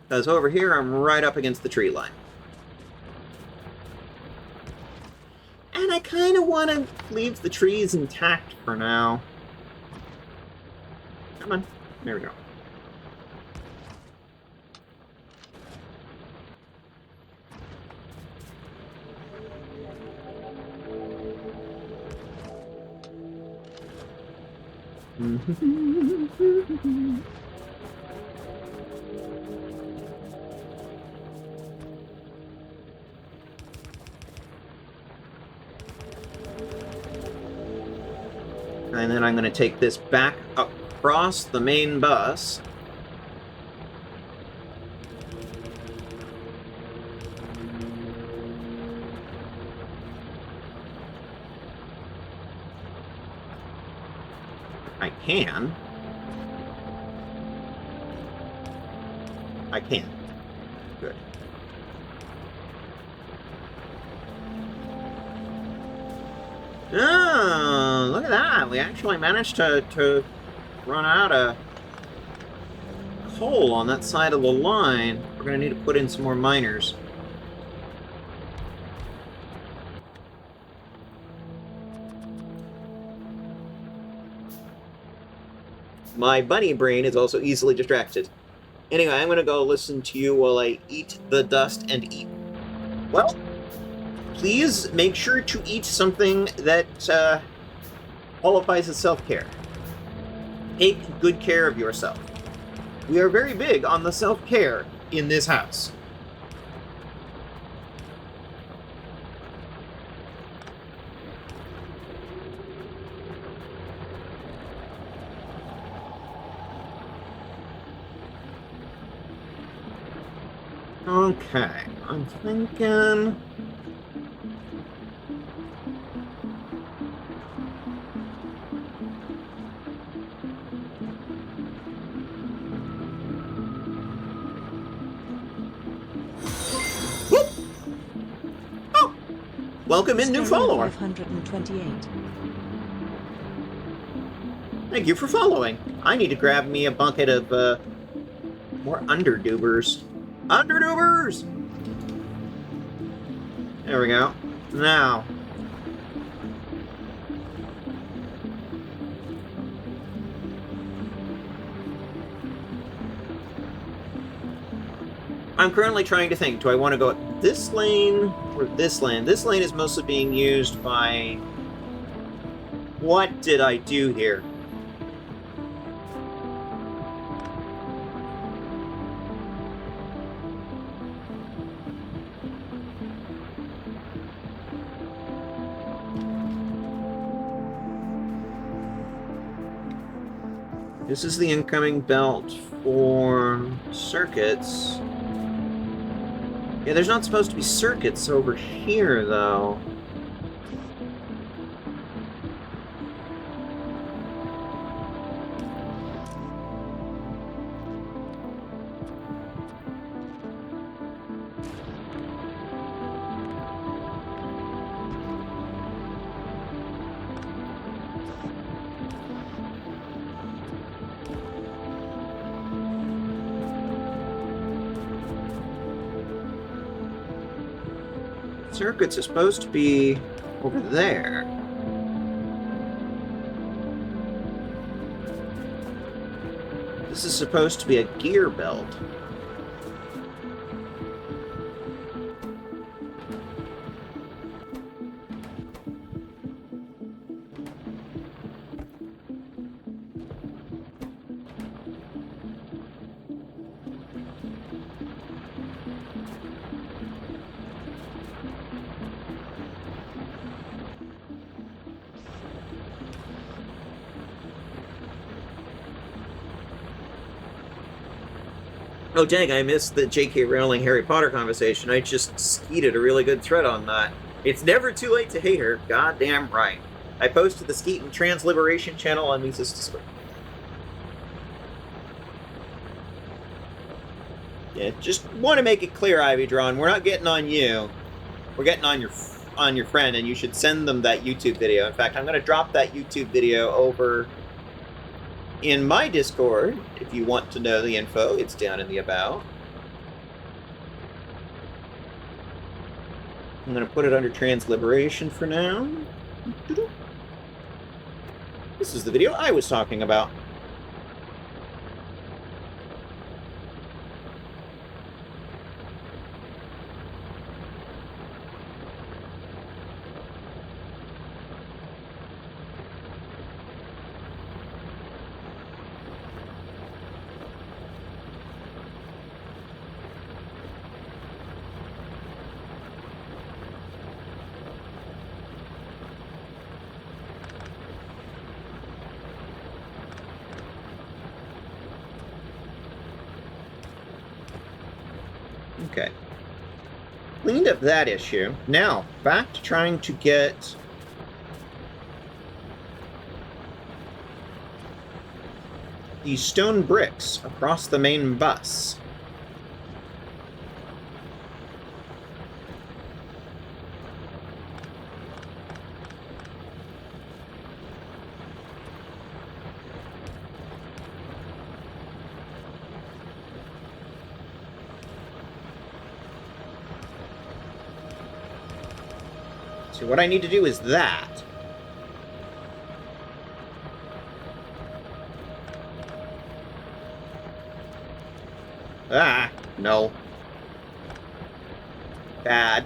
Because over here, I'm right up against the tree line. And I kind of want to leave the trees intact for now. Come on. There we go. And then I'm going to take this back across the main bus. I can. I can. Good. Oh, look at that. We actually managed to run out of coal on that side of the line. We're going to need to put in some more miners. My bunny brain is also easily distracted. Anyway, I'm going to go listen to you while I eat the dust and eat. Well, please make sure to eat something that qualifies as self-care. Take good care of yourself. We are very big on the self-care in this house. Okay, I'm thinking... Whoop! Oh! Welcome in, new follower. 528. Thank you for following. I need to grab me a bucket of, more underdubers. Underdubers! There we go. Now, I'm currently trying to think, do I want to go this lane or this lane? This lane is mostly being used by... What did I do here? This is the incoming belt for circuits. Yeah, there's not supposed to be circuits over here, though. Circuits are supposed to be over there. This is supposed to be a gear belt. Oh dang, I missed the J.K. Rowling Harry Potter conversation. I just skeeted a really good thread on that. It's never too late to hate her. Goddamn right. I posted the Skeet and Trans Liberation channel on Mises Discord. Yeah, just want to make it clear, Ivy Drawn, we're not getting on you. We're getting on your friend, and you should send them that YouTube video. In fact, I'm going to drop that YouTube video over in my Discord. If you want to know the info, it's down in the about. I'm going to put it under Trans Liberation for now. This is the video I was talking about. Okay. Cleaned up that issue. Now, back to trying to get these stone bricks across the main bus. So what I need to do is that. Ah, no. Bad.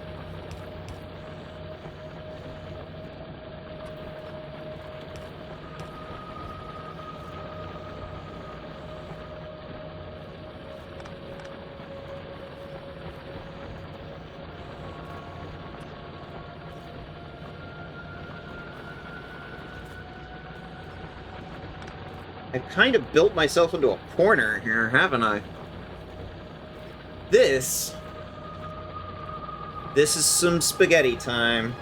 I've kind of built myself into a corner here, haven't I? This is some spaghetti time.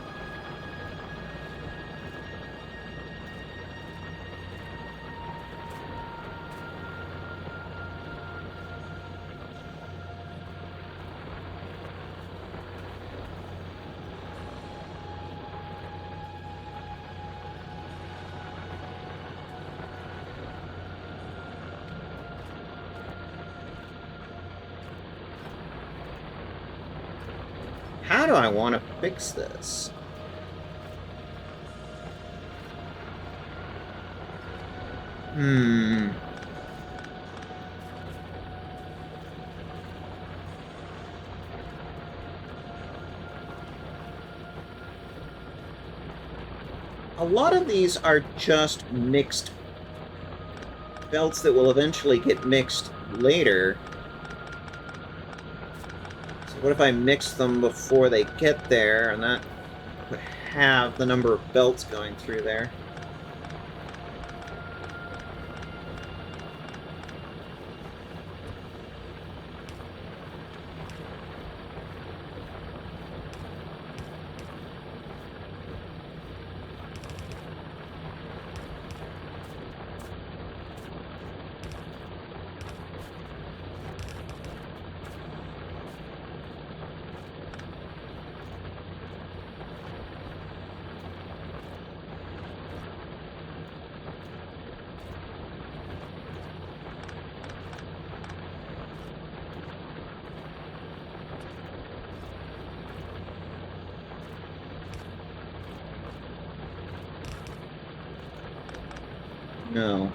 How do I want to fix this? a lot of these are just mixed belts that will eventually get mixed later. So what if I mix them before they get there, and that would have the number of belts going through there? No.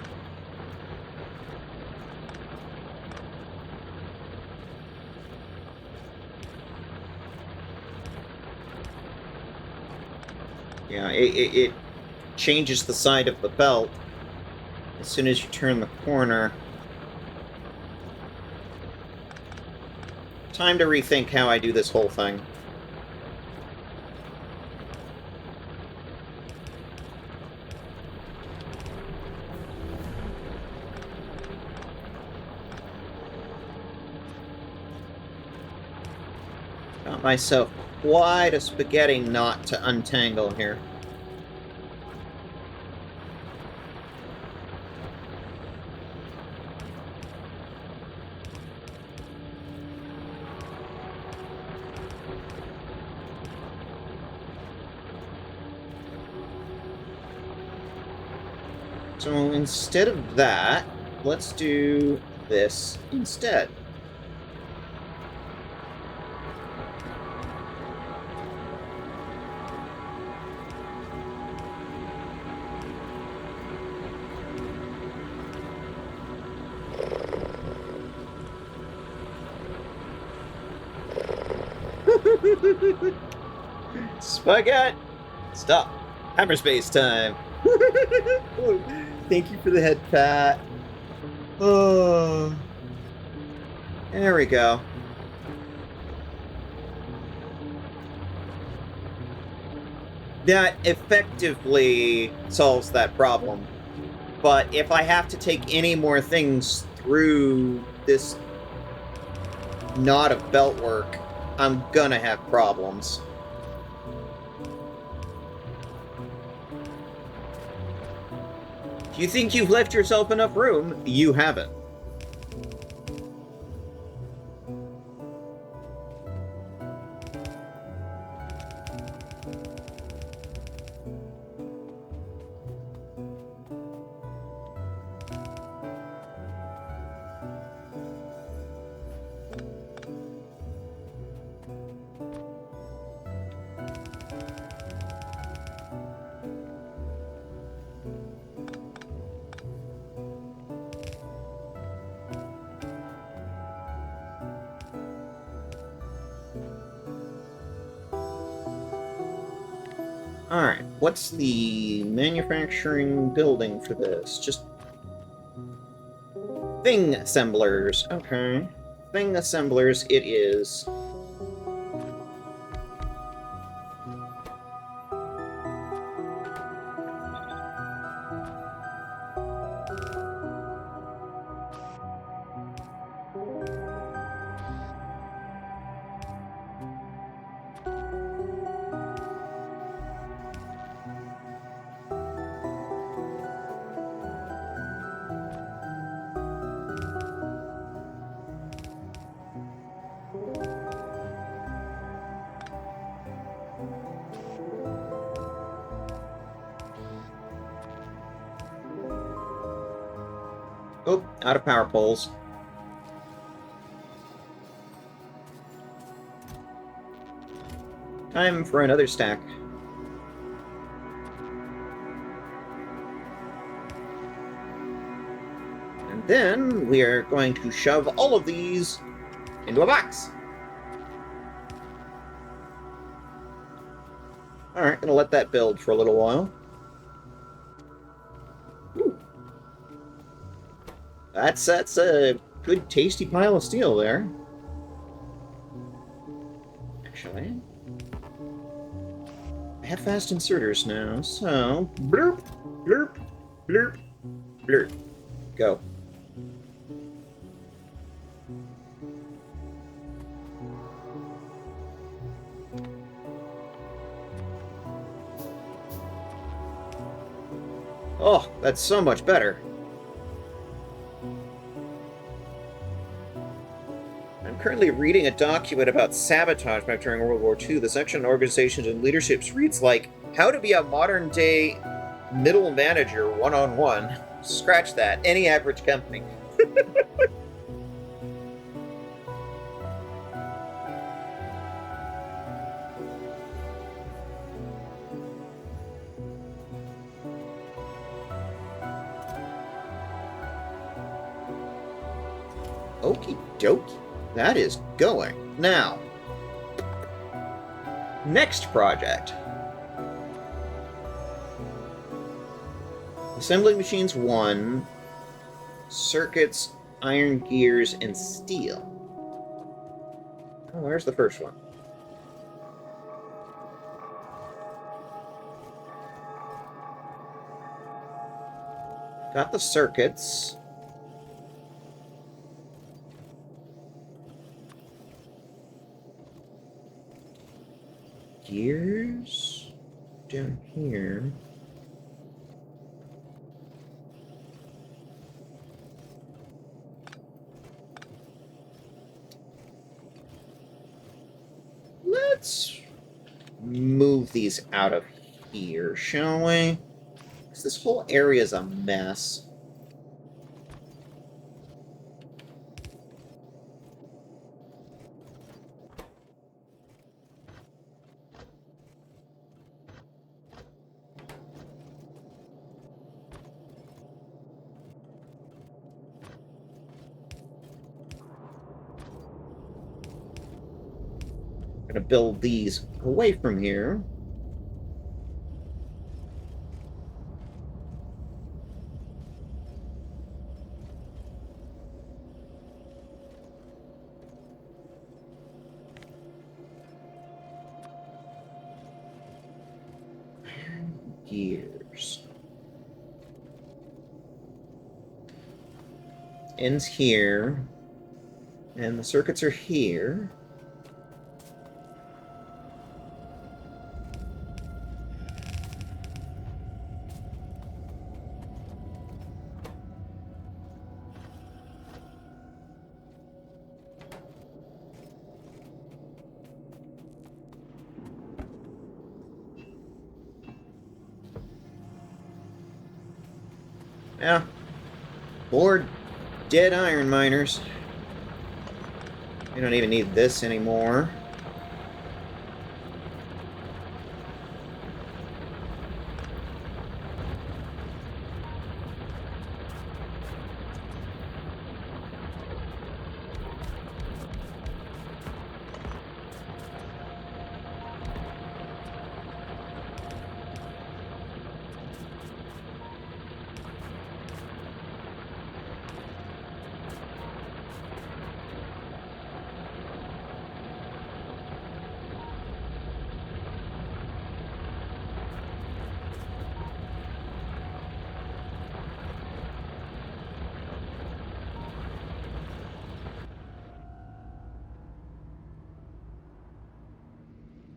Yeah, it changes the side of the belt as soon as you turn the corner. Time to rethink how I do this whole thing. Got myself quite a spaghetti knot to untangle here. So instead of that, let's do this instead. Spaghetti! Stop. Hyperspace time. Thank you for the head pat. Oh. There we go. That effectively solves that problem. But if I have to take any more things through this knot of belt work, I'm gonna have problems. If you think you've left yourself enough room, you haven't. Alright, what's the manufacturing building for this? Just thing assemblers. Okay. Thing assemblers it is. Oh, out of power poles. Time for another stack. And then we are going to shove all of these into a box. Alright, gonna let that build for a little while. That's a good, tasty pile of steel there. Actually, I have fast inserters now, so blurp, blurp, blurp, blurp. Go. Oh, that's so much better. I'm currently reading a document about sabotage back during World War II. The section on organizations and leaderships reads like, how to be a modern-day middle manager one-on-one. Scratch that. Any average company. Okie dokie. That is going. Now, next project. Assembling machines 1, circuits, iron gears, and steel. Oh, where's the first one? Got the circuits. Gears down here. Let's move these out of here, shall we? Because this whole area is a mess. I'm going to build these away from here. Gears. Ends here. And the circuits are here. Yeah. Bored dead iron miners. We don't even need this anymore.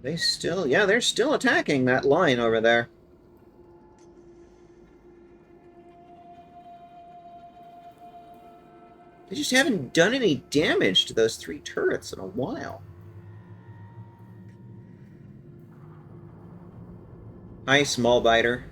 They still, yeah, they're still attacking that line over there. They just haven't done any damage to those 3 turrets in a while. Hi, small biter.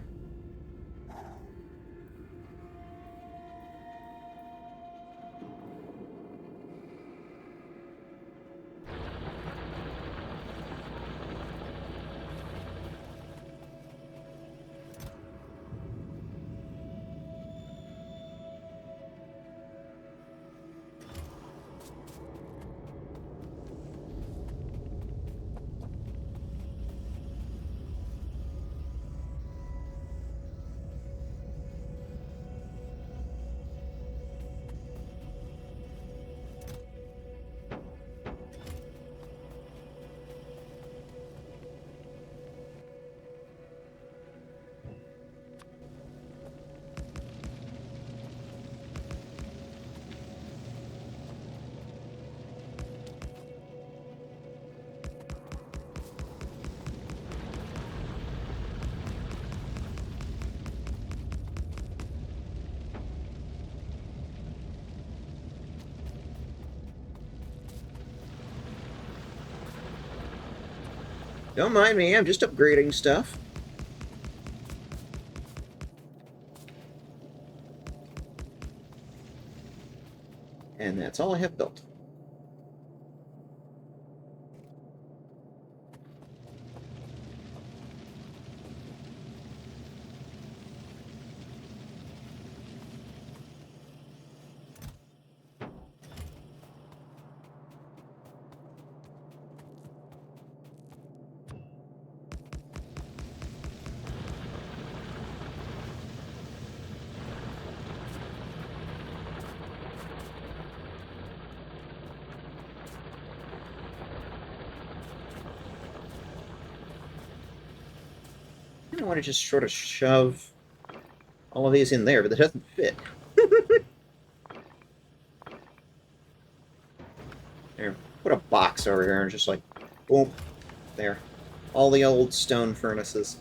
Don't mind me, I'm just upgrading stuff. And that's all I have built. I want to just sort of shove all of these in there, but that doesn't fit. There, put a box over here and just like, boom, there. All the old stone furnaces.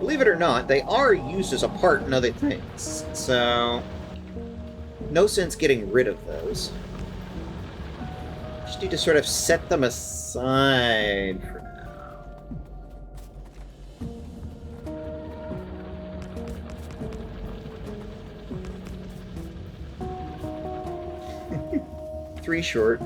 Believe it or not, they are used as a part in other things, so no sense getting rid of those. Just need to sort of set them aside for now. 3 short.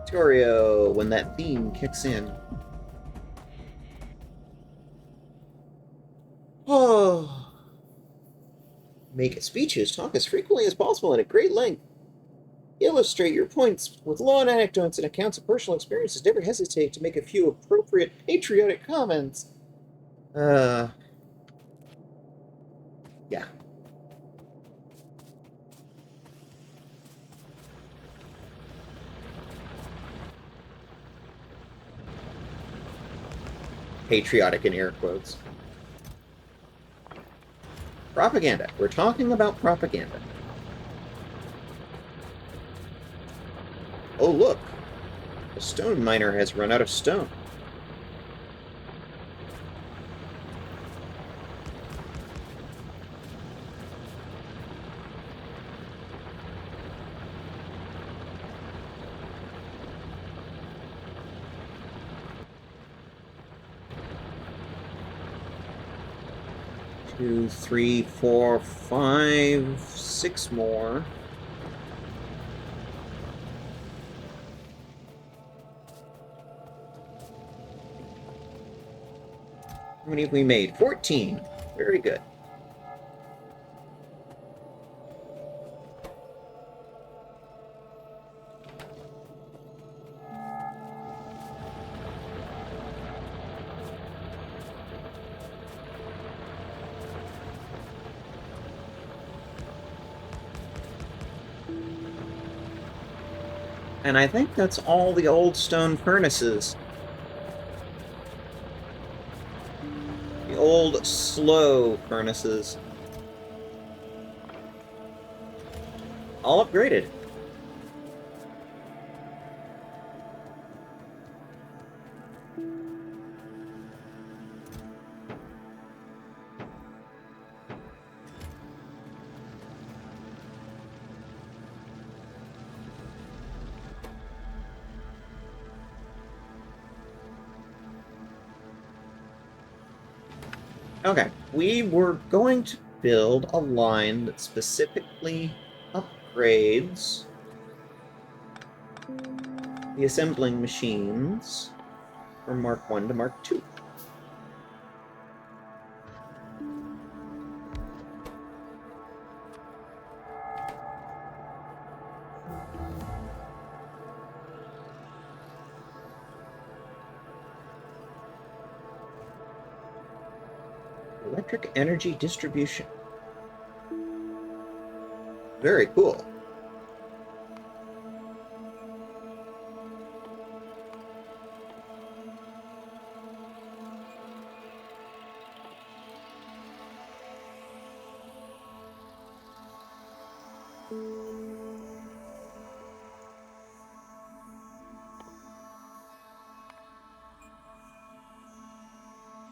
Victorio, when that theme kicks in. Oh. Make speeches, talk as frequently as possible and at great length. Illustrate your points with law and anecdotes and accounts of personal experiences. Never hesitate to make a few appropriate patriotic comments. Yeah. Patriotic in air quotes. Propaganda. We're talking about propaganda. Oh, look. The stone miner has run out of stone. Two, 3, 4, 5, 6 more. How many have we made? 14. Very good. And I think that's all the old stone furnaces. The old, slow furnaces. All upgraded. Okay, we were going to build a line that specifically upgrades the assembling machines from Mark 1 to Mark 2. Electric energy distribution. Very cool.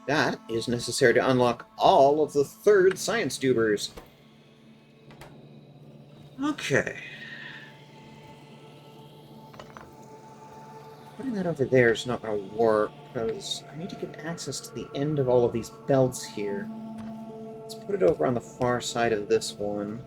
That is necessary to unlock all of the third science tubers. Okay. Putting that over there is not going to work, because I need to get access to the end of all of these belts here. Let's put it over on the far side of this one.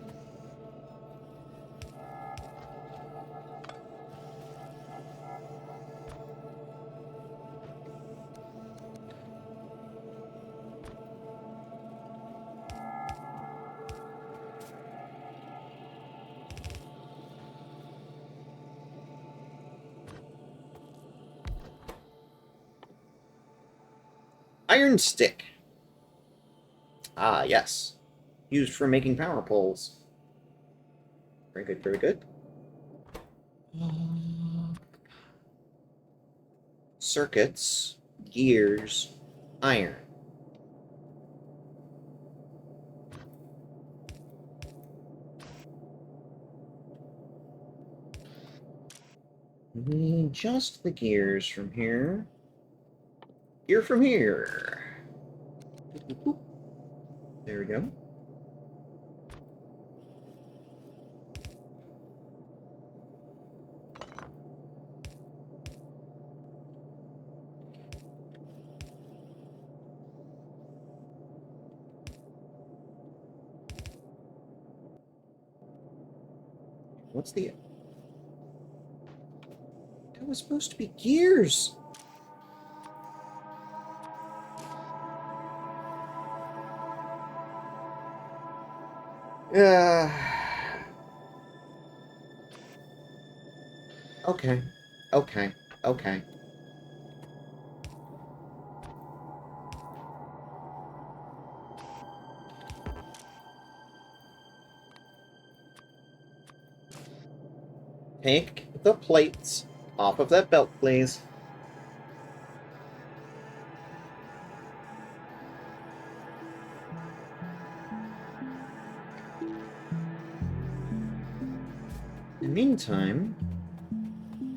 Iron stick. Ah, yes. Used for making power poles. Very good, very good. Circuits, gears, iron. We need just the gears from here. Gear from here. There we go. What's the... That was supposed to be gears! Okay. Okay. Okay. Take the plates off of that belt, please. In the meantime,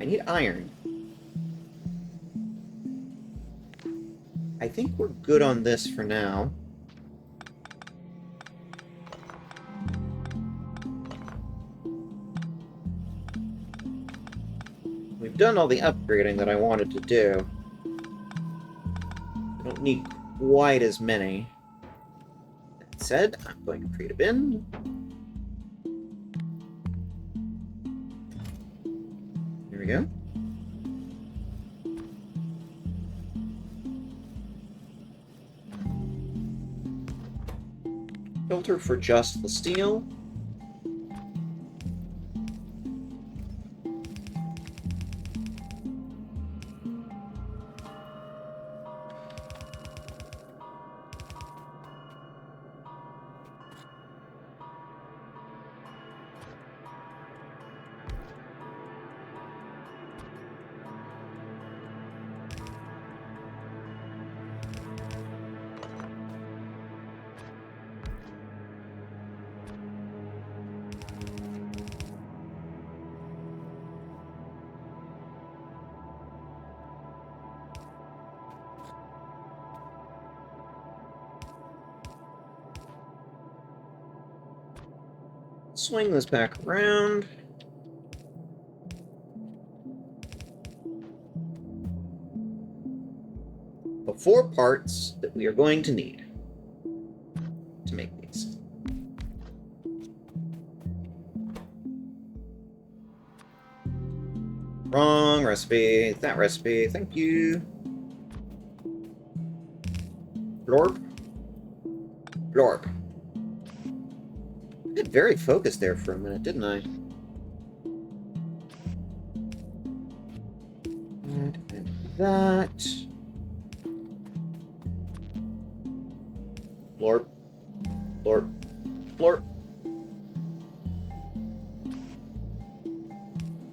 I need iron. I think we're good on this for now. We've done all the upgrading that I wanted to do. I don't need quite as many. That said, I'm going to create a bin. There we go. Filter for just the steel. Swing this back around. The 4 parts that we are going to need to make these. Wrong recipe. That recipe. Thank you. Blorp. Blorp. I got very focused there for a minute, didn't I? And that. Blorp. Blorp. Blorp.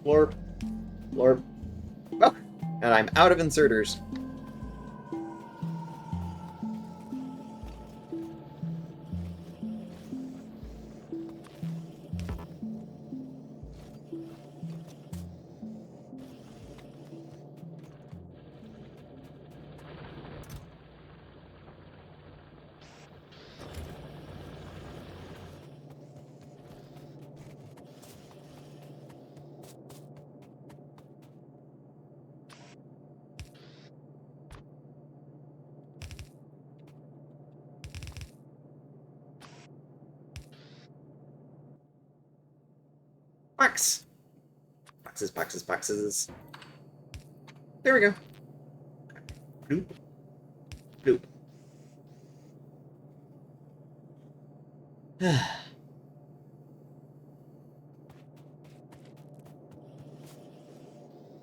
Blorp. Blorp. Oh, and I'm out of inserters. Box! Boxes, boxes, boxes. There we go. Bloop. Bloop.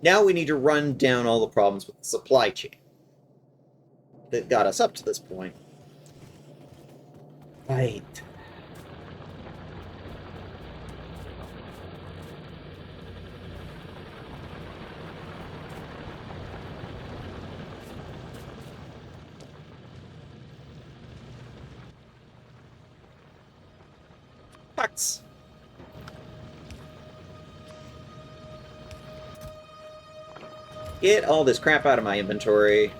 Now we need to run down all the problems with the supply chain that got us up to this point. Right. Box. Get all this crap out of my inventory.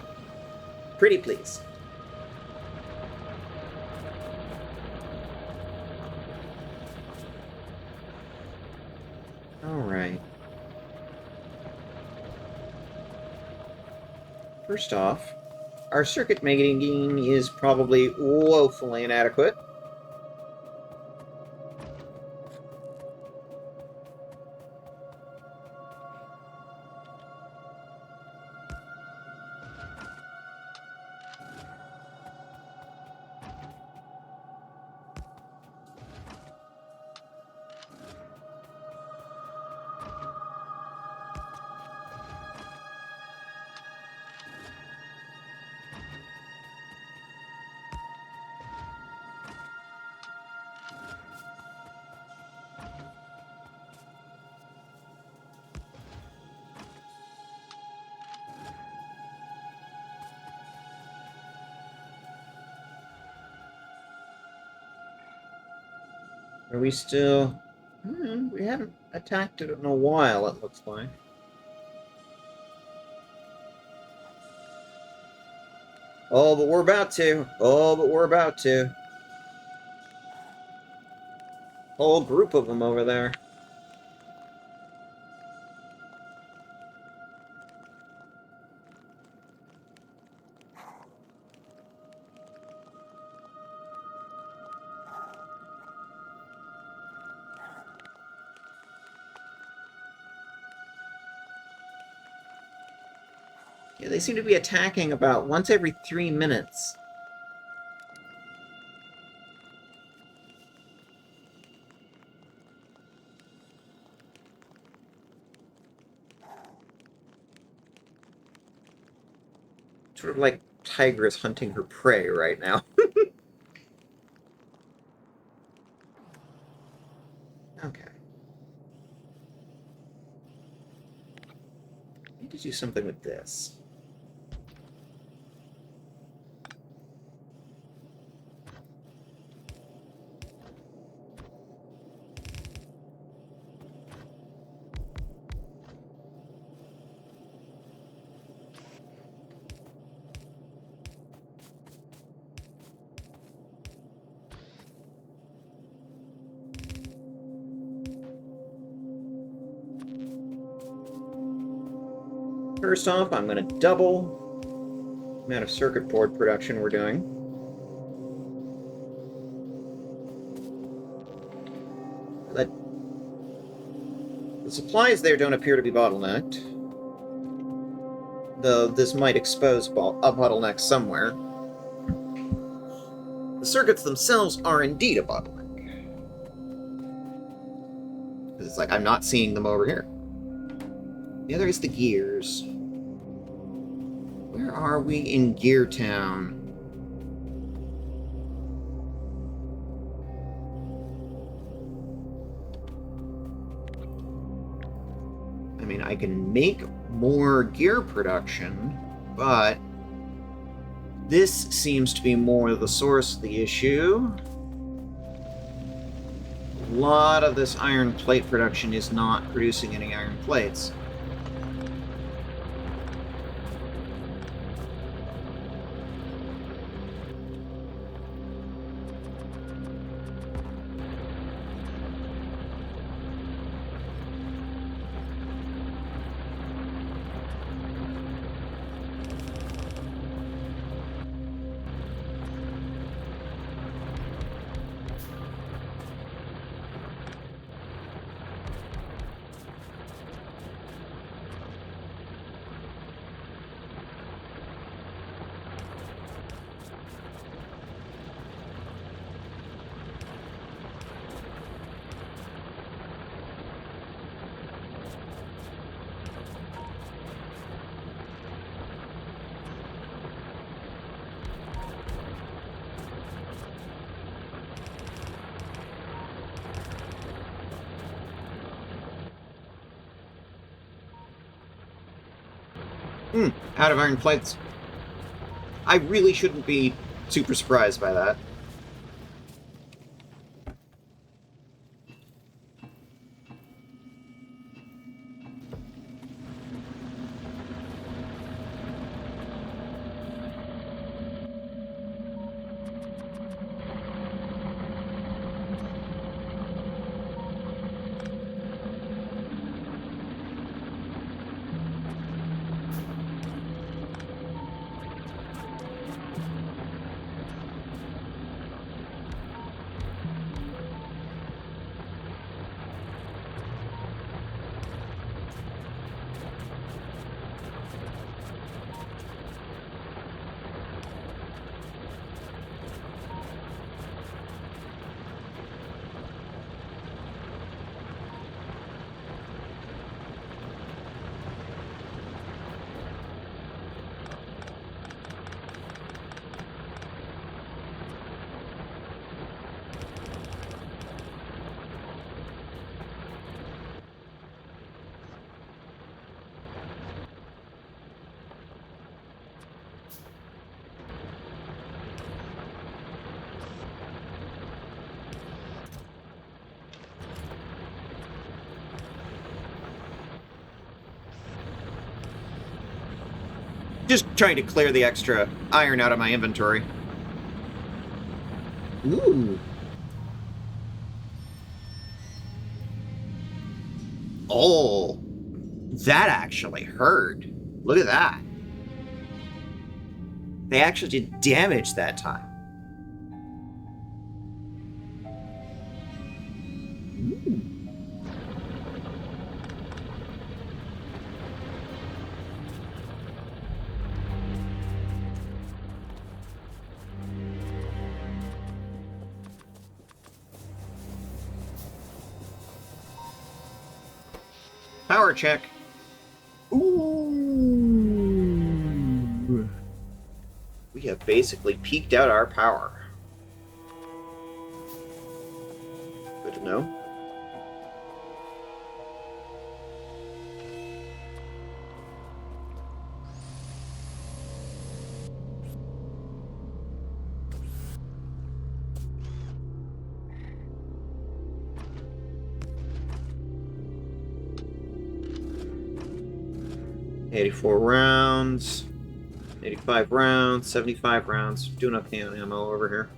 Pretty please. Alright. First off, our circuit making is probably woefully inadequate. Are we still... we haven't attacked it in a while, it looks like. Oh, but we're about to. Oh, but we're about to. Whole group of them over there. Yeah, they seem to be attacking about once every 3 minutes. Sort of like Tigress hunting her prey right now. Okay. I need to do something with this. First off, I'm going to double the amount of circuit board production we're doing. The supplies there don't appear to be bottlenecked, though this might expose a bottleneck somewhere. The circuits themselves are indeed a bottleneck. It's like I'm not seeing them over here. The other is the gears. Where are we in Gear Town? I mean, I can make more gear production, but this seems to be more the source of the issue. A lot of this iron plate production is not producing any iron plates. Out of iron plates. I really shouldn't be super surprised by that. Just trying to clear the extra iron out of my inventory. Ooh. Oh. That actually hurt. Look at that. They actually did damage that time. Ooh. Power check. Ooh. We have basically peaked out our power. Good to know. $84 rounds, 85 rounds, 75 rounds. Doing okay on ammo over here.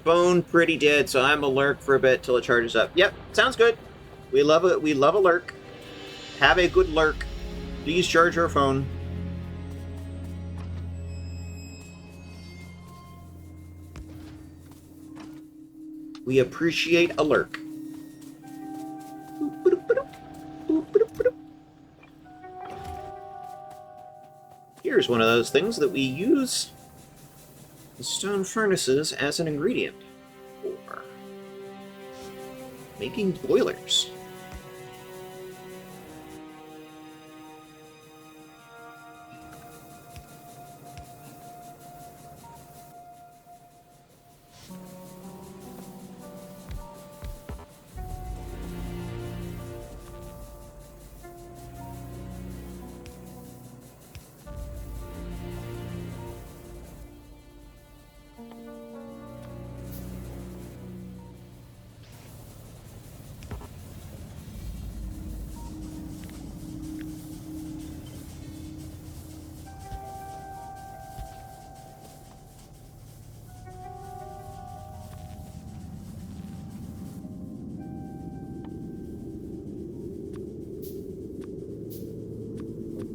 Phone pretty dead, so I'm a lurk for a bit till it charges up. Yep, sounds good. We love it. We love a lurk. Have a good lurk. Please charge your phone. We appreciate a lurk. Here's one of those things that we use in stone furnaces as an ingredient for making boilers.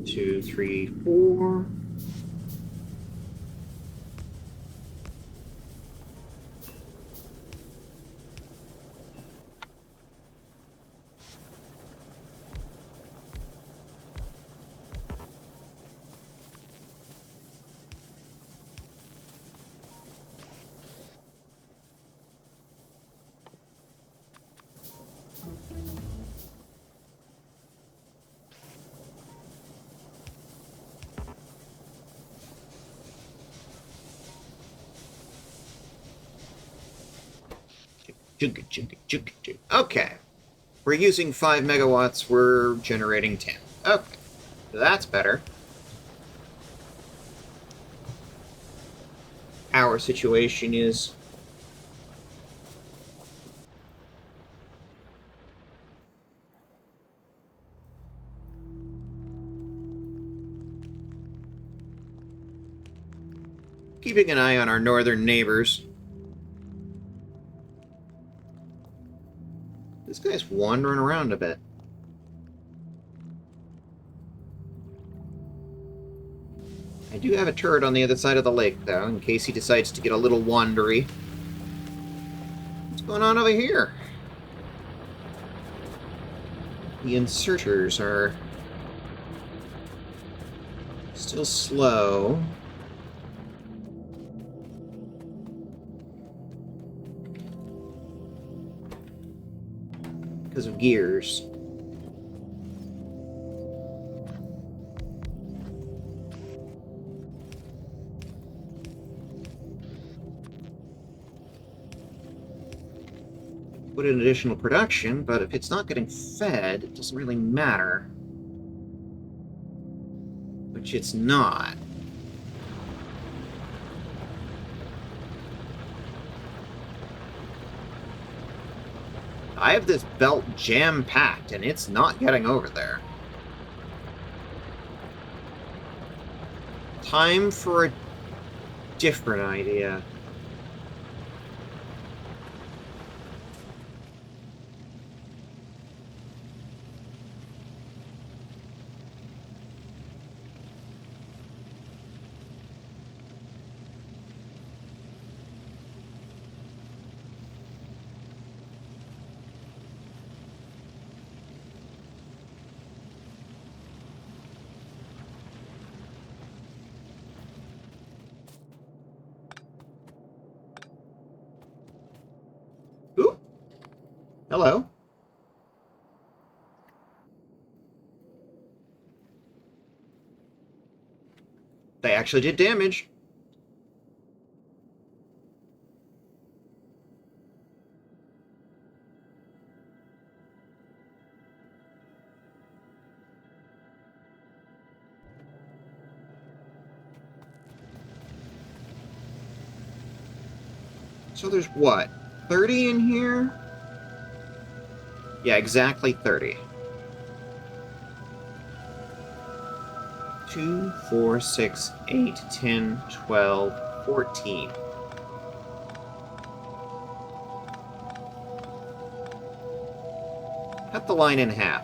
Two, three, four. Okay. We're using 5 megawatts, we're generating 10. Okay, so that's better. Our situation is... keeping an eye on our northern neighbors. This guy's wandering around a bit. I do have a turret on the other side of the lake, though, in case he decides to get a little wandery. What's going on over here? The inserters are still slow. Because of gears. Put in additional production, but if it's not getting fed, it doesn't really matter. Which it's not. I have this belt jam-packed, and it's not getting over there. Time for a different idea. Ooh! Hello. They actually did damage. So there's what? 30 in here? Yeah, exactly 30. 2, 4, 6, 8, 10, 12, 14. Cut the line in half.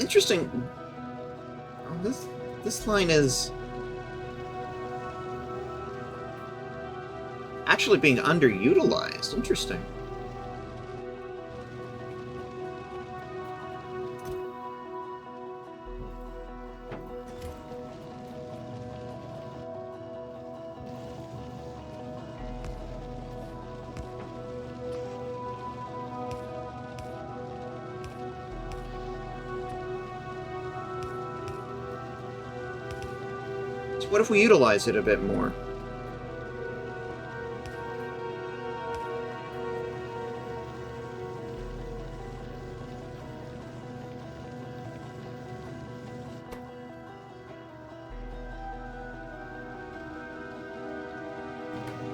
Interesting. Oh, this line is actually being underutilized. Interesting. So what if we utilize it a bit more?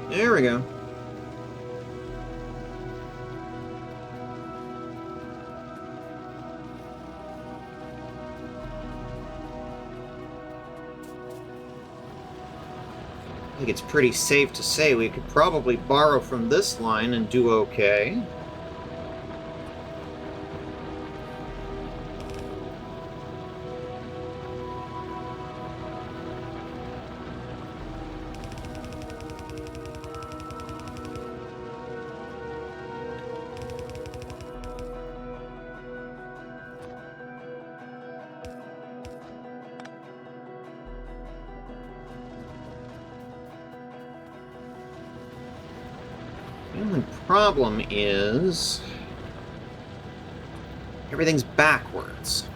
There we go. I think it's pretty safe to say we could probably borrow from this line and do okay. The only problem is everything's backwards.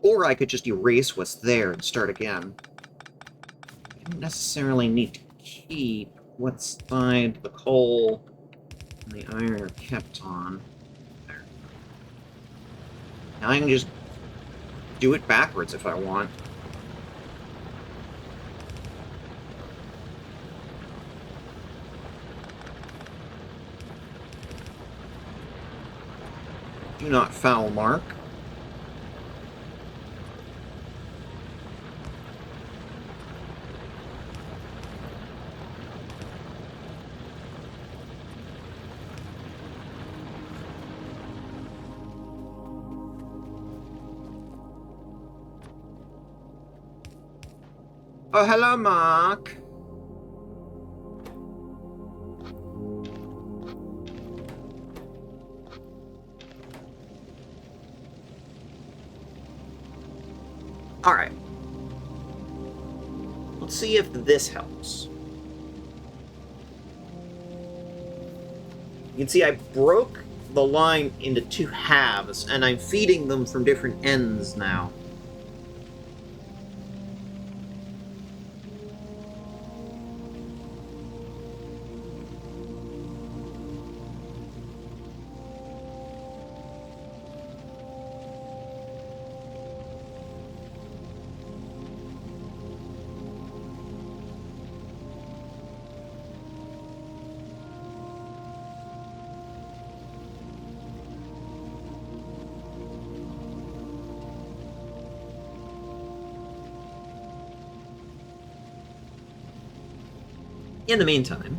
Or I could just erase what's there and start again. I don't necessarily need to keep what side the coal and the iron are kept on. Now I can just do it backwards if I want. Do not foul mark. Oh, hello, Mark. All right. Let's see if this helps. You can see I broke the line into two halves, and I'm feeding them from different ends now. In the meantime,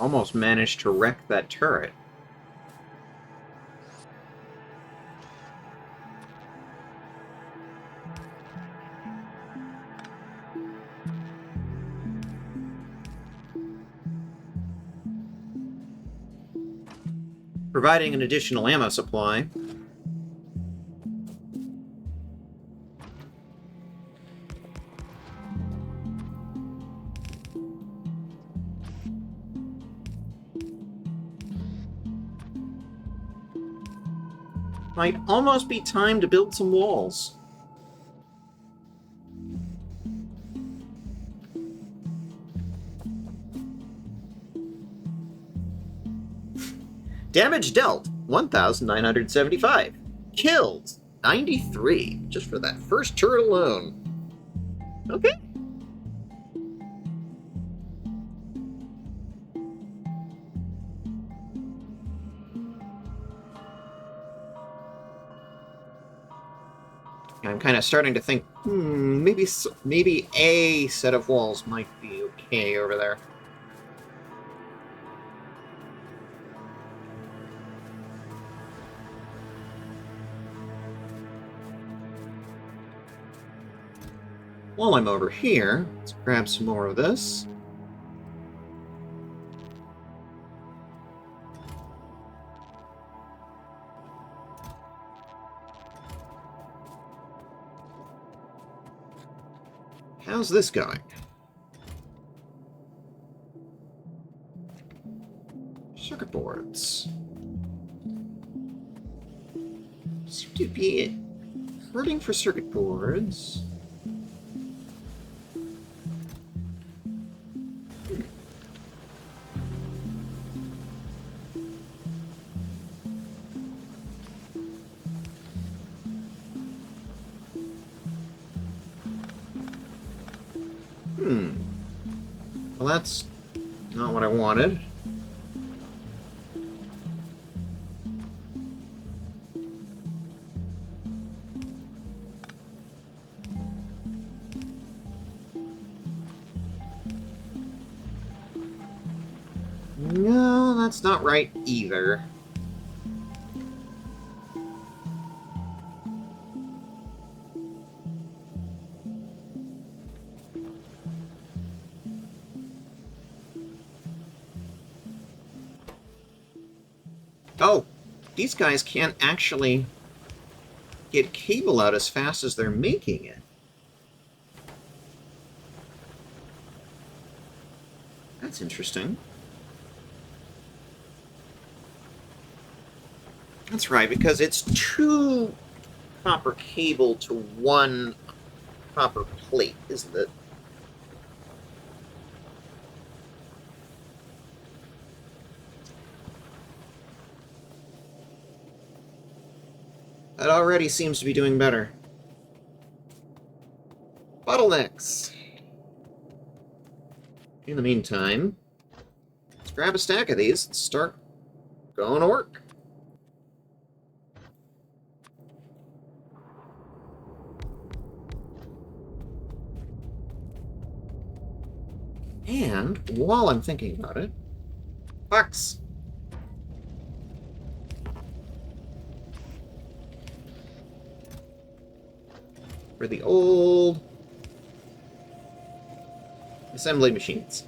almost managed to wreck that turret. Providing an additional ammo supply. Might almost be time to build some walls. Damage dealt, 1,975. Killed, 93. Just for that first turret alone. Okay. I'm kind of starting to think, maybe a set of walls might be okay over there. While I'm over here, let's grab some more of this. How's this going? Circuit boards. Seem to be hurting for circuit boards. Well, that's not what I wanted. No, that's not right either. Oh, these guys can't actually get cable out as fast as they're making it. That's interesting. That's right, because it's 2 copper cable to 1 copper plate, isn't it? That already seems to be doing better. Bottlenecks. In the meantime, let's grab a stack of these and start going to work. And while I'm thinking about it, box. For the old assembly machines.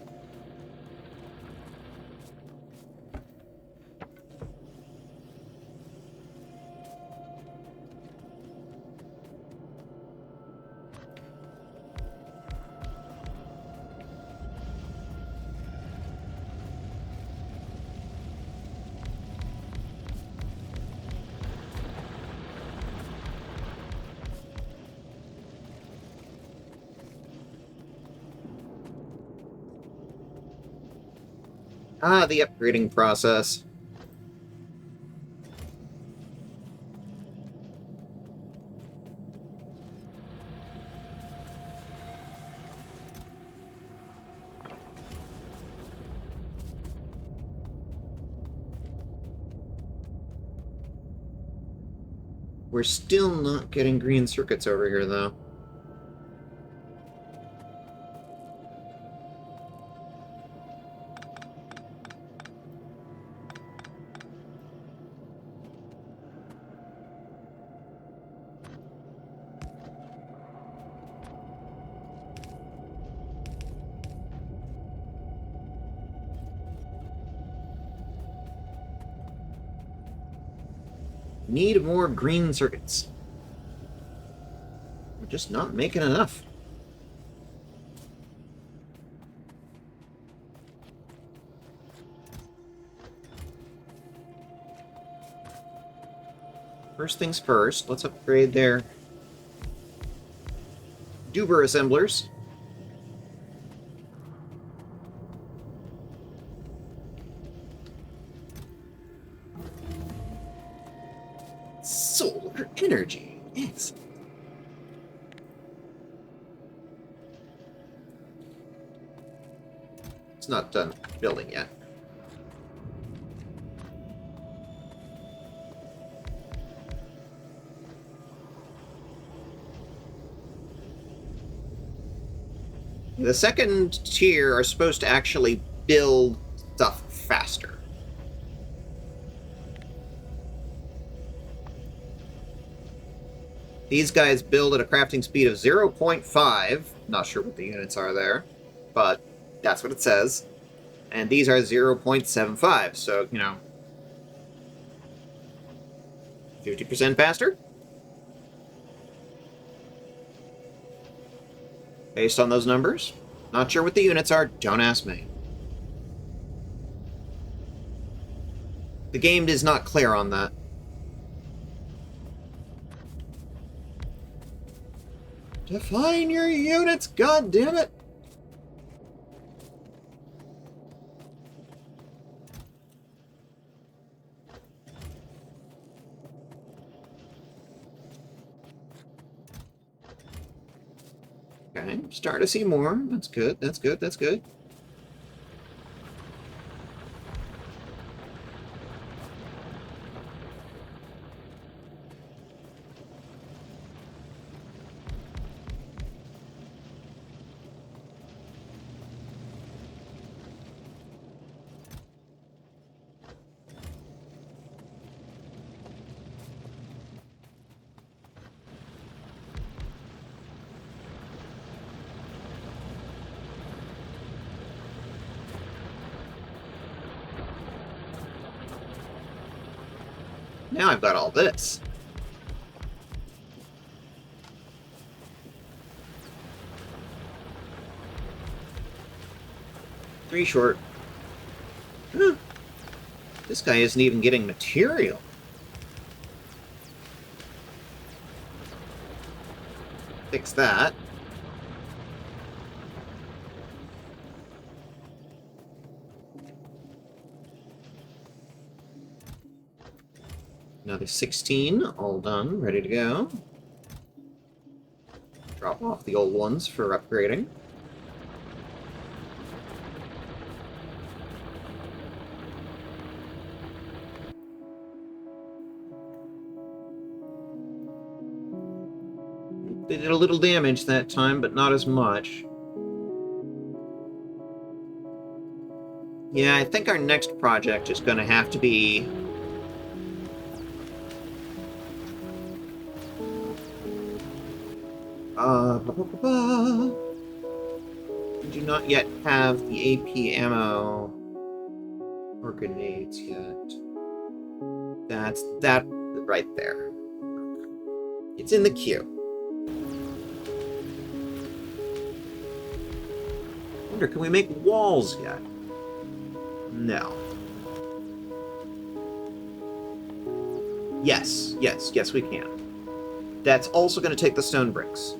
Ah, the upgrading process. We're still not getting green circuits over here, though. Need more green circuits. We're just not making enough. First things first, let's upgrade their Duber assemblers. Solar energy. Yes. It's not done building yet. The second tier are supposed to actually build stuff faster. These guys build at a crafting speed of 0.5. Not sure what the units are there, but that's what it says. And these are 0.75, so, 50% faster. Based on those numbers. Not sure what the units are, don't ask me. The game is not clear on that. Define your units, god damn it! Okay, starting to see more. That's good, that's good, that's good. Now I've got all this. Three short. Huh. This guy isn't even getting material. Fix that. Another 16, all done, ready to go. Drop off the old ones for upgrading. They did a little damage that time, but not as much. Yeah, I think our next project is going to have to be... We do not yet have the AP ammo or grenades yet. That's that right there. It's in the queue. I wonder, can we make walls yet? No. Yes, we can. That's also going to take the stone bricks.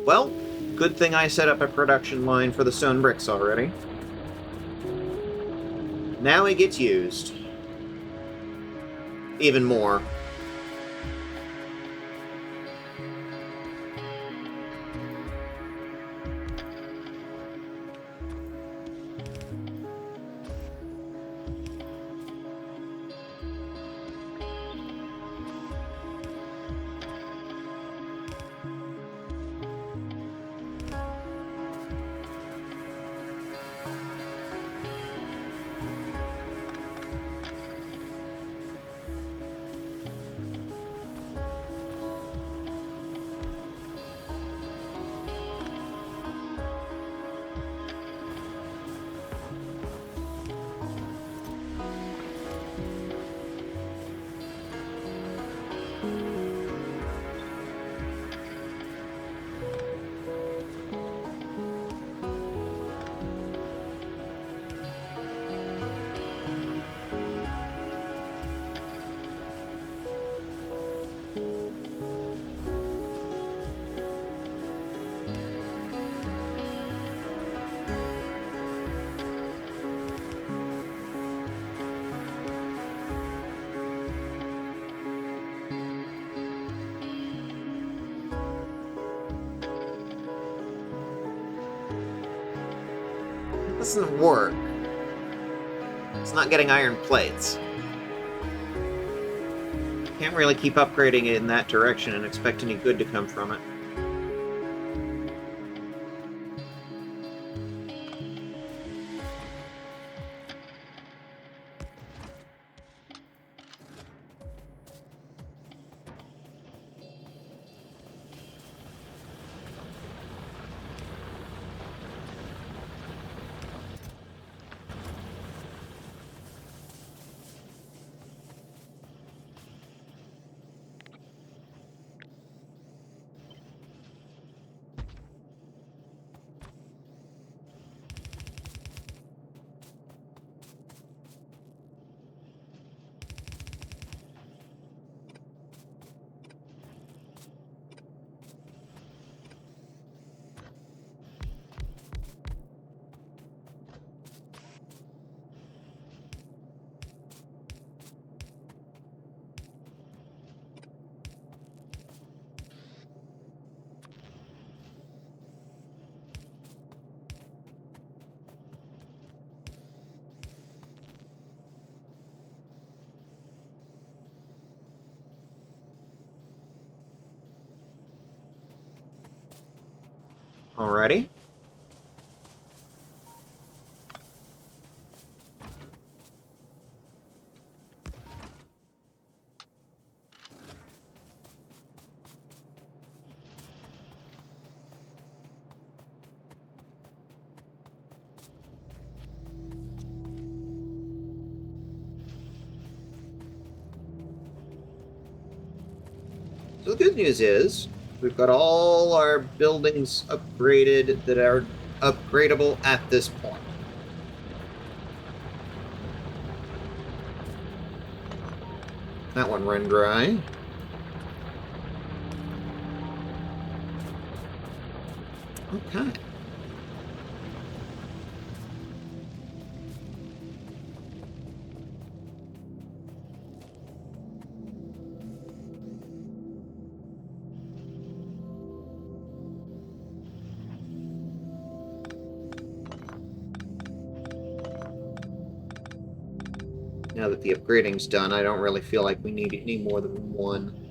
Well, good thing I set up a production line for the stone bricks already. Now it gets used. Even more. doesn't work. It's not getting iron plates. Can't really keep upgrading it in that direction and expect any good to come from it. Alrighty. So the good news is, we've got all our buildings upgraded that are upgradable at this point. That one ran dry. Okay. Now that the upgrading's done, I don't really feel like we need any more than one.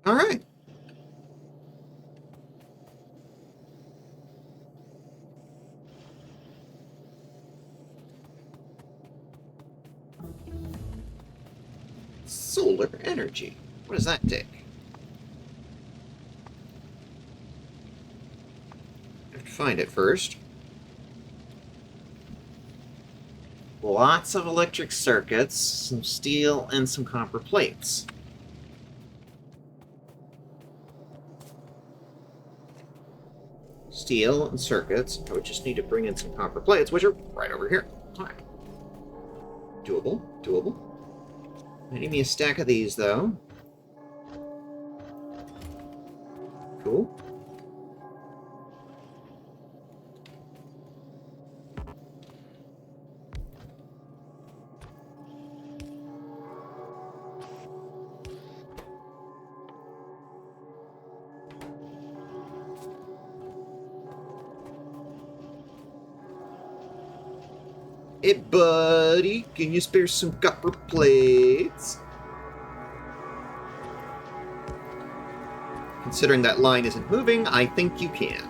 All right. Solar energy. What does that take? I have to find it first. Lots of electric circuits, some steel, and some copper plates. Steel and circuits. I would just need to bring in some copper plates, which are right over here. Alright. Doable, doable. I need me a stack of these, though. Cool. Hey, buddy, can you spare some copper plates? Considering that line isn't moving, I think you can.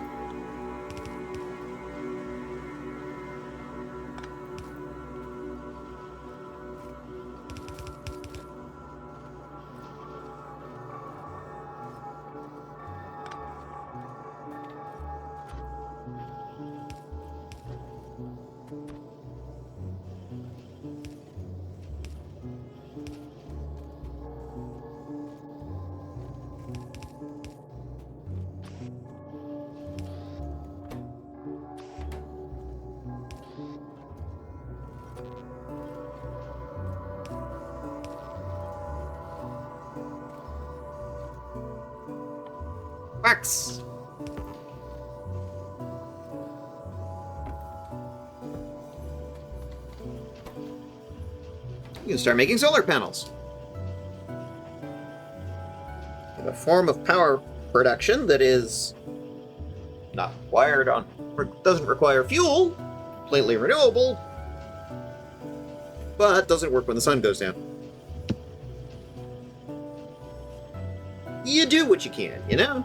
Wax! You can start making solar panels. In a form of power production that is not wired on, or doesn't require fuel, completely renewable, but doesn't work when the sun goes down. You do what you can, you know?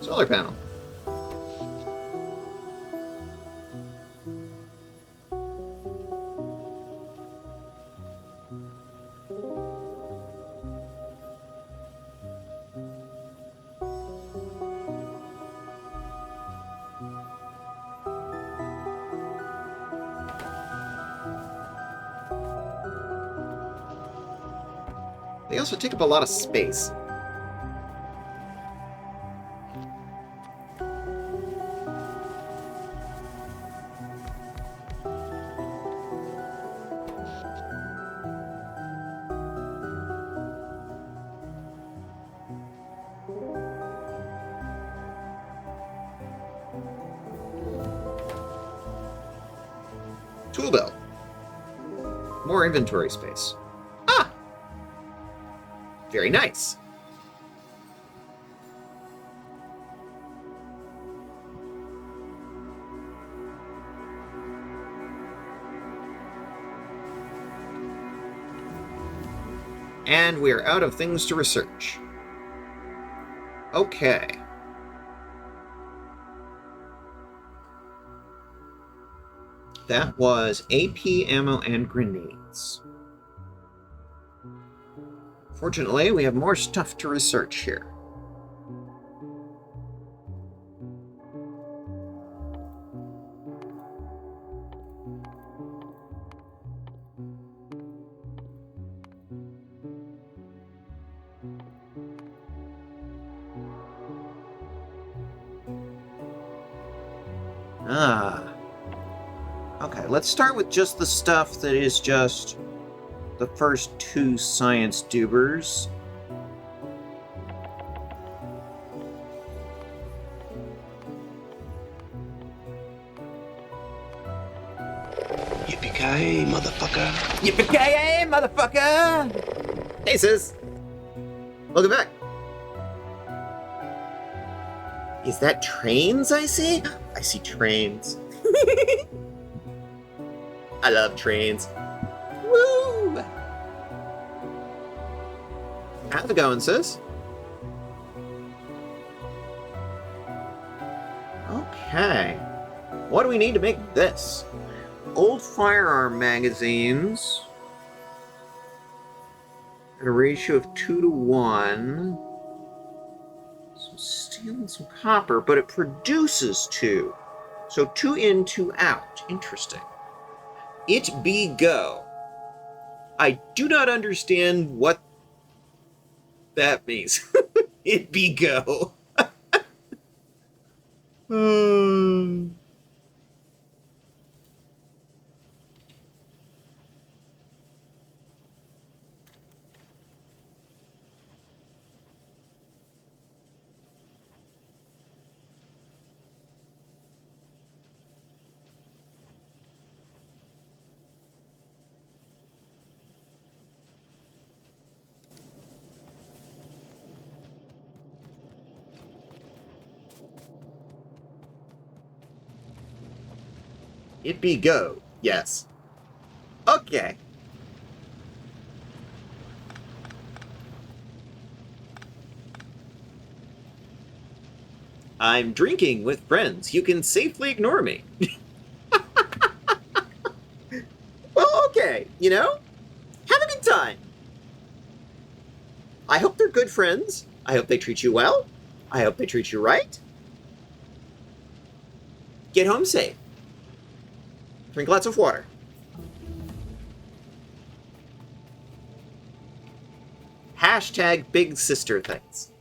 Solar panel. They also take up a lot of space. Tool belt. More inventory space. Ah! Very nice. And we are out of things to research. Okay. That was AP, ammo, and grenades. Fortunately, we have more stuff to research here. Okay, let's start with just the stuff that is just the first two science dubers. Yippee-ki-yay, motherfucker. Yippee-ki-yay, motherfucker! Hey, sis. Welcome back. Is that trains I see? I see trains. I love trains. Woo! How's it going, sis? Okay. What do we need to make this? Old firearm magazines at a ratio of 2:1. Some steel and some copper, but it produces 2. So 2 in, 2 out. Interesting. It be go. I do not understand what that means. It be go. It be go. Yes. Okay. I'm drinking with friends. You can safely ignore me. Well, okay. You know? Have a good time. I hope they're good friends. I hope they treat you well. I hope they treat you right. Get home safe. Drink lots of water. Hashtag big sister things.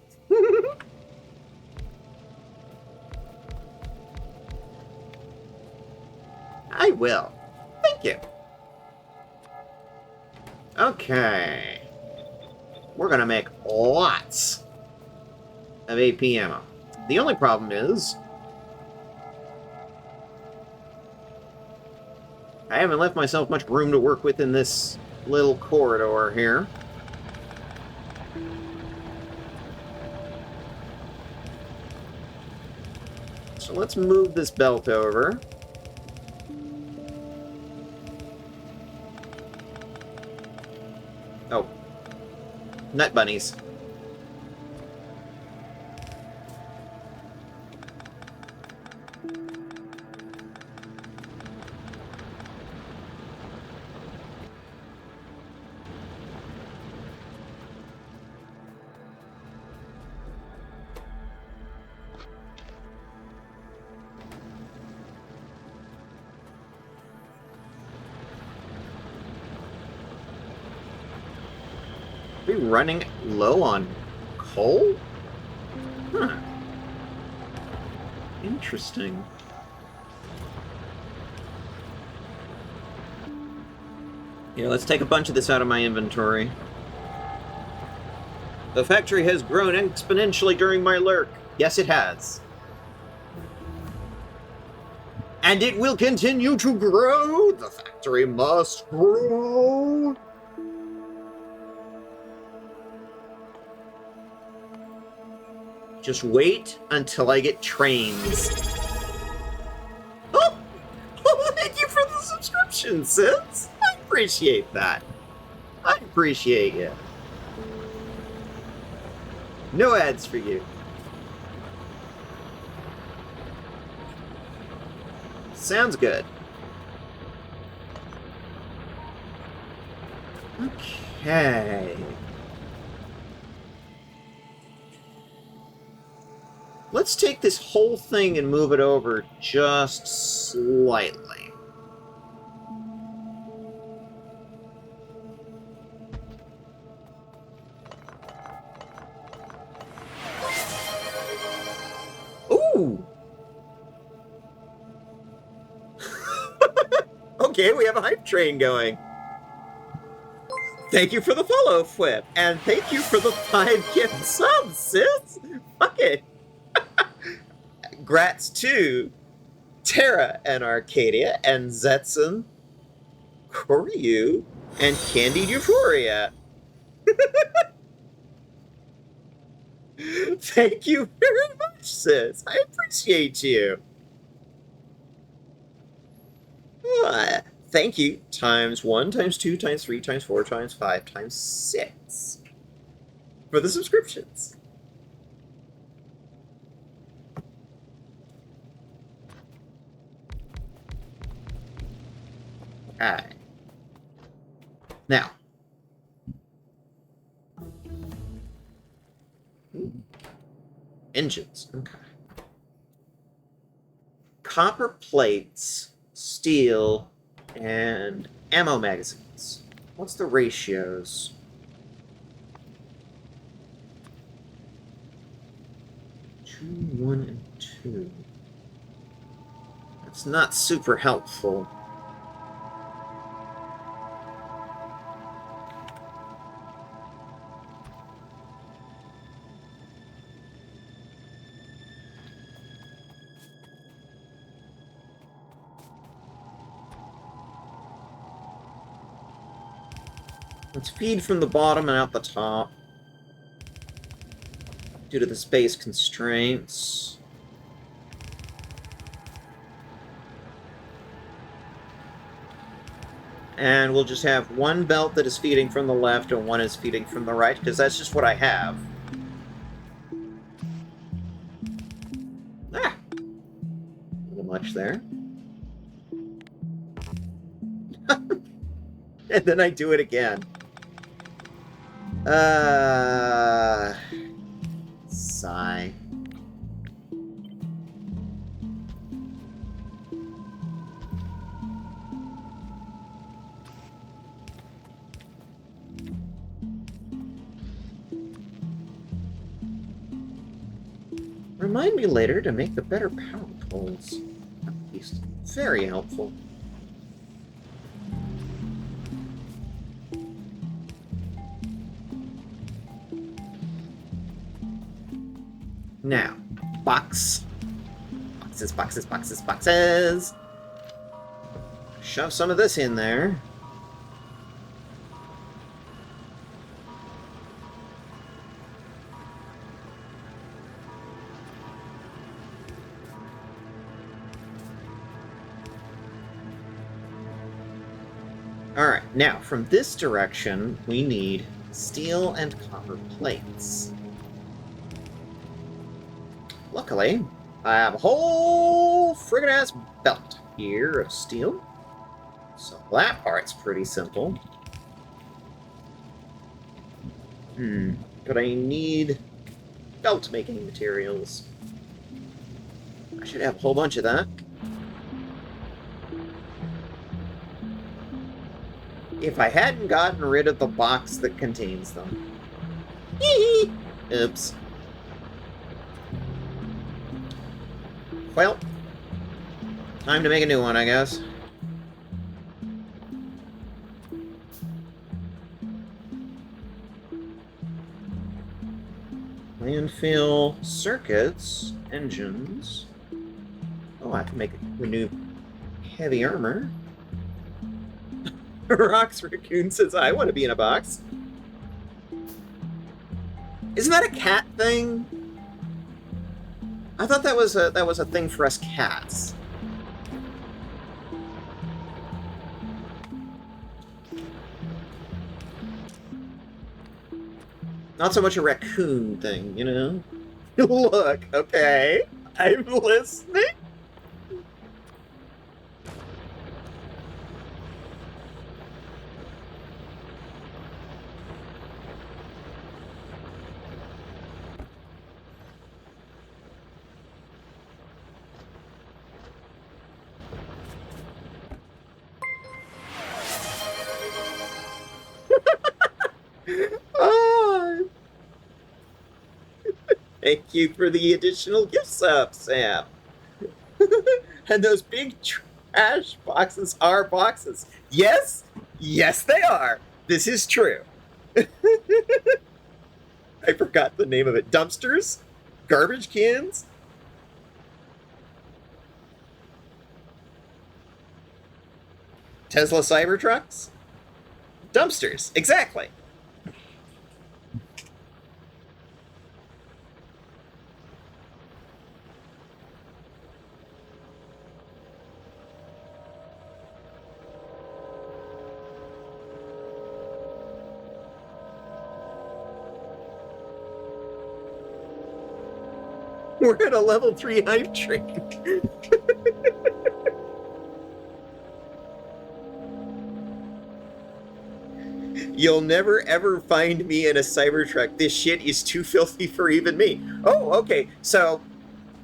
will. Thank you. Okay. We're gonna make lots of AP ammo. The only problem is I haven't left myself much room to work with in this little corridor here. So let's move this belt over. Oh. Nut bunnies. Are we running low on coal? Huh. Interesting. Yeah, let's take a bunch of this out of my inventory. The factory has grown exponentially during my lurk. Yes, it has. And it will continue to grow. The factory must grow. Just wait until I get trains. Oh! Thank you for the subscription, sis. I appreciate that. I appreciate you. No ads for you. Sounds good. Okay. Let's take this whole thing and move it over just slightly. Ooh! Okay, we have a hype train going. Thank you for the follow, Flip. And thank you for the 5 gift subs, sis. Fuck it. Grats to Tara and Arcadia and Zetson, Koryu, and Candied Euphoria. Thank you very much, sis. I appreciate you. Thank you times 1, times 2, times 3, times 4, times 5, times 6 for the subscriptions. Alright. Now. Engines. Okay. Copper plates, steel, and ammo magazines. What's the ratios? 2, 1, and 2. That's not super helpful. Let's feed from the bottom and out the top. Due to the space constraints. And we'll just have one belt that is feeding from the left and one is feeding from the right, because that's just what I have. Ah! A little much there. And then I do it again. Sigh. Remind me later to make the better power poles. That would be very helpful. Now, box. Boxes, boxes, boxes, boxes. Shove some of this in there. Alright, now, from this direction, we need steel and copper plates. Luckily, I have a whole friggin' ass belt here of steel. So that part's pretty simple. But I need belt making materials. I should have a whole bunch of that. If I hadn't gotten rid of the box that contains them. Oops. Well, time to make a new one, I guess. Landfill circuits, engines. Oh, I can make a new heavy armor. Rox Raccoon says, I want to be in a box. Isn't that a cat thing? I thought that was a thing for us cats. Not so much a raccoon thing, you know? Look, okay. I'm listening. Thank you for the additional gift sub, Sam. And those big trash boxes are boxes. Yes, yes they are. This is true. I forgot the name of it. Dumpsters? Garbage cans? Tesla Cybertrucks? Dumpsters, exactly. We're at a level 3 hype train. You'll never ever find me in a Cybertruck. This shit is too filthy for even me. Oh, okay. So,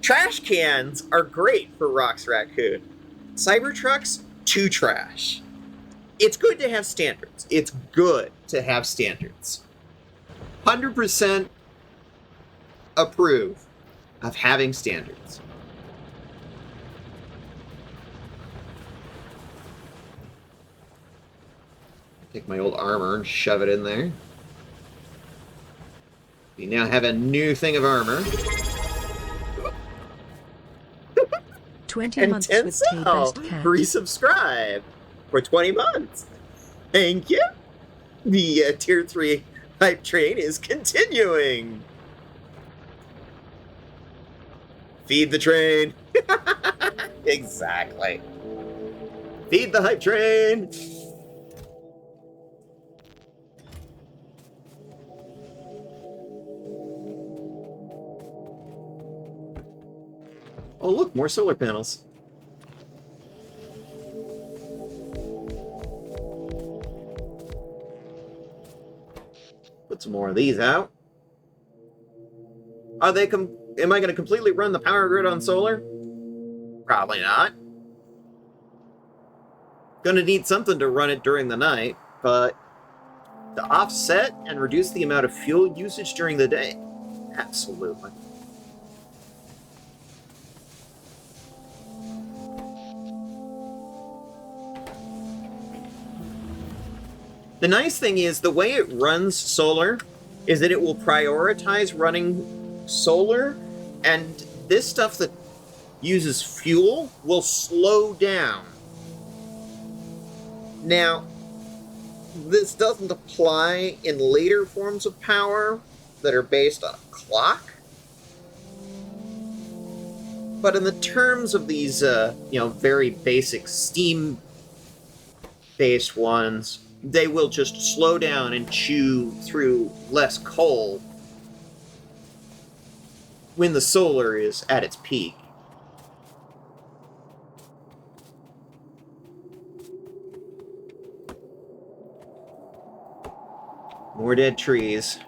trash cans are great for Rox Raccoon. Cybertrucks, too trash. It's good to have standards. It's good to have standards. 100% approve of having standards. Take my old armor and shove it in there. We now have a new thing of armor. 20 And months with Tencel Tay-Best Cat. resubscribe for 20 months. Thank you. The Tier 3 hype train is continuing. Feed the train. Exactly. Feed the hype train. Oh, look, more solar panels. Put some more of these out. Are they am I going to completely run the power grid on solar? Probably not. Gonna need something to run it during the night, but to offset and reduce the amount of fuel usage during the day, absolutely. The nice thing is the way it runs solar is that it will prioritize running solar And this stuff that uses fuel will slow down. Now, this doesn't apply in later forms of power that are based on a clock. But in the terms of these, very basic steam-based ones, they will just slow down and chew through less coal when the solar is at its peak. More dead trees.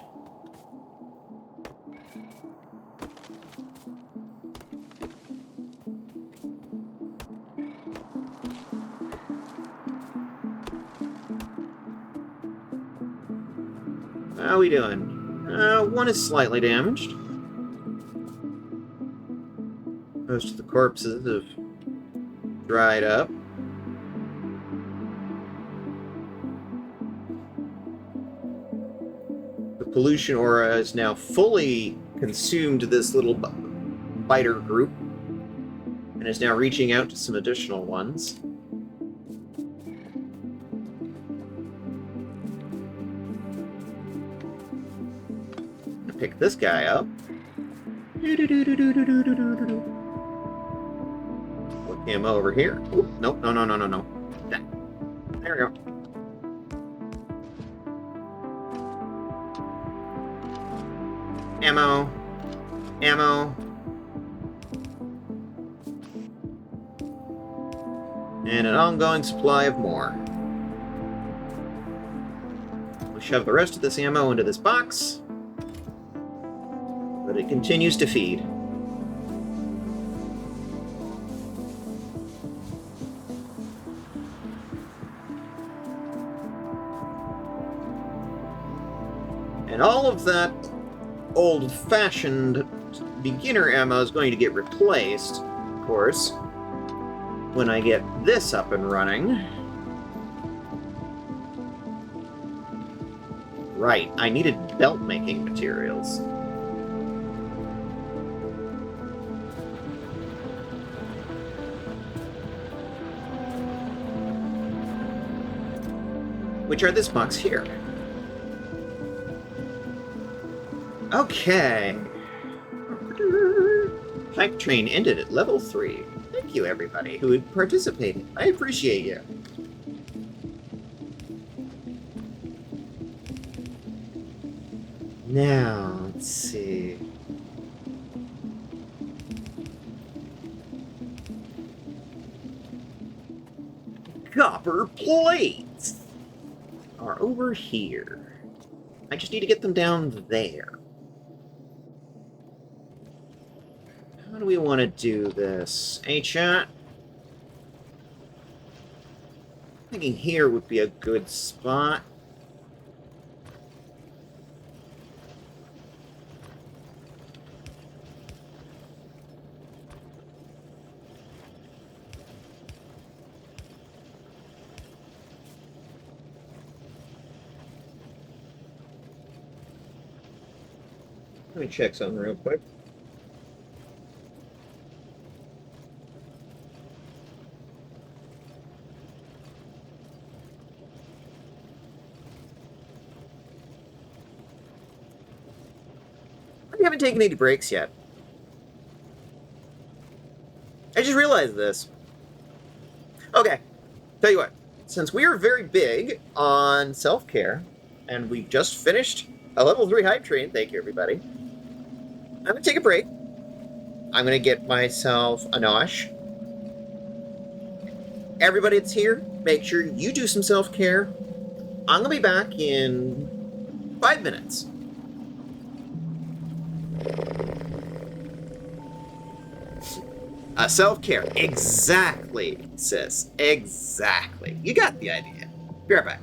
How are we doing? One is slightly damaged. Most of the corpses have dried up. The pollution aura has now fully consumed this little biter group and is now reaching out to some additional ones. Pick this guy up. Put him over here. Oop, nope, no. There we go. Ammo. And an ongoing supply of more. We'll shove the rest of this ammo into this box. But it continues to feed. And all of that old-fashioned beginner ammo is going to get replaced, of course, when I get this up and running. Right, I needed belt-making materials. Which are this box here. Okay. Hype train ended at level 3. Thank you, everybody who participated. I appreciate you. Now, let's see. Copper plates are over here. I just need to get them down there. How do we want to do this? Hey, chat? Thinking here would be a good spot. Let me check something real quick. I haven't taken any breaks yet. I just realized this. Okay, tell you what. Since we are very big on self-care, and we've just finished a level 3 hype train, thank you, everybody. I'm going to take a break. I'm going to get myself a nosh. Everybody that's here, make sure you do some self-care. I'm going to be back in 5 minutes. Self-care. Exactly, sis. Exactly. You got the idea. Be right back.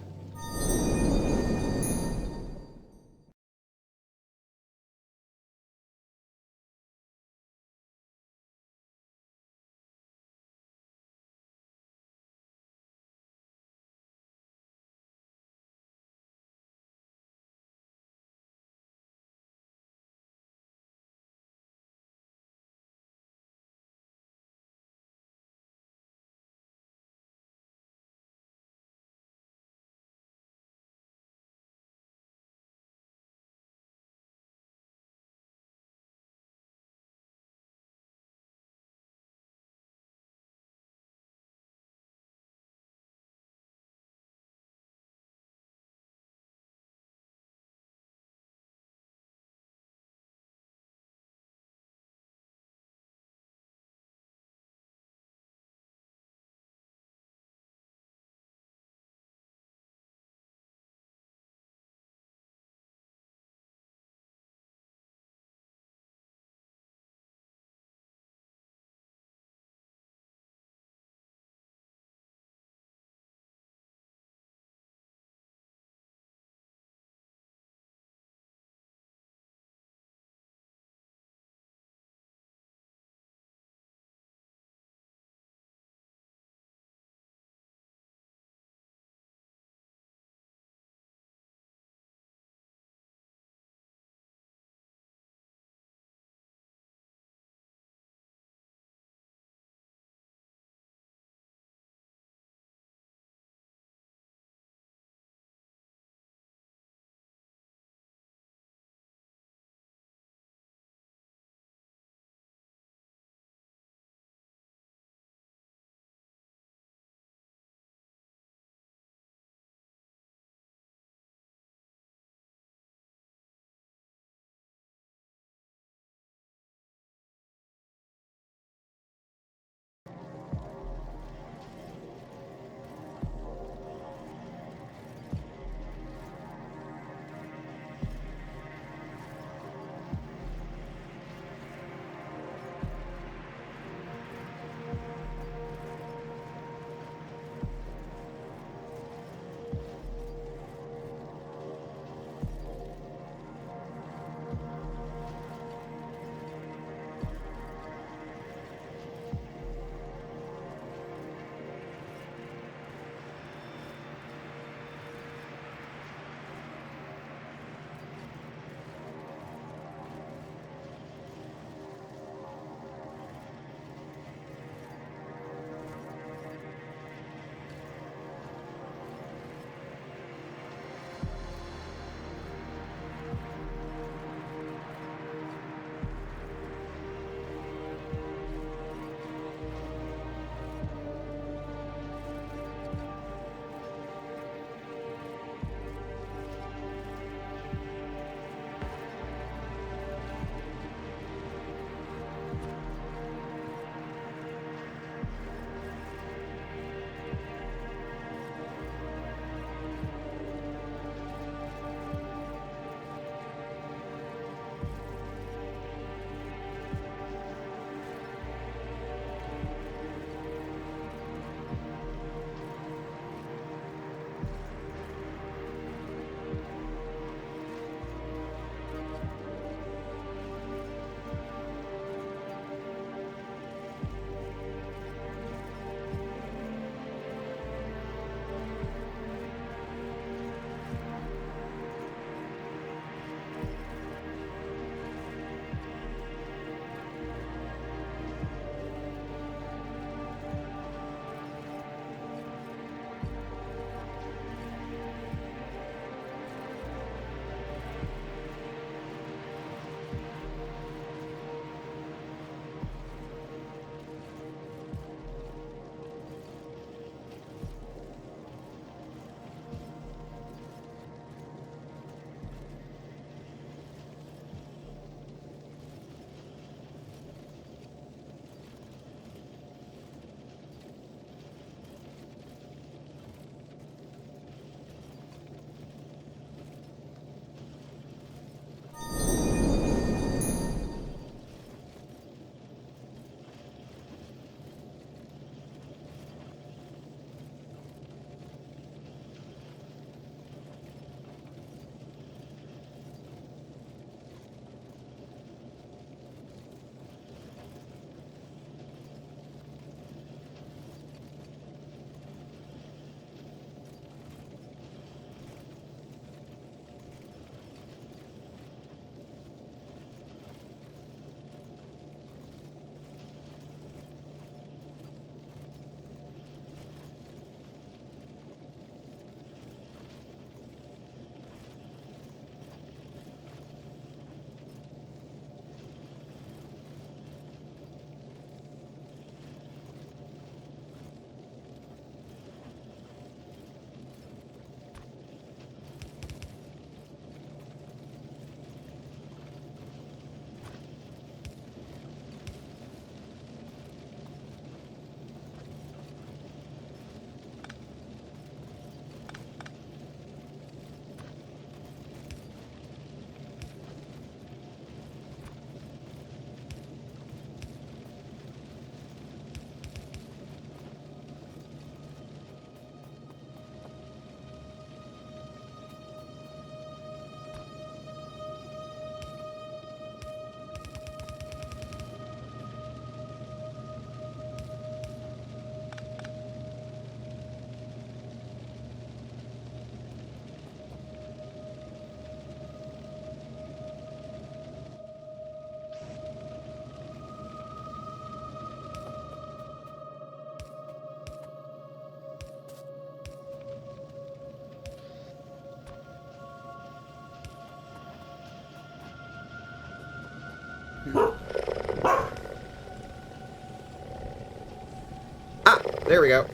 Ah, there we go.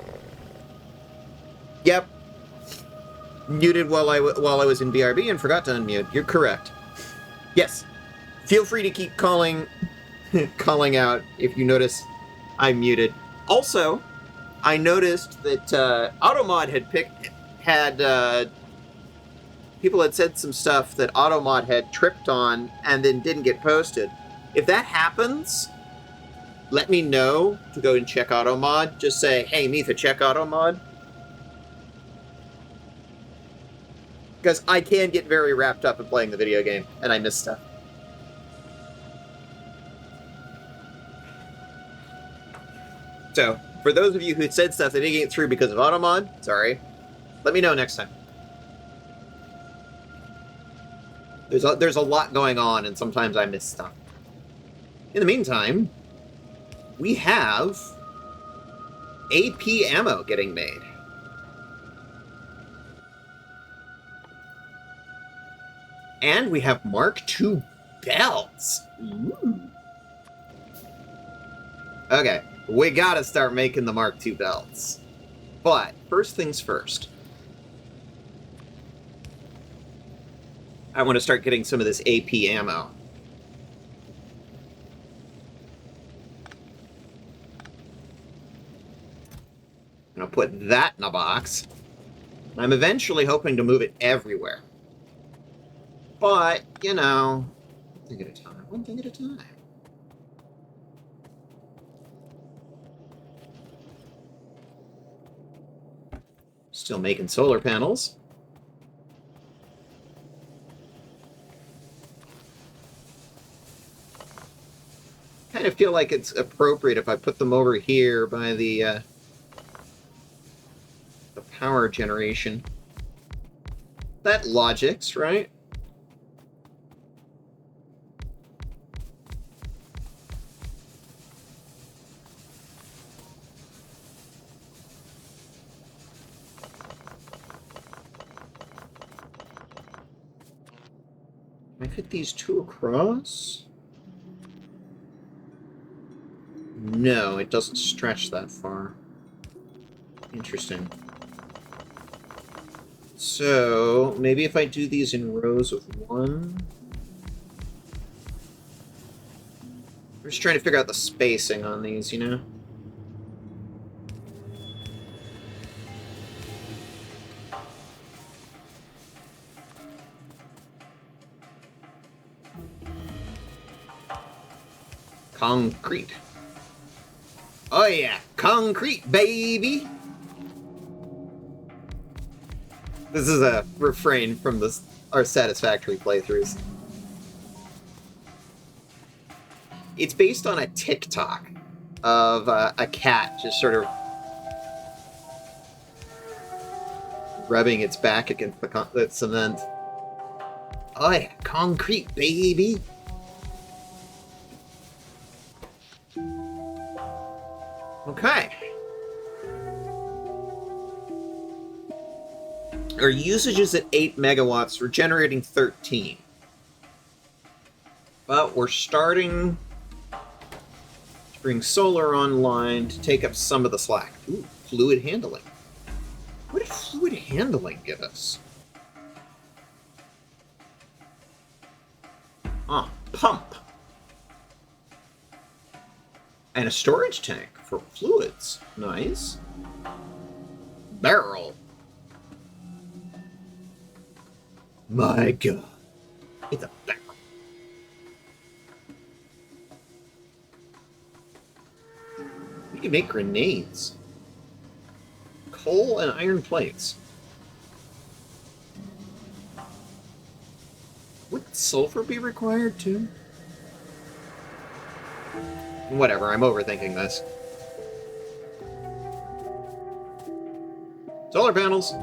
Yep. Muted while I was in BRB and forgot to unmute. You're correct. Yes. Feel free to keep calling out if you notice I'm muted. Also, I noticed that Automod had people had said some stuff that Automod had tripped on and then didn't get posted. If that happens, let me know to go and check Automod. Just say, hey, Mitha, check Automod. Because I can get very wrapped up in playing the video game, and I miss stuff. So, for those of you who said stuff that didn't get through because of Automod, sorry, let me know next time. There's a lot going on, and sometimes I miss stuff. In the meantime, we have AP ammo getting made. And we have Mark II belts. Ooh. Okay, we gotta start making the Mark II belts. But, first things first. I want to start getting some of this AP ammo. And I'll put that in a box. I'm eventually hoping to move it everywhere. But, you know, one thing at a time, one thing at a time. Still making solar panels. Kind of feel like it's appropriate if I put them over here by the power generation. That logics, right? Can I fit these two across? No, it doesn't stretch that far. Interesting. So, maybe if I do these in rows of one? I'm just trying to figure out the spacing on these, you know? Concrete. Oh yeah, concrete, baby! This is a refrain from our Satisfactory playthroughs. It's based on a TikTok of a cat just sort of rubbing its back against the cement. Oh yeah, concrete, baby! Okay. Our usage is at 8 megawatts. We're generating 13. But we're starting to bring solar online to take up some of the slack. Ooh, fluid handling. What did fluid handling give us? Ah, pump. And a storage tank for fluids. Nice. Barrel. My god. It's a barrel. We can make grenades. Coal and iron plates. Would sulfur be required too? Whatever, I'm overthinking this. Solar panels.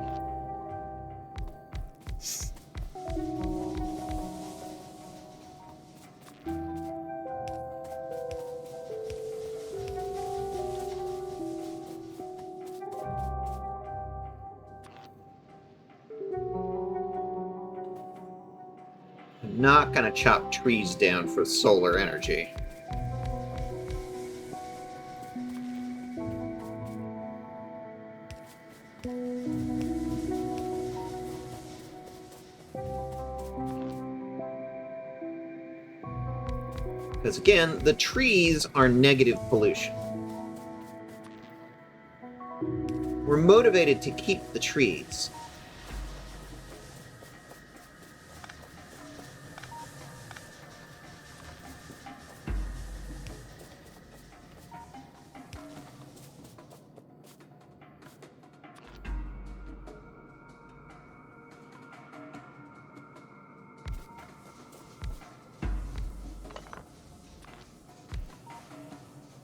I'm not going to chop trees down for solar energy. Because again, the trees are negative pollution. We're motivated to keep the trees.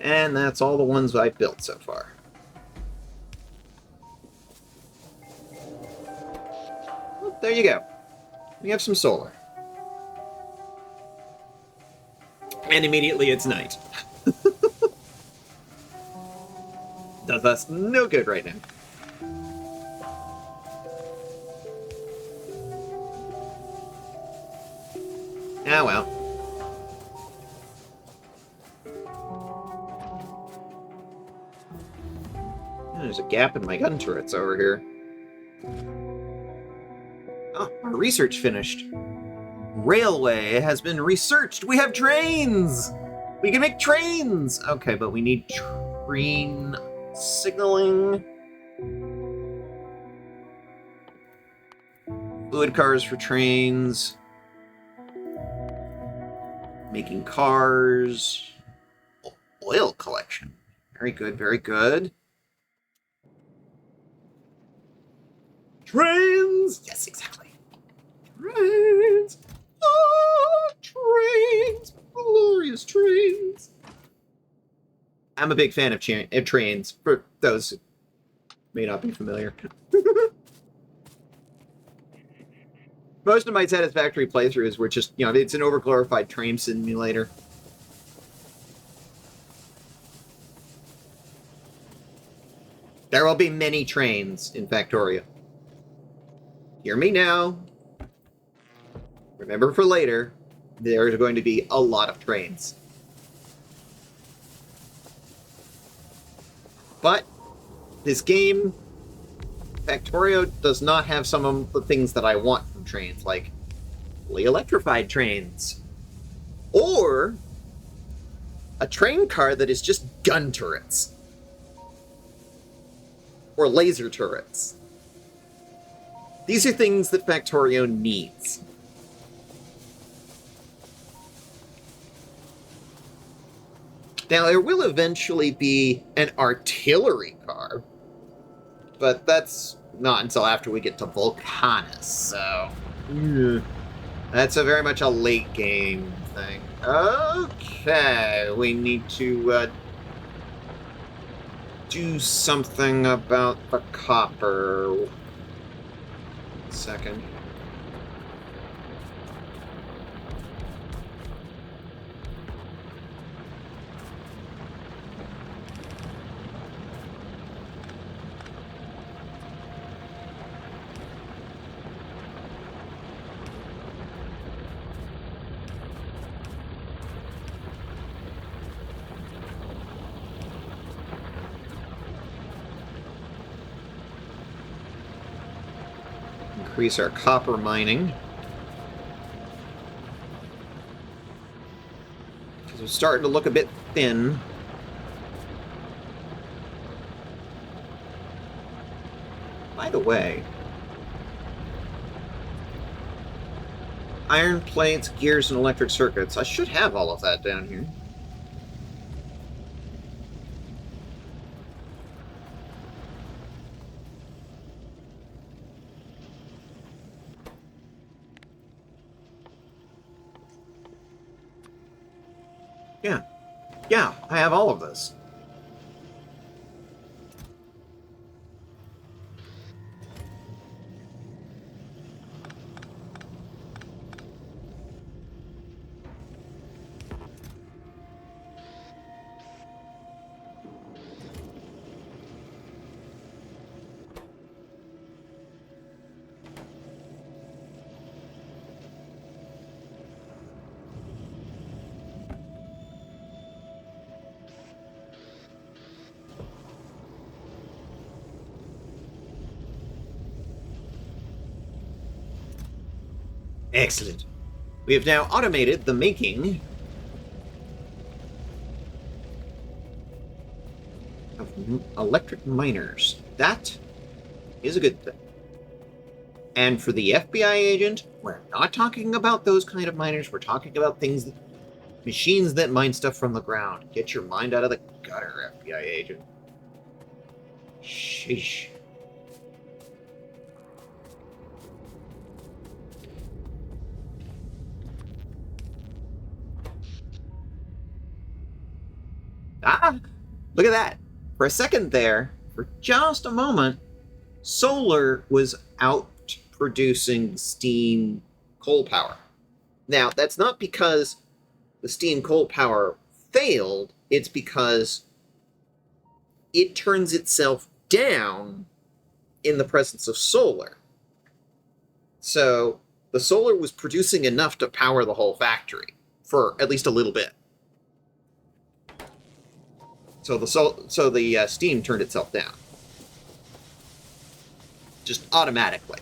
And that's all the ones I've built so far. Well, there you go. We have some solar. And immediately it's night. Does us no good right now. Ah, well. There's a gap in my gun turrets over here. Oh, our research finished. Railway has been researched. We have trains! We can make trains! Okay, but we need train signaling. Fluid cars for trains. Making cars. Oil collection. Very good, very good. Trains! Yes, exactly. Trains! Ah, trains! Glorious trains! I'm a big fan of trains, for those who may not be familiar. Most of my Satisfactory playthroughs were just, it's an overglorified train simulator. There will be many trains in Factorio. Hear me now. Remember for later, there's going to be a lot of trains. But this game, Factorio, does not have some of the things that I want from trains, like fully electrified trains. Or a train car that is just gun turrets. Or laser turrets. These are things that Factorio needs. Now, there will eventually be an artillery car, but that's not until after we get to Volcanus, so... That's very much a late game thing. Okay, we need to do something about the copper. Second. Increase our copper mining. Because we're starting to look a bit thin. By the way, iron plates, gears, and electric circuits. I should have all of that down here. Yeah, I have all of this. Excellent. We have now automated the making of electric miners. That is a good thing. And for the FBI agent, we're not talking about those kind of miners. We're talking about machines that mine stuff from the ground. Get your mind out of the gutter, FBI agent. Sheesh. Ah! Look at that. For a second there, for just a moment, solar was out producing steam coal power. Now, that's not because the steam coal power failed, it's because it turns itself down in the presence of solar. So, the solar was producing enough to power the whole factory, for at least a little bit. So the steam turned itself down. Just automatically.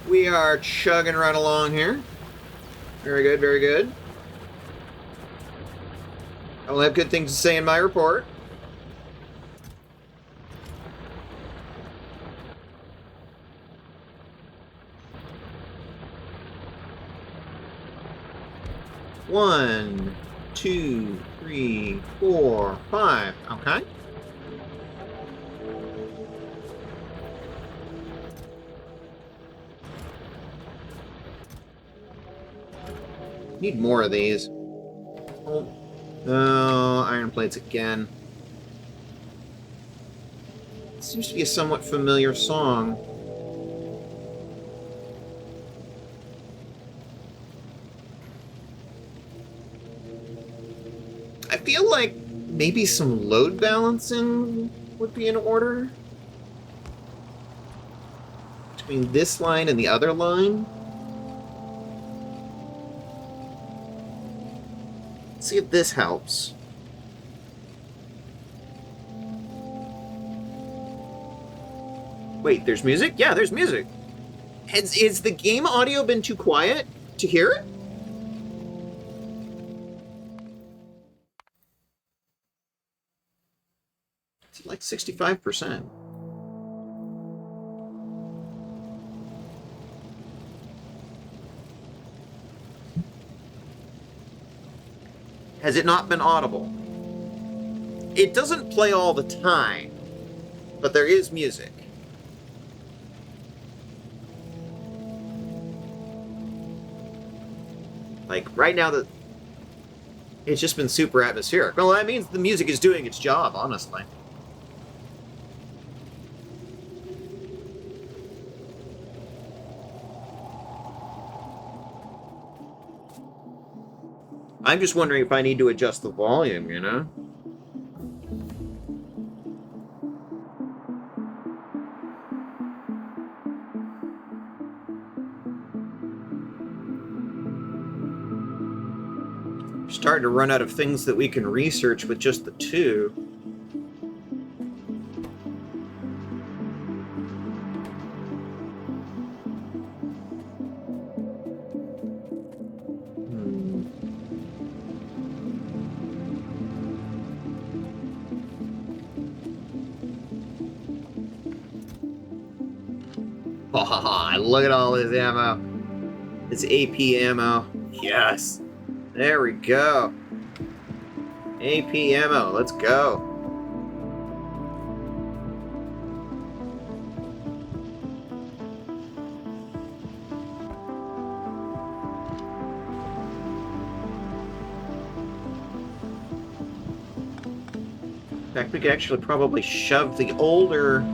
We are chugging right along here. Very good, very good. I will have good things to say in my report. One, 2, 3, 4, 5. Okay. Need more of these. Oh, iron plates again. It seems to be a somewhat familiar song. I feel like maybe some load balancing would be in order between this line and the other line. Let's see if this helps. Wait, there's music? Yeah, there's music. Has the game audio been too quiet to hear it? It's like 65%. Has it not been audible? It doesn't play all the time, but there is music. Like, right now, it's just been super atmospheric. Well, that means the music is doing its job, honestly. I'm just wondering if I need to adjust the volume, you know? Starting to run out of things that we can research with just the two. Oh, look at all this ammo. It's AP ammo. Yes. There we go. AP ammo. Let's go. In fact, we could actually probably shove the older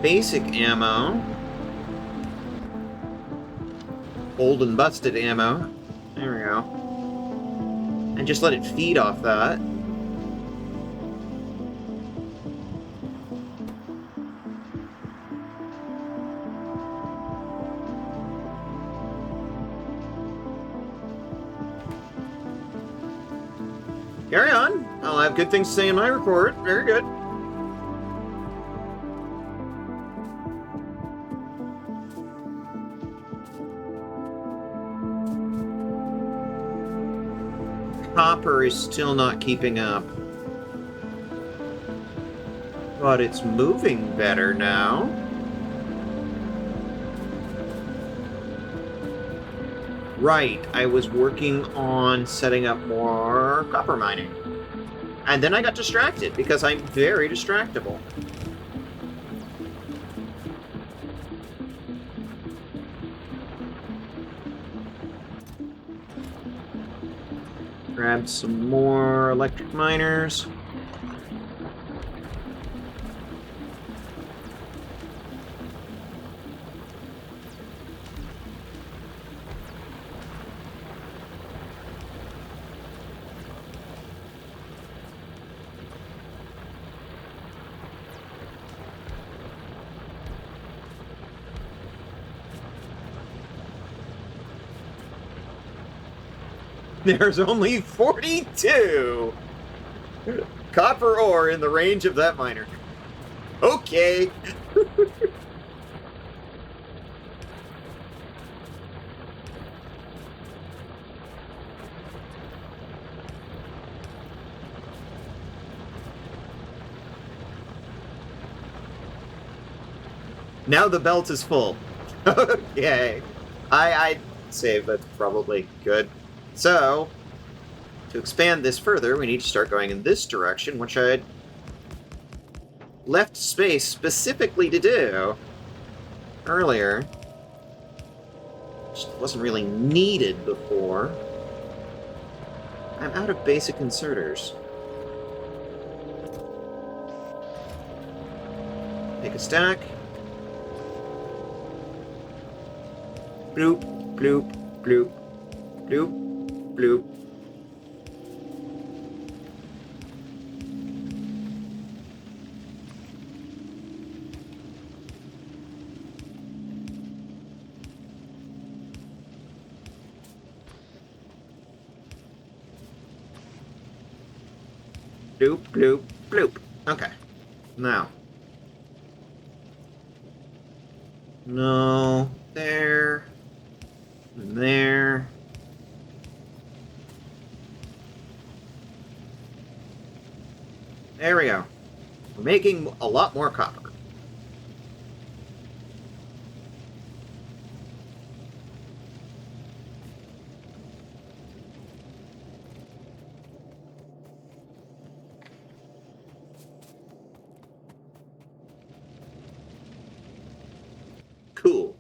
basic ammo, old and busted ammo, there we go, and just let it feed off that. Carry on. I'll have good things to say in my report. Very good. Copper is still not keeping up. But it's moving better now. Right, I was working on setting up more copper mining. And then I got distracted, because I'm very distractible. Grab some more electric miners. There's only 42 copper ore in the range of that miner. Okay. Now the belt is full. Okay. I'd say that's probably good. So, to expand this further, we need to start going in this direction, which I'd left space specifically to do earlier. Just wasn't really needed before. I'm out of basic inserters. Take a stack. Bloop, bloop, bloop, bloop. Bloop. Bloop, bloop, bloop. Okay. Now. No. There. And there. There we go. We're making a lot more copper. Cool.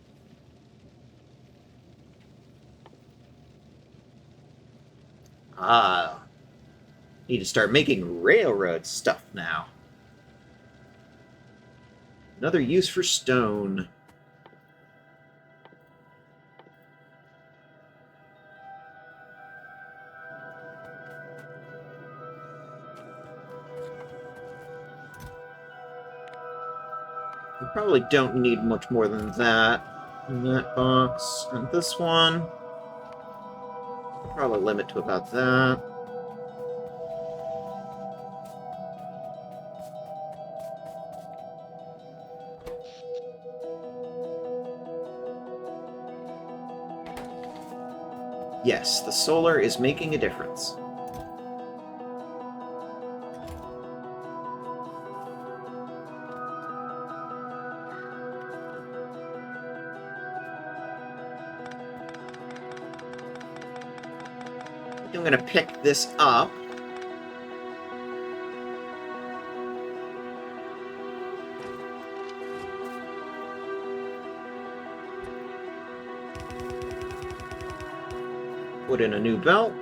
Need to start making railroad stuff now. Another use for stone. We probably don't need much more than that in that box. And this one, probably limit to about that. Yes, the solar is making a difference. I'm going to pick this up. Put in a new belt.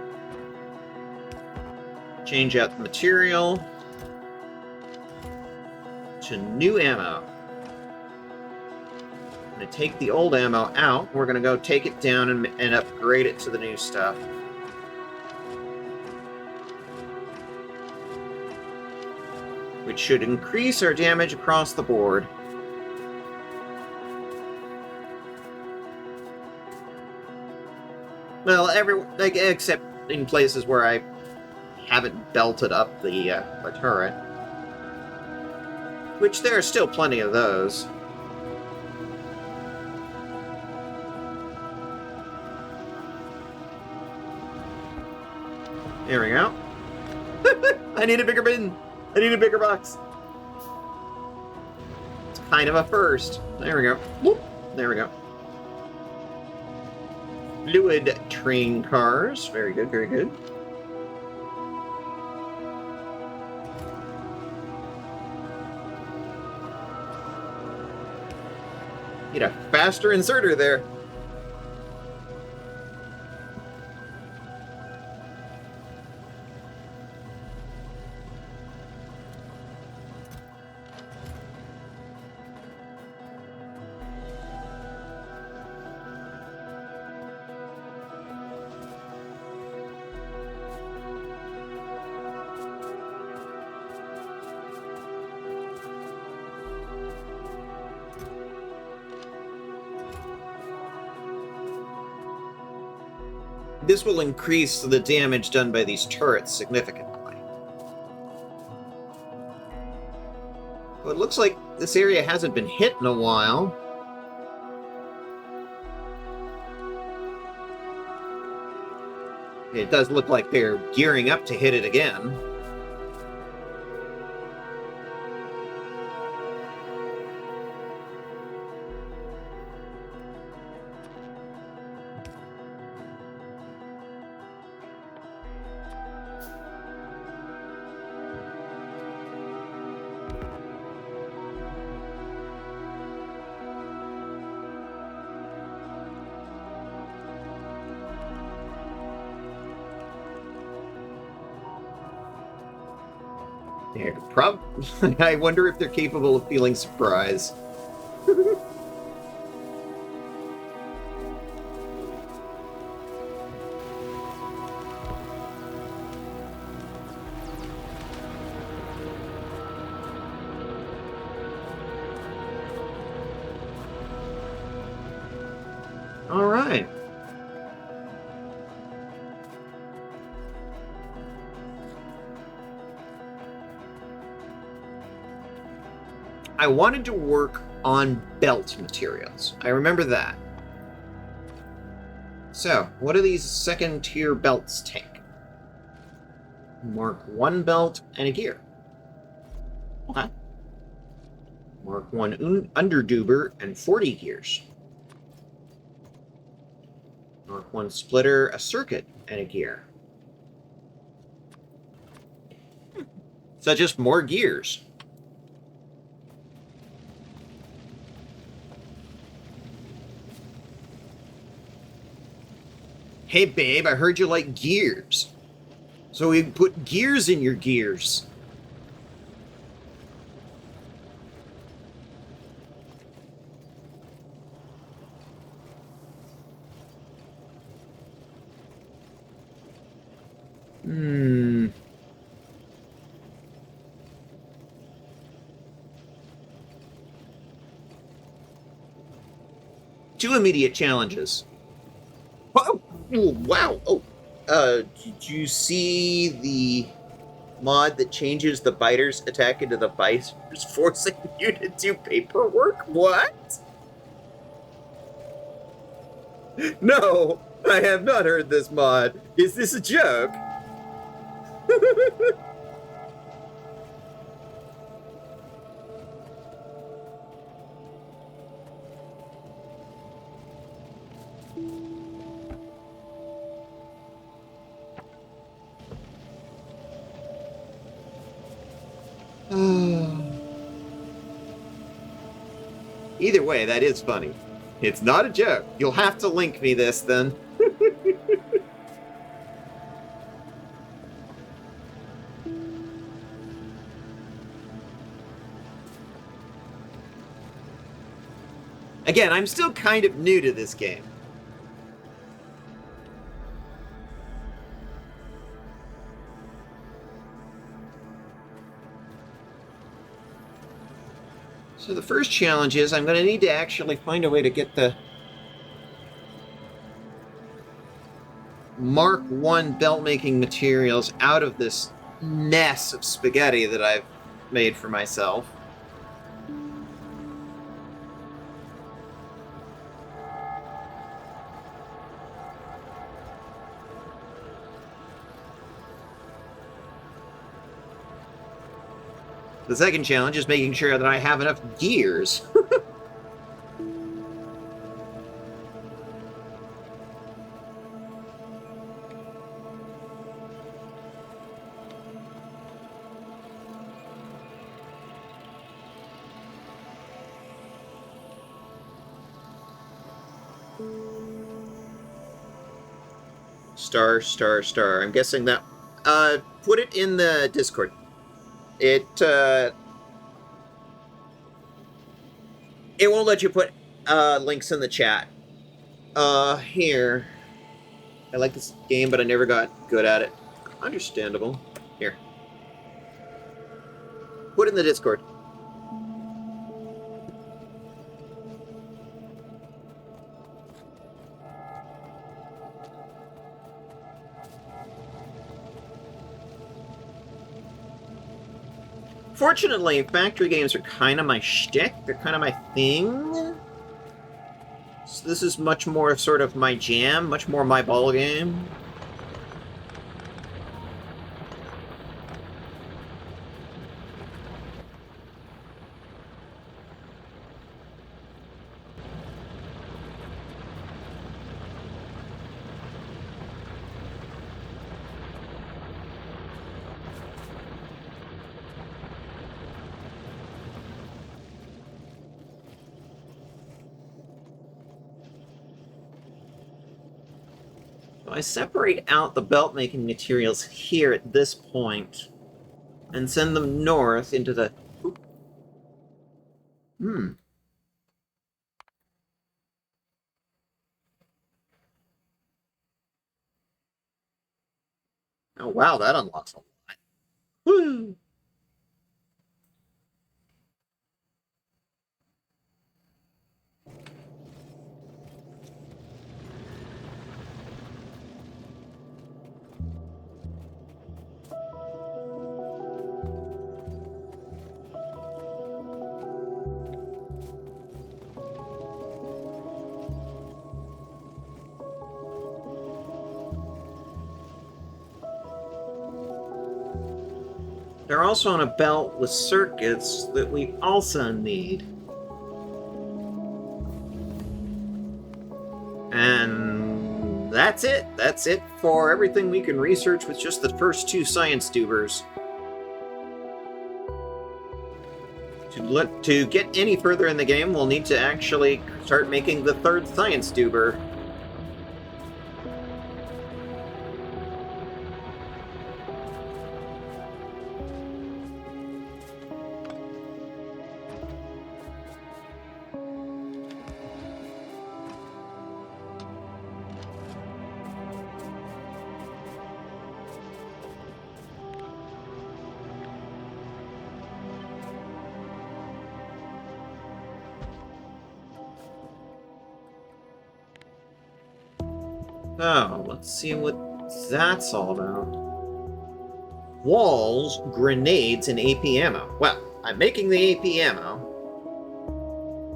Change out the material to new ammo. I'm going to take the old ammo out. We're going to go take it down and upgrade it to the new stuff. Which should increase our damage across the board. Well, except in places where I haven't belted up the turret. Which there are still plenty of those. There we go. I need a bigger bin. I need a bigger box. It's kind of a first. There we go. Whoop. There we go. Fluid train cars. Very good, very good. Need a faster inserter there. This will increase the damage done by these turrets significantly. Well, it looks like this area hasn't been hit in a while. It does look like they're gearing up to hit it again. I wonder if they're capable of feeling surprise. All right. I wanted to work on belt materials. I remember that. So, what do these second tier belts take? Mark 1 belt and a gear. Okay. Mark 1 underduber and 40 gears. Mark 1 splitter, a circuit, and a gear. So just more gears. Hey babe, I heard you like gears. So we put gears in your gears. Two immediate challenges. Oh, wow. Oh, did you see the mod that changes the biter's attack into the biter's, forcing you to do paperwork? What? No, I have not heard this mod. Is this a joke? Either way, that is funny. It's not a joke. You'll have to link me this then. Again, I'm still kind of new to this game. So the first challenge is I'm going to need to actually find a way to get the Mark 1 belt-making materials out of this mess of spaghetti that I've made for myself. The second challenge is making sure that I have enough gears. Star, star, star. I'm guessing that... put it in the Discord. It won't let you put, links in the chat. Here. I like this game, but I never got good at it. Understandable. Here. Put it in the Discord. Fortunately, factory games are kind of my shtick. They're kind of my thing. So this is much more sort of my jam, much more my ball game. I separate out the belt-making materials here at this point and send them north into the... Oh, wow, that unlocks a lot. Woo! They're also on a belt with circuits that we also need. And that's it. That's it for everything we can research with just the first two science tubers. To get any further in the game, we'll need to actually start making the third science tuber. Oh, let's see what that's all about. Walls, grenades, and AP ammo. Well, I'm making the AP ammo.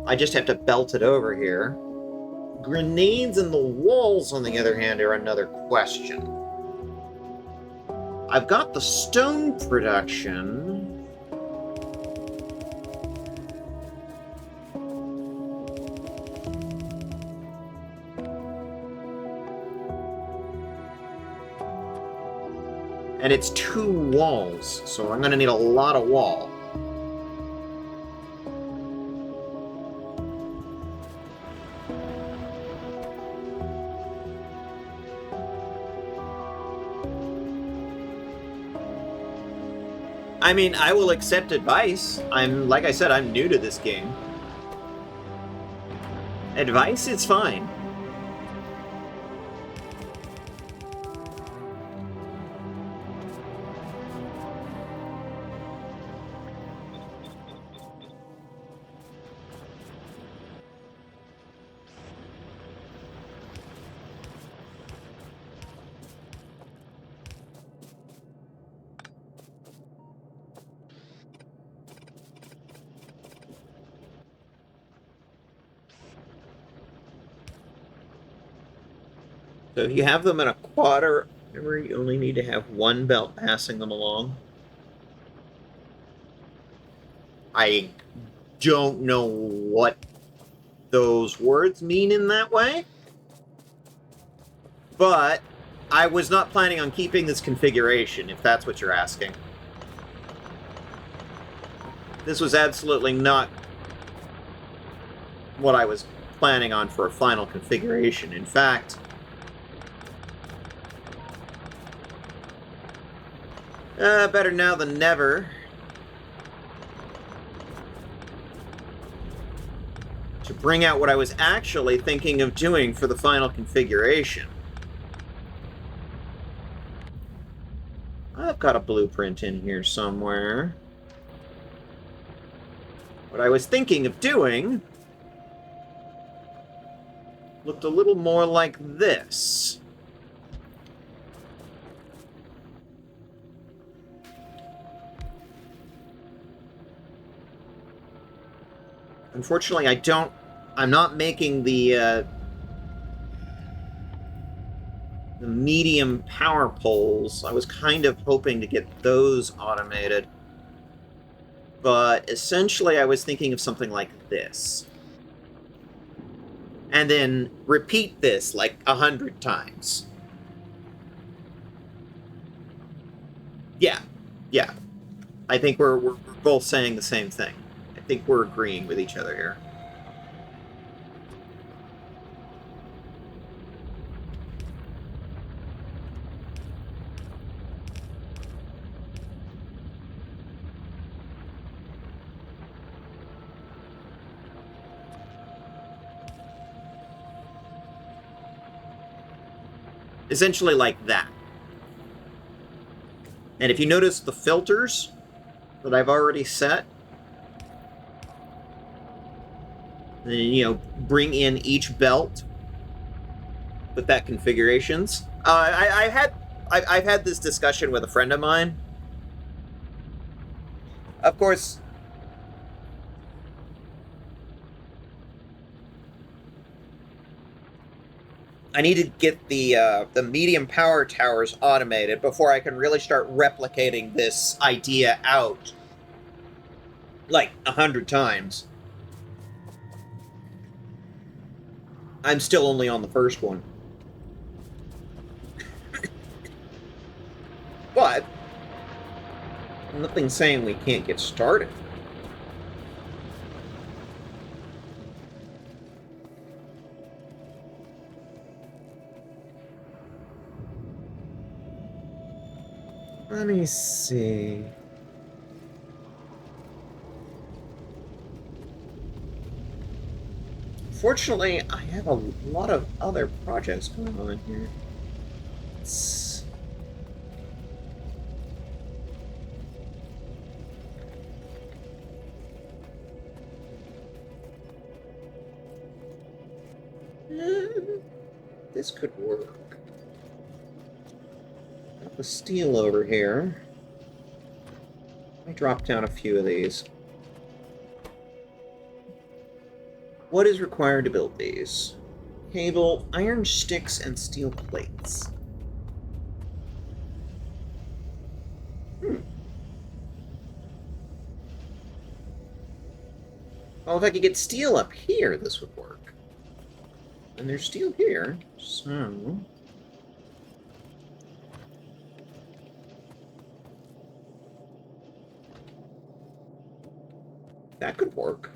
I just have to belt it over here. Grenades and the walls, on the other hand, are another question. I've got the stone production. And it's 2 walls, so I'm going to need a lot of wall. I mean, I will accept advice. Like I said, I'm new to this game. Advice is fine. So if you have them in a quarter, remember you only need to have one belt passing them along. I don't know what those words mean in that way. But I was not planning on keeping this configuration, if that's what you're asking. This was absolutely not what I was planning on for a final configuration. In fact, better now than never to bring out what I was actually thinking of doing for the final configuration. I've got a blueprint in here somewhere. What I was thinking of doing looked a little more like this. Unfortunately, I'm not making the medium power poles. I was kind of hoping to get those automated. But essentially, I was thinking of something like this. And then repeat this like 100 times. Yeah. I think we're both saying the same thing. I think we're agreeing with each other here. Essentially like that. And if you notice the filters that I've already set, then, you know, bring in each belt with that configurations. I've had this discussion with a friend of mine. Of course, I need to get the medium power towers automated before I can really start replicating this idea out like 100 times. I'm still only on the first one. But nothing saying we can't get started. Let me see. Fortunately, I have a lot of other projects going on here. This could work. Got the steel over here. Let me drop down a few of these. What is required to build these? Cable, iron sticks, and steel plates. Well, if I could get steel up here, this would work. And there's steel here, so... that could work.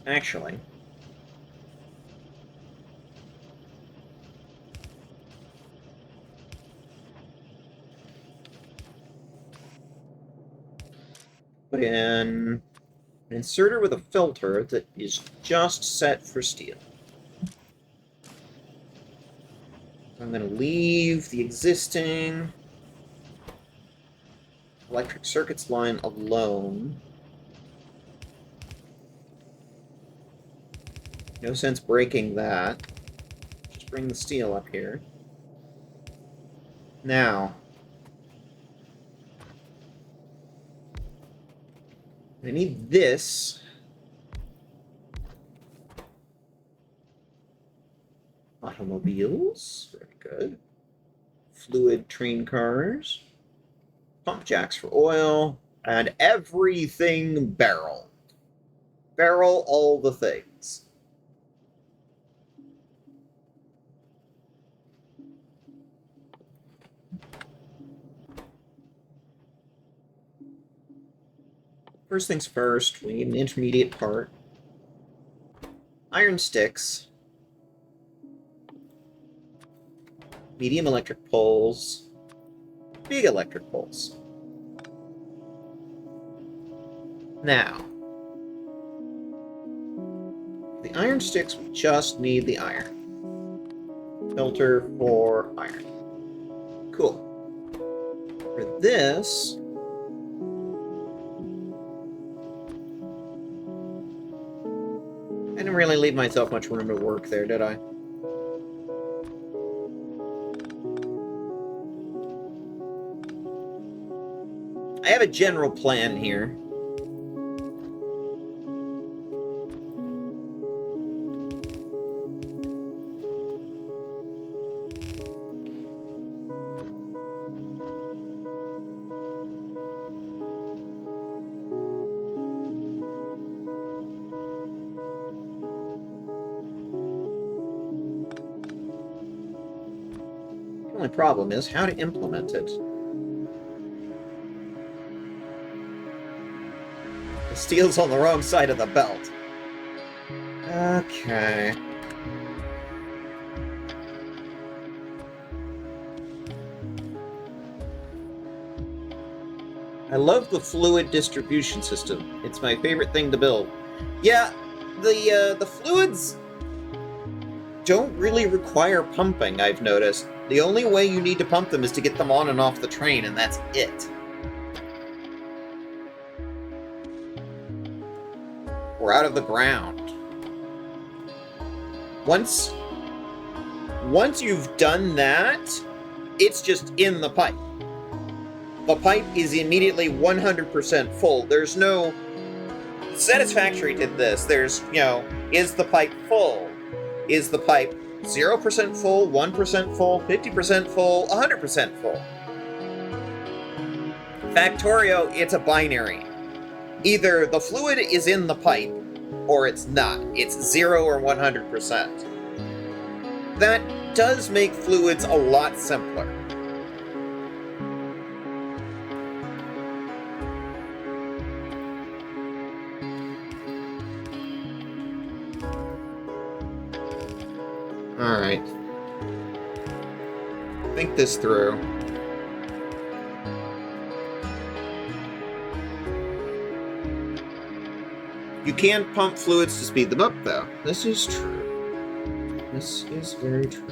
Actually... put in an inserter with a filter that is just set for steel. I'm going to leave the existing electric circuits line alone. No sense breaking that. Just bring the steel up here. Now, I need this. Automobiles. Very good. fluid train cars, pump jacks for oil, and everything barrel. Barrel all the things. First things first, we need an intermediate part. Iron sticks. Medium electric poles. Big electric poles. Now, the iron sticks, we just need the iron. Filter for iron. Cool. For this, I didn't really leave myself much room to work there, did I? I have a general plan here. The only problem is how to implement it. The steel's on the wrong side of the belt. Okay. I love the fluid distribution system. It's my favorite thing to build. Yeah, the fluids don't really require pumping, I've noticed. The only way you need to pump them is to get them on and off the train, and that's it. Or out of the ground. Once you've done that, it's just in the pipe. The pipe is immediately 100% full. There's no satisfactory to this. There's, is the pipe full? Is the pipe 0% full, 1% full, 50% full, 100% full? Factorio, it's a binary. Either the fluid is in the pipe, or it's not. It's 0 or 100%. That does make fluids a lot simpler. Alright. Think this through. You can pump fluids to speed them up, though. This is true. This is very true.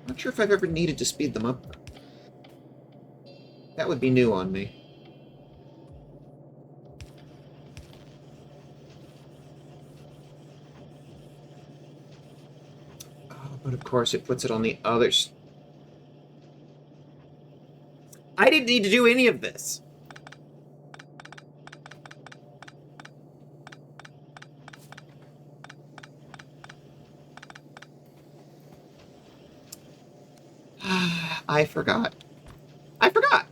Not sure if I've ever needed to speed them up, though. That would be new on me. But of course, it puts it on the other. I didn't need to do any of this. I forgot. I forgot.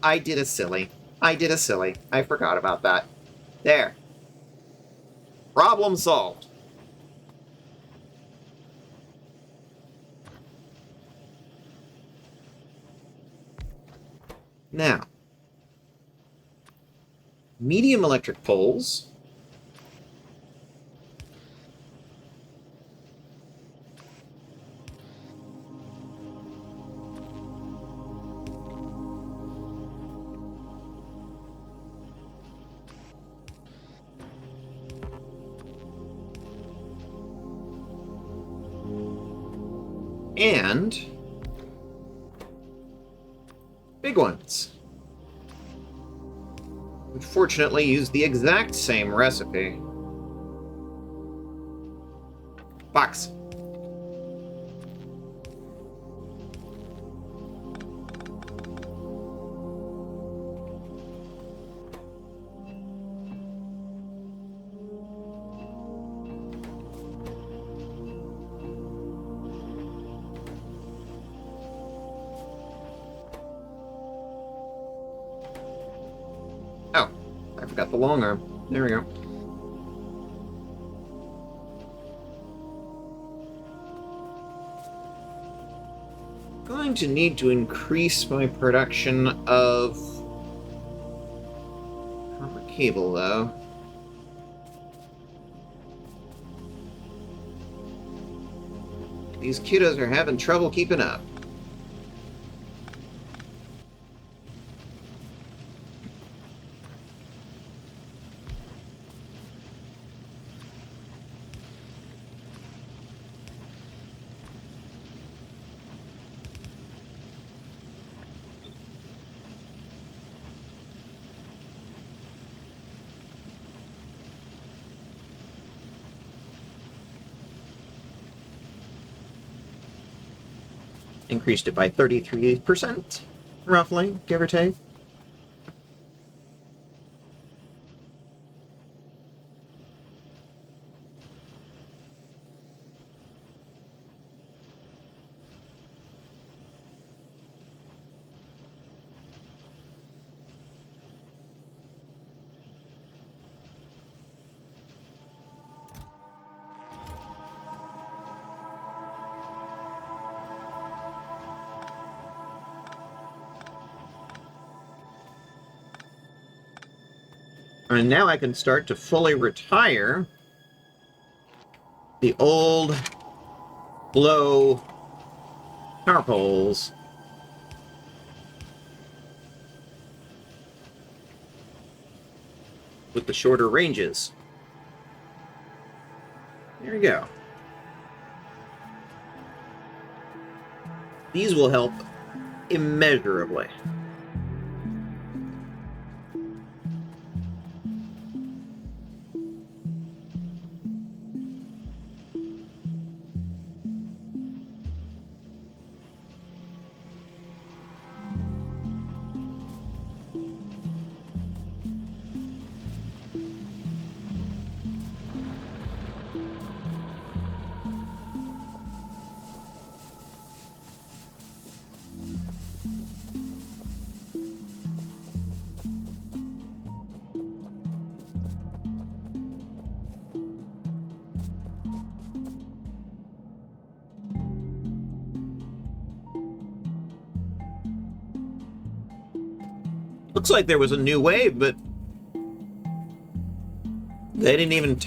I did a silly. I did a silly. I forgot about that. There. Problem solved. Now, medium electric poles. And big ones, which fortunately use the exact same recipe. Box. forgot the long arm. There we go. Going to need to increase my production of copper cable, though. These kiddos are having trouble keeping up. Increased it by 33%, roughly, give or take. And now I can start to fully retire the old blow power poles. With the shorter ranges. There we go. These will help immeasurably. Looks like there was a new wave, but they didn't even...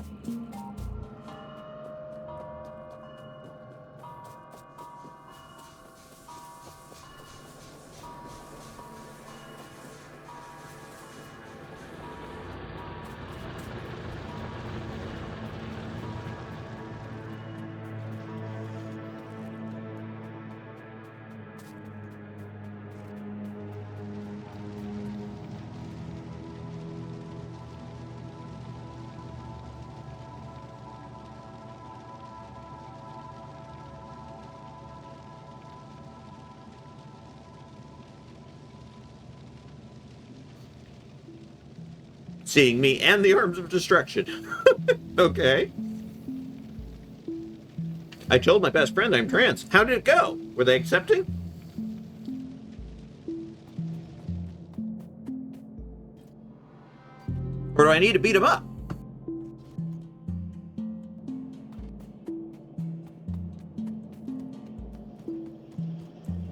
Seeing me and the arms of destruction. Okay. I told my best friend I'm trans. How did it go? Were they accepting? Or do I need to beat him up?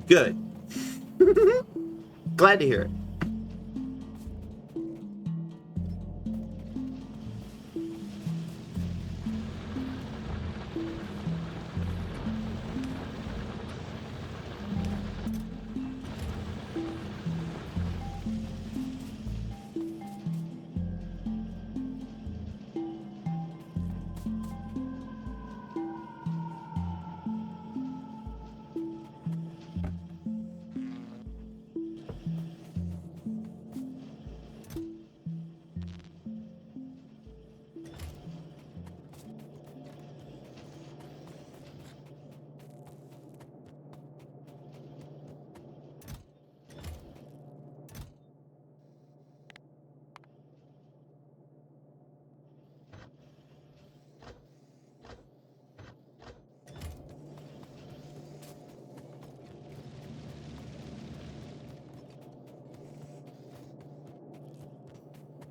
Good. Glad to hear it.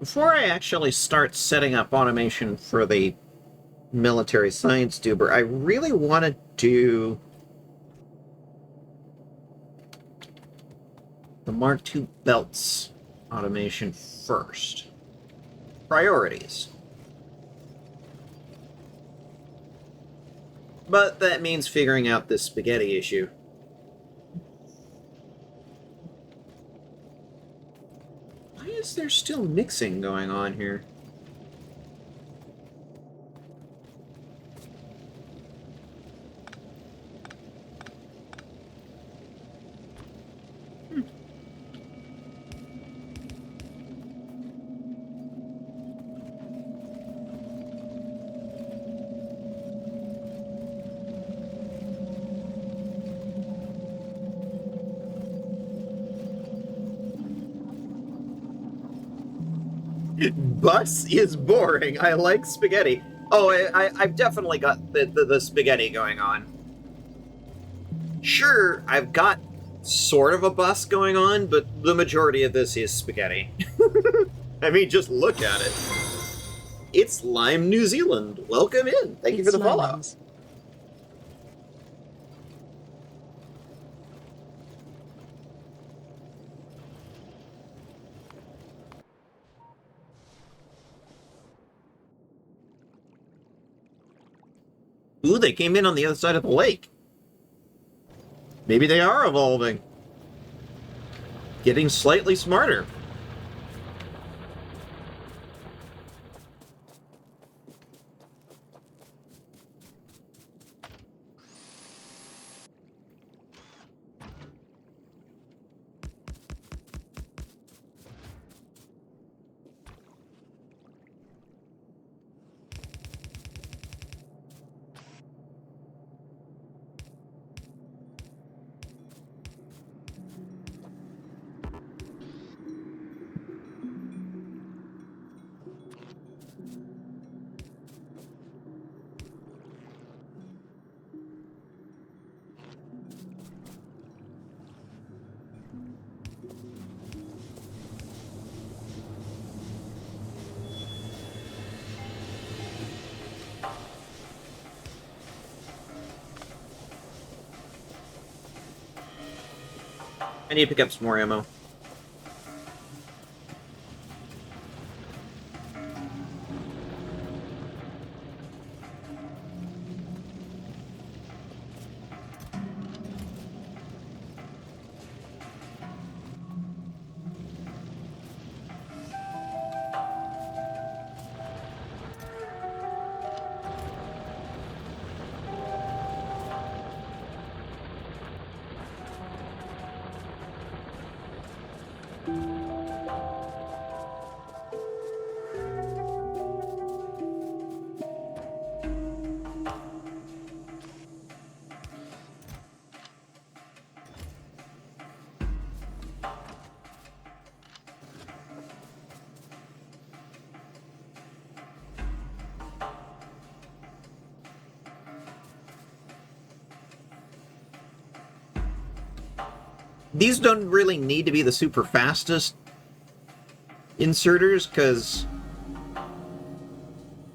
Before I actually start setting up automation for the military science duber, I really want to do the Mark II belts automation first. Priorities. But that means figuring out this spaghetti issue. Why is there still mixing going on here? Bus is boring. I like spaghetti. Oh, I've definitely got the spaghetti going on. Sure, I've got sort of a bus going on, but the majority of this is spaghetti. I mean, just look at it. It's Lime, New Zealand. Welcome in. Thank you for the follow. Lemons. Ooh, they came in on the other side of the lake. Maybe they are evolving. Getting slightly smarter. I need to pick up some more ammo. These don't really need to be the super fastest inserters, because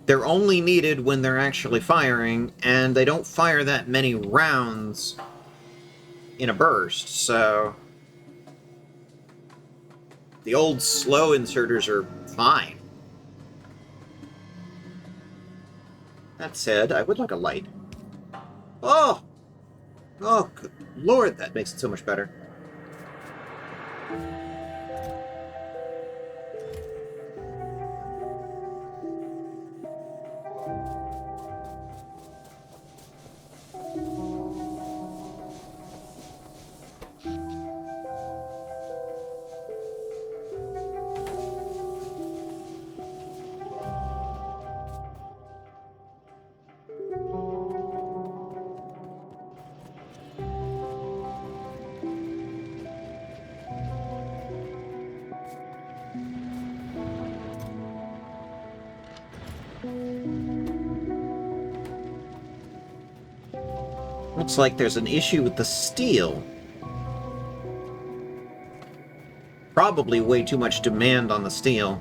they're only needed when they're actually firing, and they don't fire that many rounds in a burst, so the old slow inserters are fine. That said, I would like a light. Oh! Oh, good lord, that makes it so much better. Looks like there's an issue with the steel. Probably way too much demand on the steel.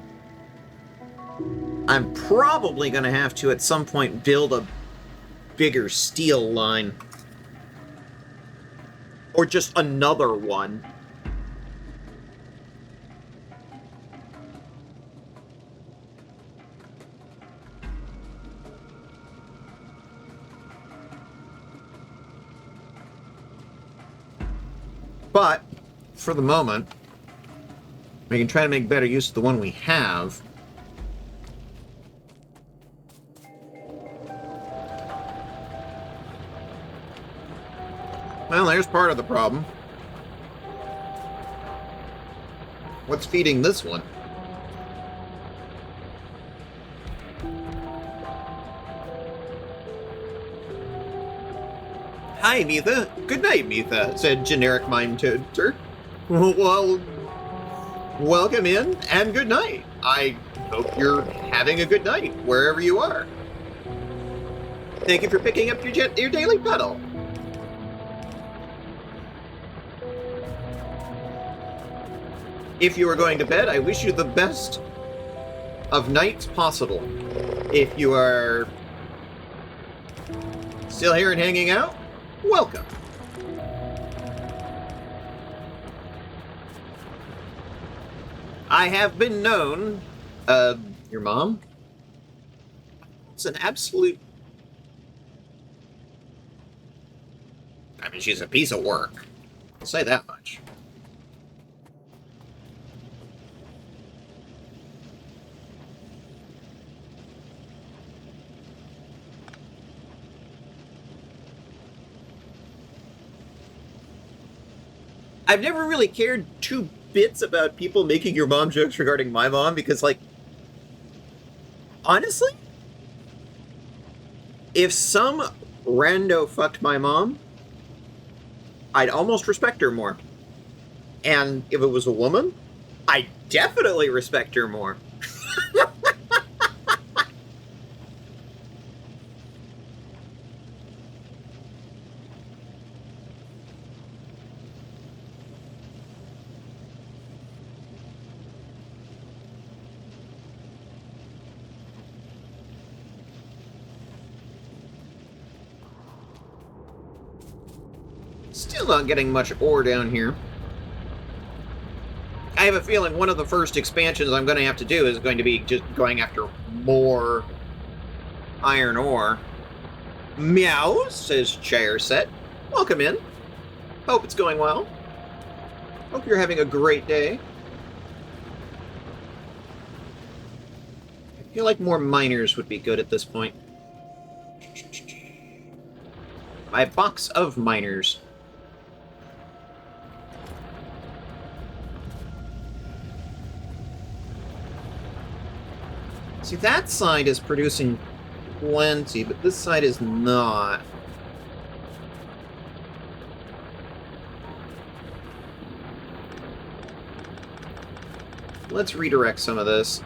I'm probably going to have to, at some point, build a bigger steel line. Or just another one. But, for the moment, we can try to make better use of the one we have. Well, there's part of the problem. What's feeding this one? Hi, Mitha. Good night, Mitha, said generic mime toader. Well, welcome in, and good night. I hope you're having a good night, wherever you are. Thank you for picking up your daily pedal. If you are going to bed, I wish you the best of nights possible. If you are still here and hanging out, welcome. I have been known, your mom? It's an absolute... I mean, she's a piece of work. I'll say that much. I've never really cared two bits about people making your mom jokes regarding my mom because, like, honestly, if some rando fucked my mom, I'd almost respect her more. And if it was a woman, I'd definitely respect her more. Still not getting much ore down here. I have a feeling one of the first expansions I'm going to have to do is going to be just going after more iron ore. Meow, says Chair Set. Welcome in. Hope it's going well. Hope you're having a great day. I feel like more miners would be good at this point. My box of miners. See, that side is producing plenty, but this side is not. Let's redirect some of this.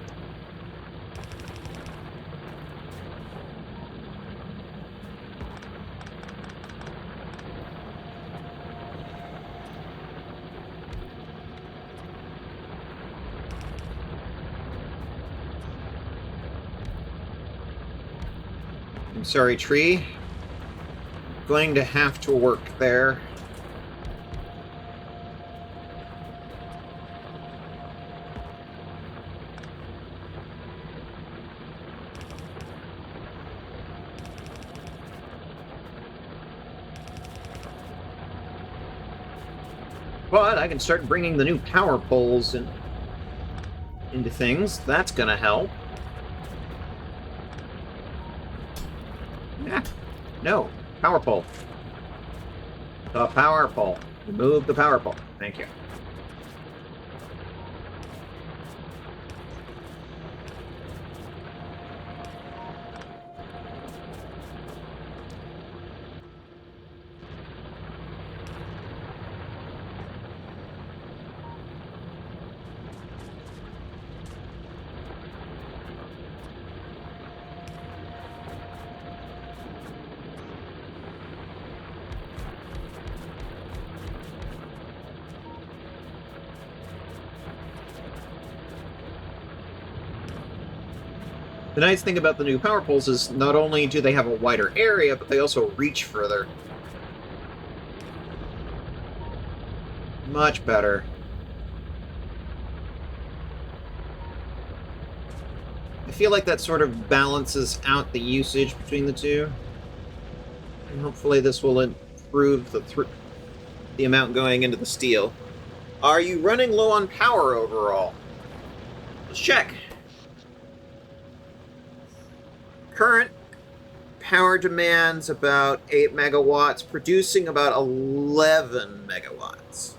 I'm sorry, tree. Going to have to work there. But I can start bringing the new power poles into things. That's gonna help. No. Power pole. The power pole. Remove the power pole. Thank you. The nice thing about the new power poles is not only do they have a wider area, but they also reach further. Much better. I feel like that sort of balances out the usage between the two. And hopefully this will improve the amount going into the steel. Are you running low on power overall? Let's check. Current power demands about 8 megawatts, producing about 11 megawatts.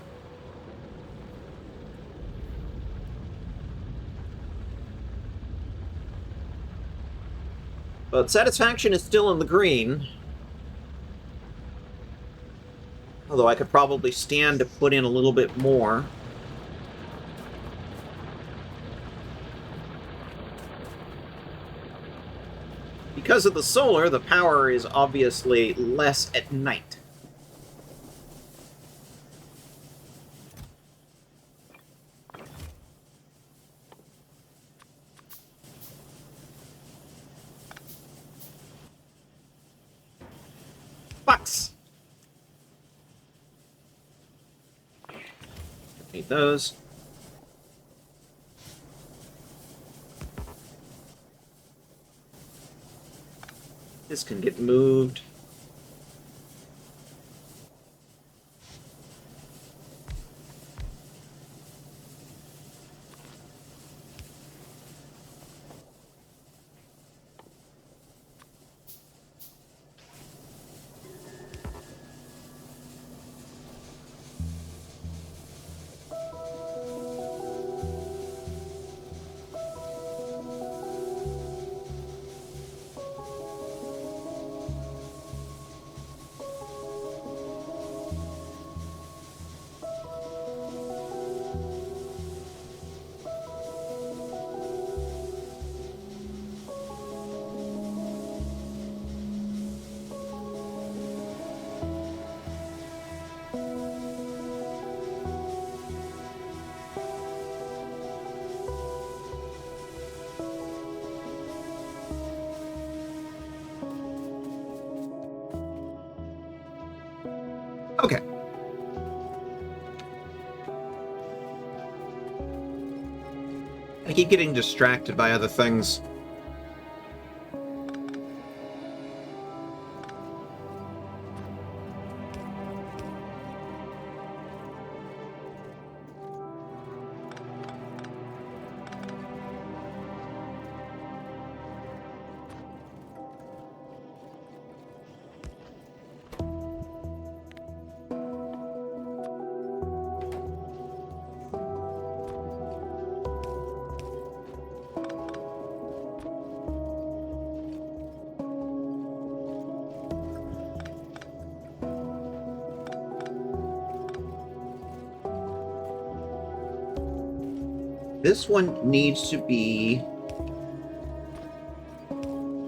But satisfaction is still in the green. Although I could probably stand to put in a little bit more. Because of the solar, the power is obviously less at night. Bucks! Need those. This can get moved. Okay. I keep getting distracted by other things. This one needs to be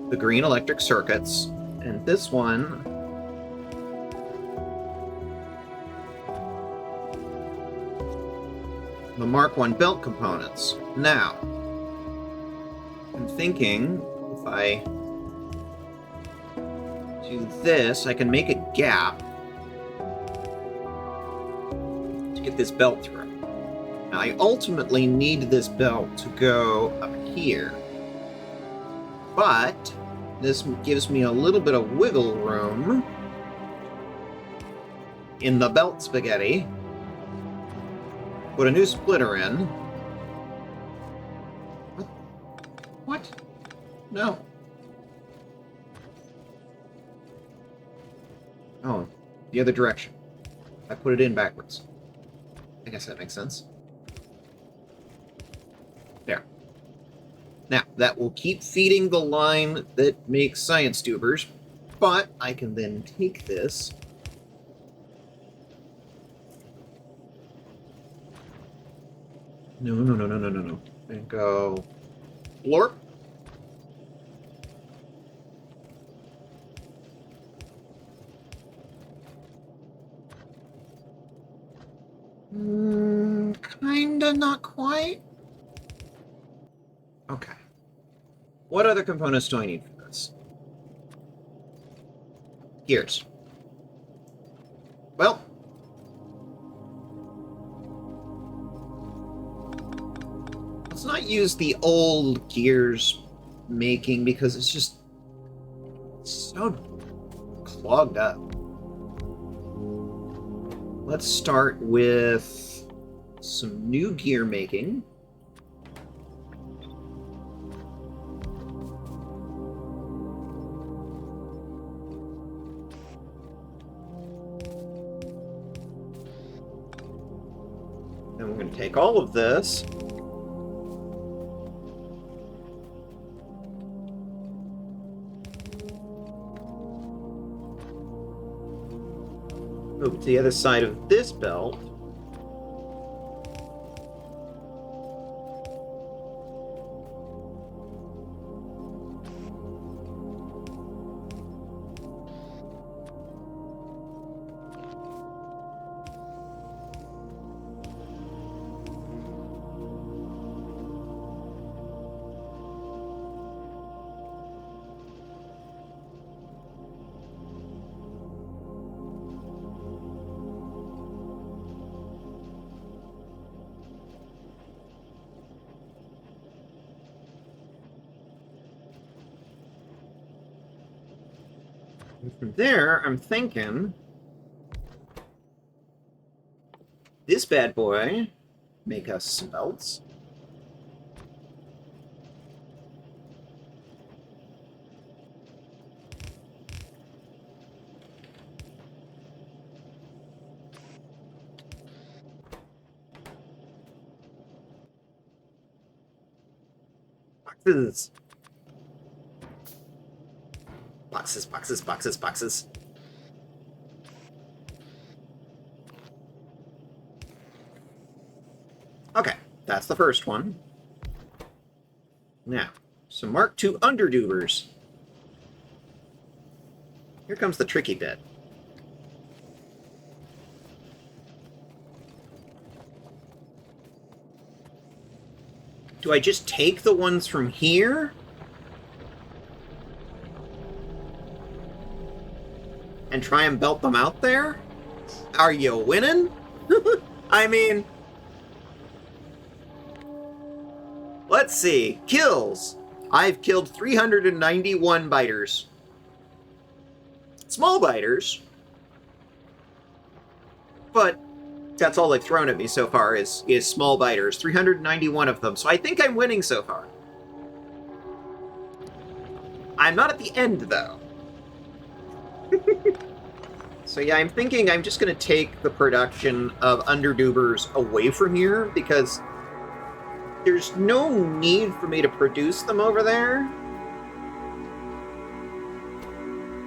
the green electric circuits, and this one the Mark I belt components. Now, I'm thinking if I do this, I can make a gap to get this belt through. Now, I ultimately need this belt to go up here, but this gives me a little bit of wiggle room in the belt spaghetti. Put a new splitter in. What? No. Oh, the other direction. I put it in backwards. I guess that makes sense. There. Now, that will keep feeding the line that makes science tubers, but I can then take this No. And go blorp. Kinda, not quite. Okay. What other components do I need for this? Gears. Well, let's not use the old gears making because it's just so clogged up. Let's start with some new gear making. And we're going to take all of this. Move to the other side of this belt. And from there, I'm thinking this bad boy make us some belts. Boxes. Boxes, boxes, boxes, boxes. Okay, that's the first one. Now, some Mark II underdubers. Here comes the tricky bit. Do I just take the ones from here? And try and belt them out there? Are you winning? I mean... Let's see. Kills. I've killed 391 biters. Small biters. But that's all they've thrown at me so far is small biters. 391 of them. So I think I'm winning so far. I'm not at the end, though. So yeah, I'm thinking I'm just going to take the production of underdubers away from here because there's no need for me to produce them over there.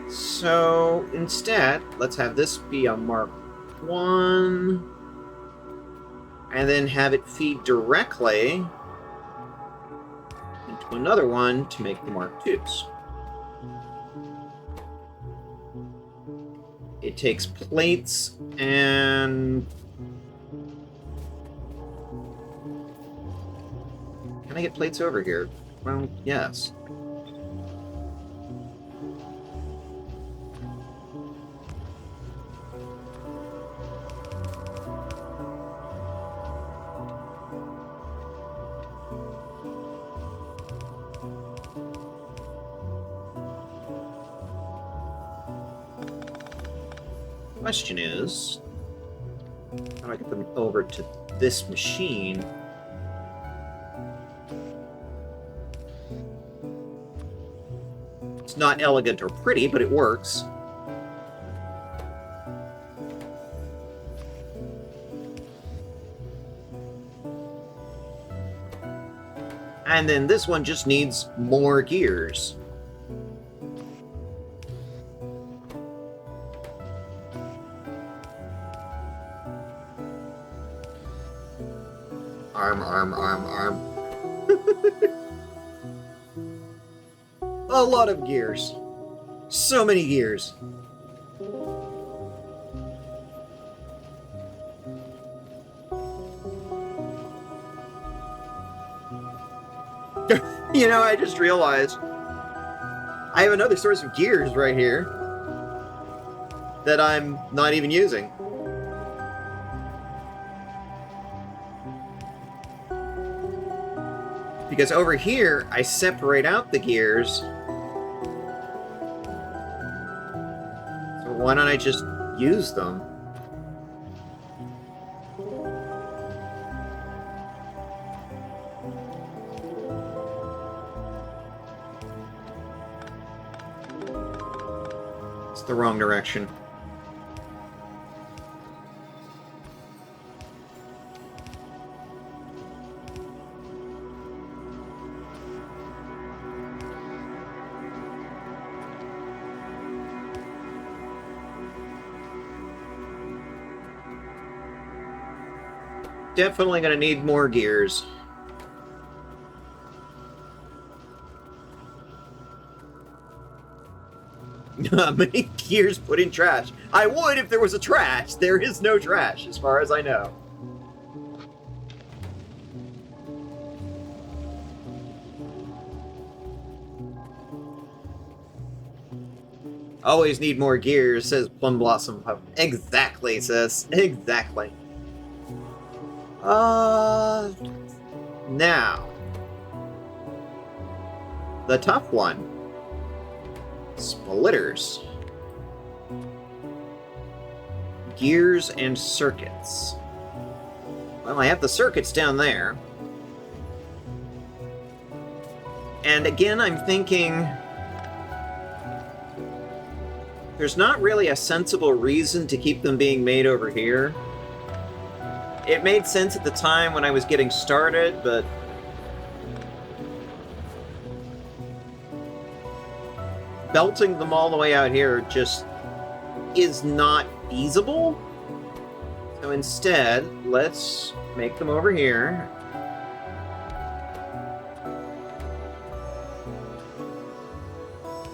So instead, let's have this be a Mark 1 and then have it feed directly into another one to make the Mark 2s. It takes plates and... Can I get plates over here? Well, yes. Question is, how do I get them over to this machine? It's not elegant or pretty, but it works. And then this one just needs more gears. Arm. A lot of gears. So many gears. You know, I just realized I have another source of gears right here that I'm not even using. Because over here, I separate out the gears. So why don't I just use them? It's the wrong direction. Definitely gonna need more gears. Many gears put in trash. I would if there was a trash. There is no trash, as far as I know. Always need more gears, says Plum Blossom Pup. Exactly, sis. Exactly. Now. The tough one. Splitters. Gears and circuits. Well, I have the circuits down there. And again, I'm thinking... there's not really a sensible reason to keep them being made over here. It made sense at the time when I was getting started, but... belting them all the way out here just is not feasible. So instead, let's make them over here.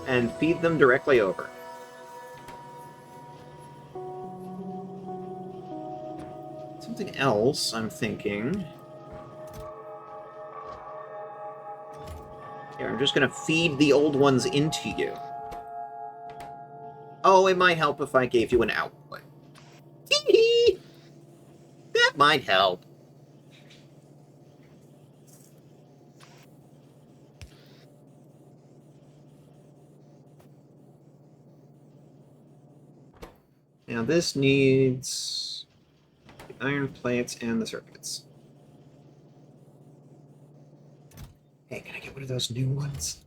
And feed them directly over. Something else I'm thinking. Here, I'm just gonna feed the old ones into you. Oh, it might help if I gave you an output. Tee-hee! That might help. Now this needs the iron plates and the circuits. Hey, can I get one of those new ones?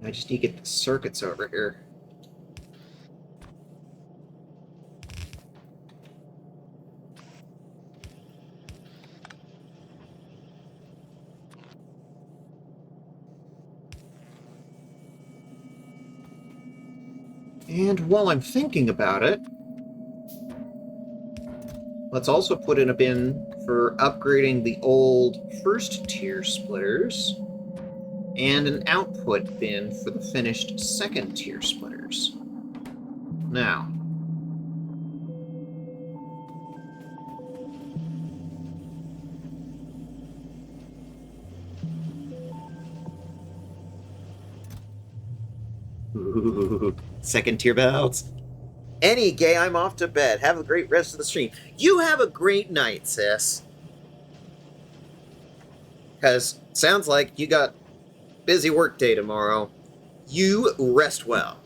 I just need to get the circuits over here. And while I'm thinking about it, let's also put in a bin for upgrading the old first tier splitters, and an output bin for the finished second tier splitters. Now, ooh, second tier belts. Any gay, I'm off to bed. Have a great rest of the stream. You have a great night, sis. Because sounds like you got busy work day tomorrow. You rest well.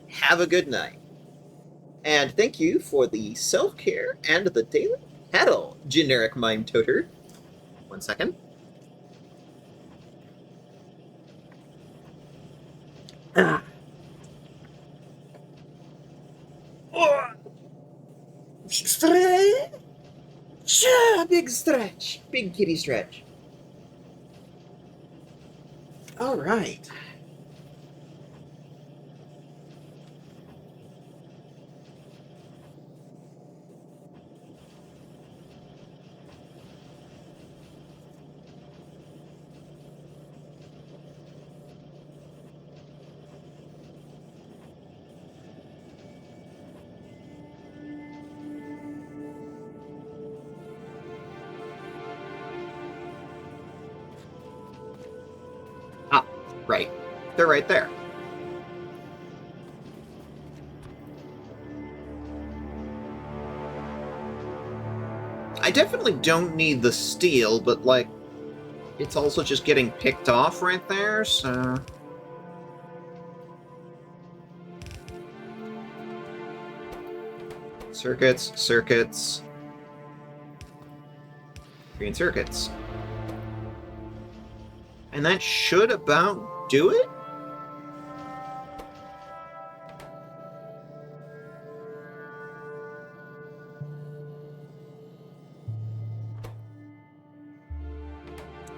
Have a good night. And thank you for the self-care and the daily paddle, generic mime toter. 1 second. Ah. Oh. Big stretch. Big stretch. Big kitty stretch. All right. Right. They're right there. I definitely don't need the steel, but, like, it's also just getting picked off right there, so... Circuits, circuits... Green circuits. And that should about do it?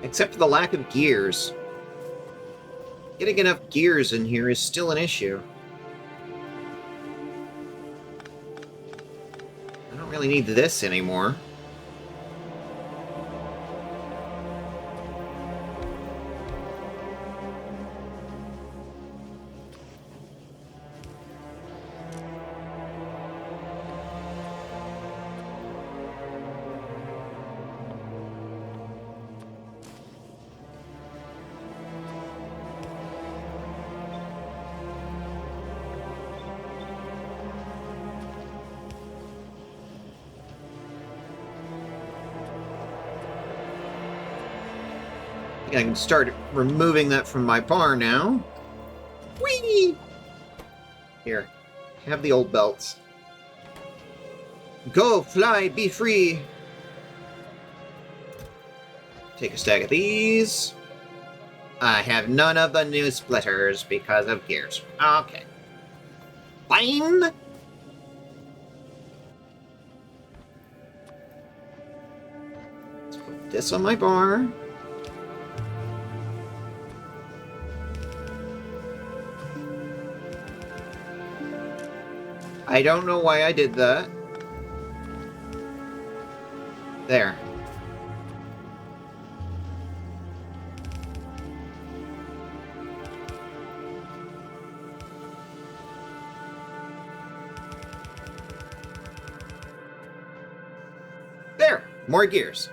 Except for the lack of gears. Getting enough gears in here is still an issue. I don't really need this anymore. I can start removing that from my bar now. Whee! Here, have the old belts. Go, fly, be free! Take a stack of these. I have none of the new splitters because of gears. Okay. Fine! Let's put this on my bar. I don't know why I did that. There. There! More gears.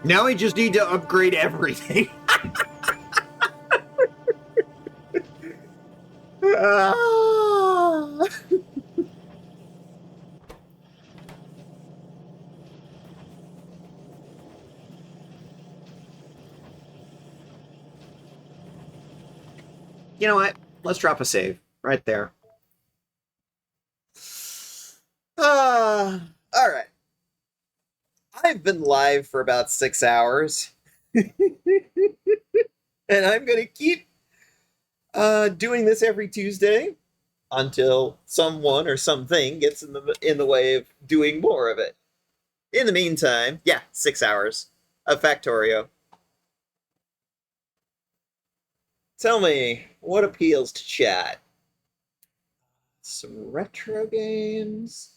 Now I just need to upgrade everything. Ah. You know what? Let's drop a save right there. All right. I've been live for about 6 hours. And I'm going to keep doing this every Tuesday until someone or something gets in the way of doing more of it. In the meantime, yeah, 6 hours of Factorio. Tell me, what appeals to chat? Some retro games.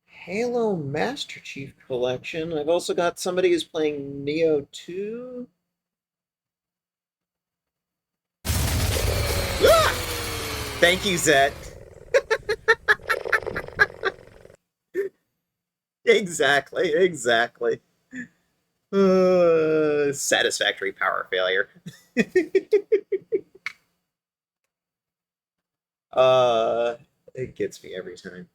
Halo Master Chief Collection. I've also got somebody who's playing Neo 2. Ah! Thank you, Zet. Exactly. Satisfactory power failure. It gets me every time.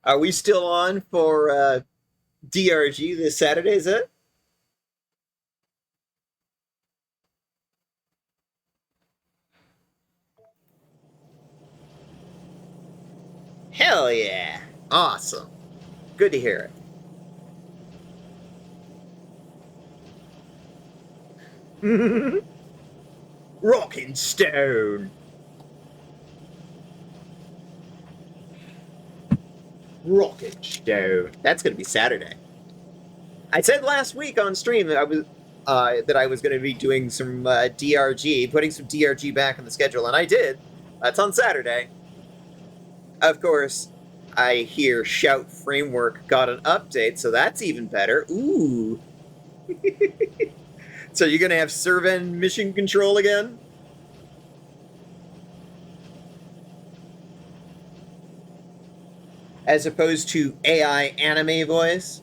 Are we still on for DRG this Saturday, is it? Hell yeah! Awesome. Good to hear it. Rocking Stone. Rocket Stone. That's going to be Saturday. I said last week on stream that I was going to be doing some DRG, putting some DRG back on the schedule, and I did. That's on Saturday. Of course, I hear Shout Framework got an update, so that's even better. Ooh. So you're gonna have serve-end mission control again? As opposed to AI anime voice?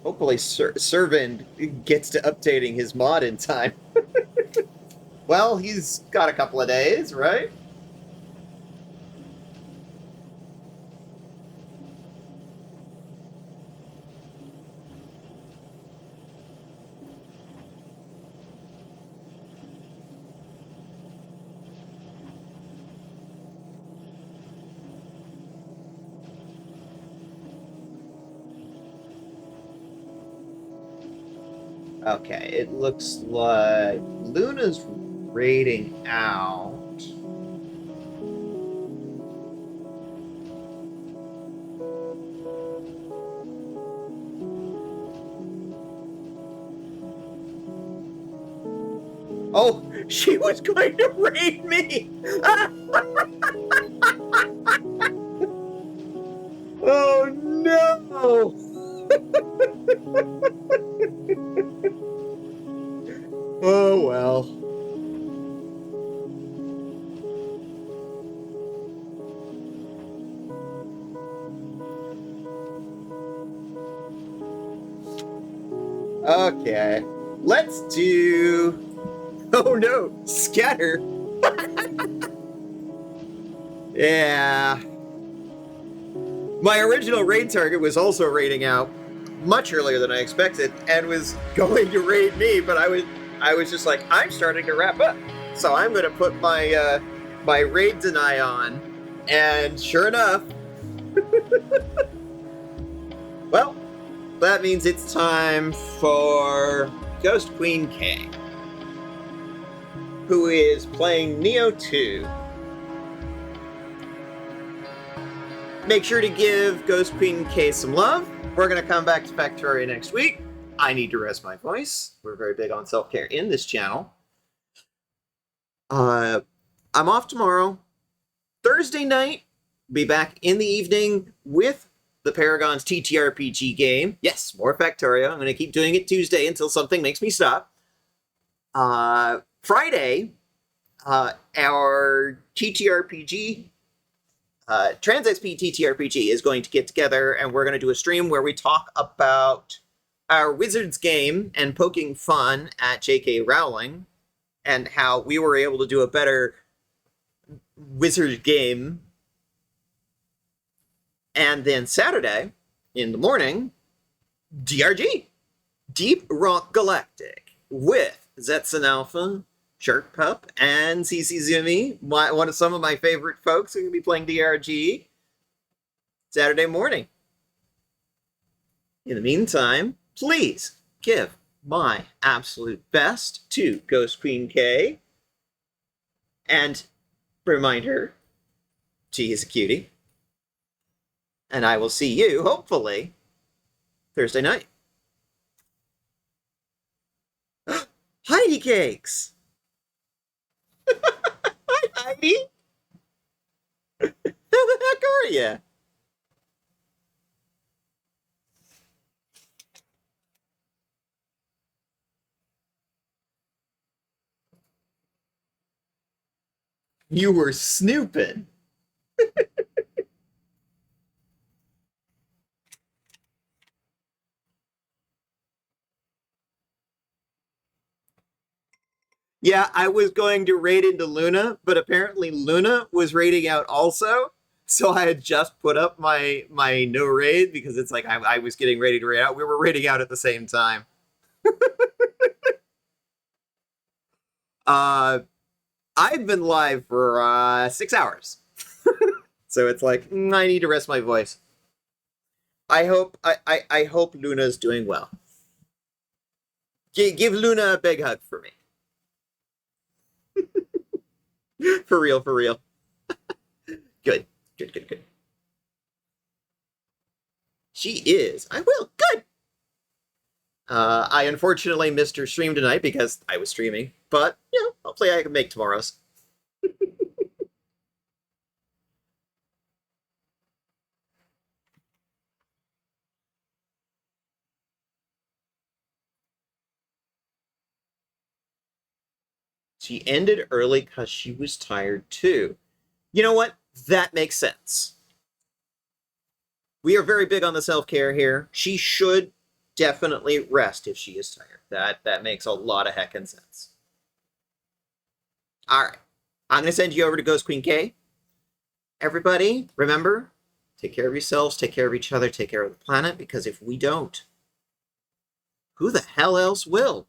Hopefully Servant gets to updating his mod in time. Well, he's got a couple of days, right? Okay, it looks like Luna's raiding out. Oh, she was going to raid me! Oh no! Oh well. Okay, let's do... Oh no, scatter! Yeah. My original raid target was also raiding out much earlier than I expected and was going to raid me, but I was just like, I'm starting to wrap up. So I'm gonna put my my raid deny on. And sure enough, well, that means it's time for Ghost Queen K, who is playing Neo 2. Make sure to give Ghost Queen K some love. We're going to come back to Factoria next week. I need to rest my voice. We're very big on self-care in this channel. I'm off tomorrow. Thursday night, be back in the evening with the Paragon's TTRPG game. Yes, more Factoria. I'm going to keep doing it Tuesday until something makes me stop. Friday, our TTRPG, TransXP TTRPG is going to get together, and we're going to do a stream where we talk about our Wizards game and poking fun at J.K. Rowling and how we were able to do a better Wizard game. And then Saturday, in the morning, DRG, Deep Rock Galactic, with Zetsun Alpha, Shark Pup, and CC Zumi, one of some of my favorite folks who are going to be playing DRG Saturday morning. In the meantime, please give my absolute best to Ghost Queen K, and remind her she is a cutie. And I will see you, hopefully, Thursday night. Heidi Cakes! Hi, Heidi! How the heck are you? You were snooping. Yeah, I was going to raid into Luna, but apparently Luna was raiding out also. So I had just put up my no raid because it's like I was getting ready to raid out. We were raiding out at the same time. I've been live for 6 hours. So it's like, I need to rest my voice. I hope Luna's doing well. Give Luna a big hug for me. For real, for real. Good. She is. I will. Good. I unfortunately missed her stream tonight because I was streaming, but, hopefully I can make tomorrow's. She ended early because she was tired too. You know what? That makes sense. We are very big on the self-care here. She should definitely rest if she is tired. That makes a lot of heckin' sense. All right. I'm going to send you over to Ghost Queen K. Everybody, remember, take care of yourselves, take care of each other, take care of the planet, because if we don't, who the hell else will?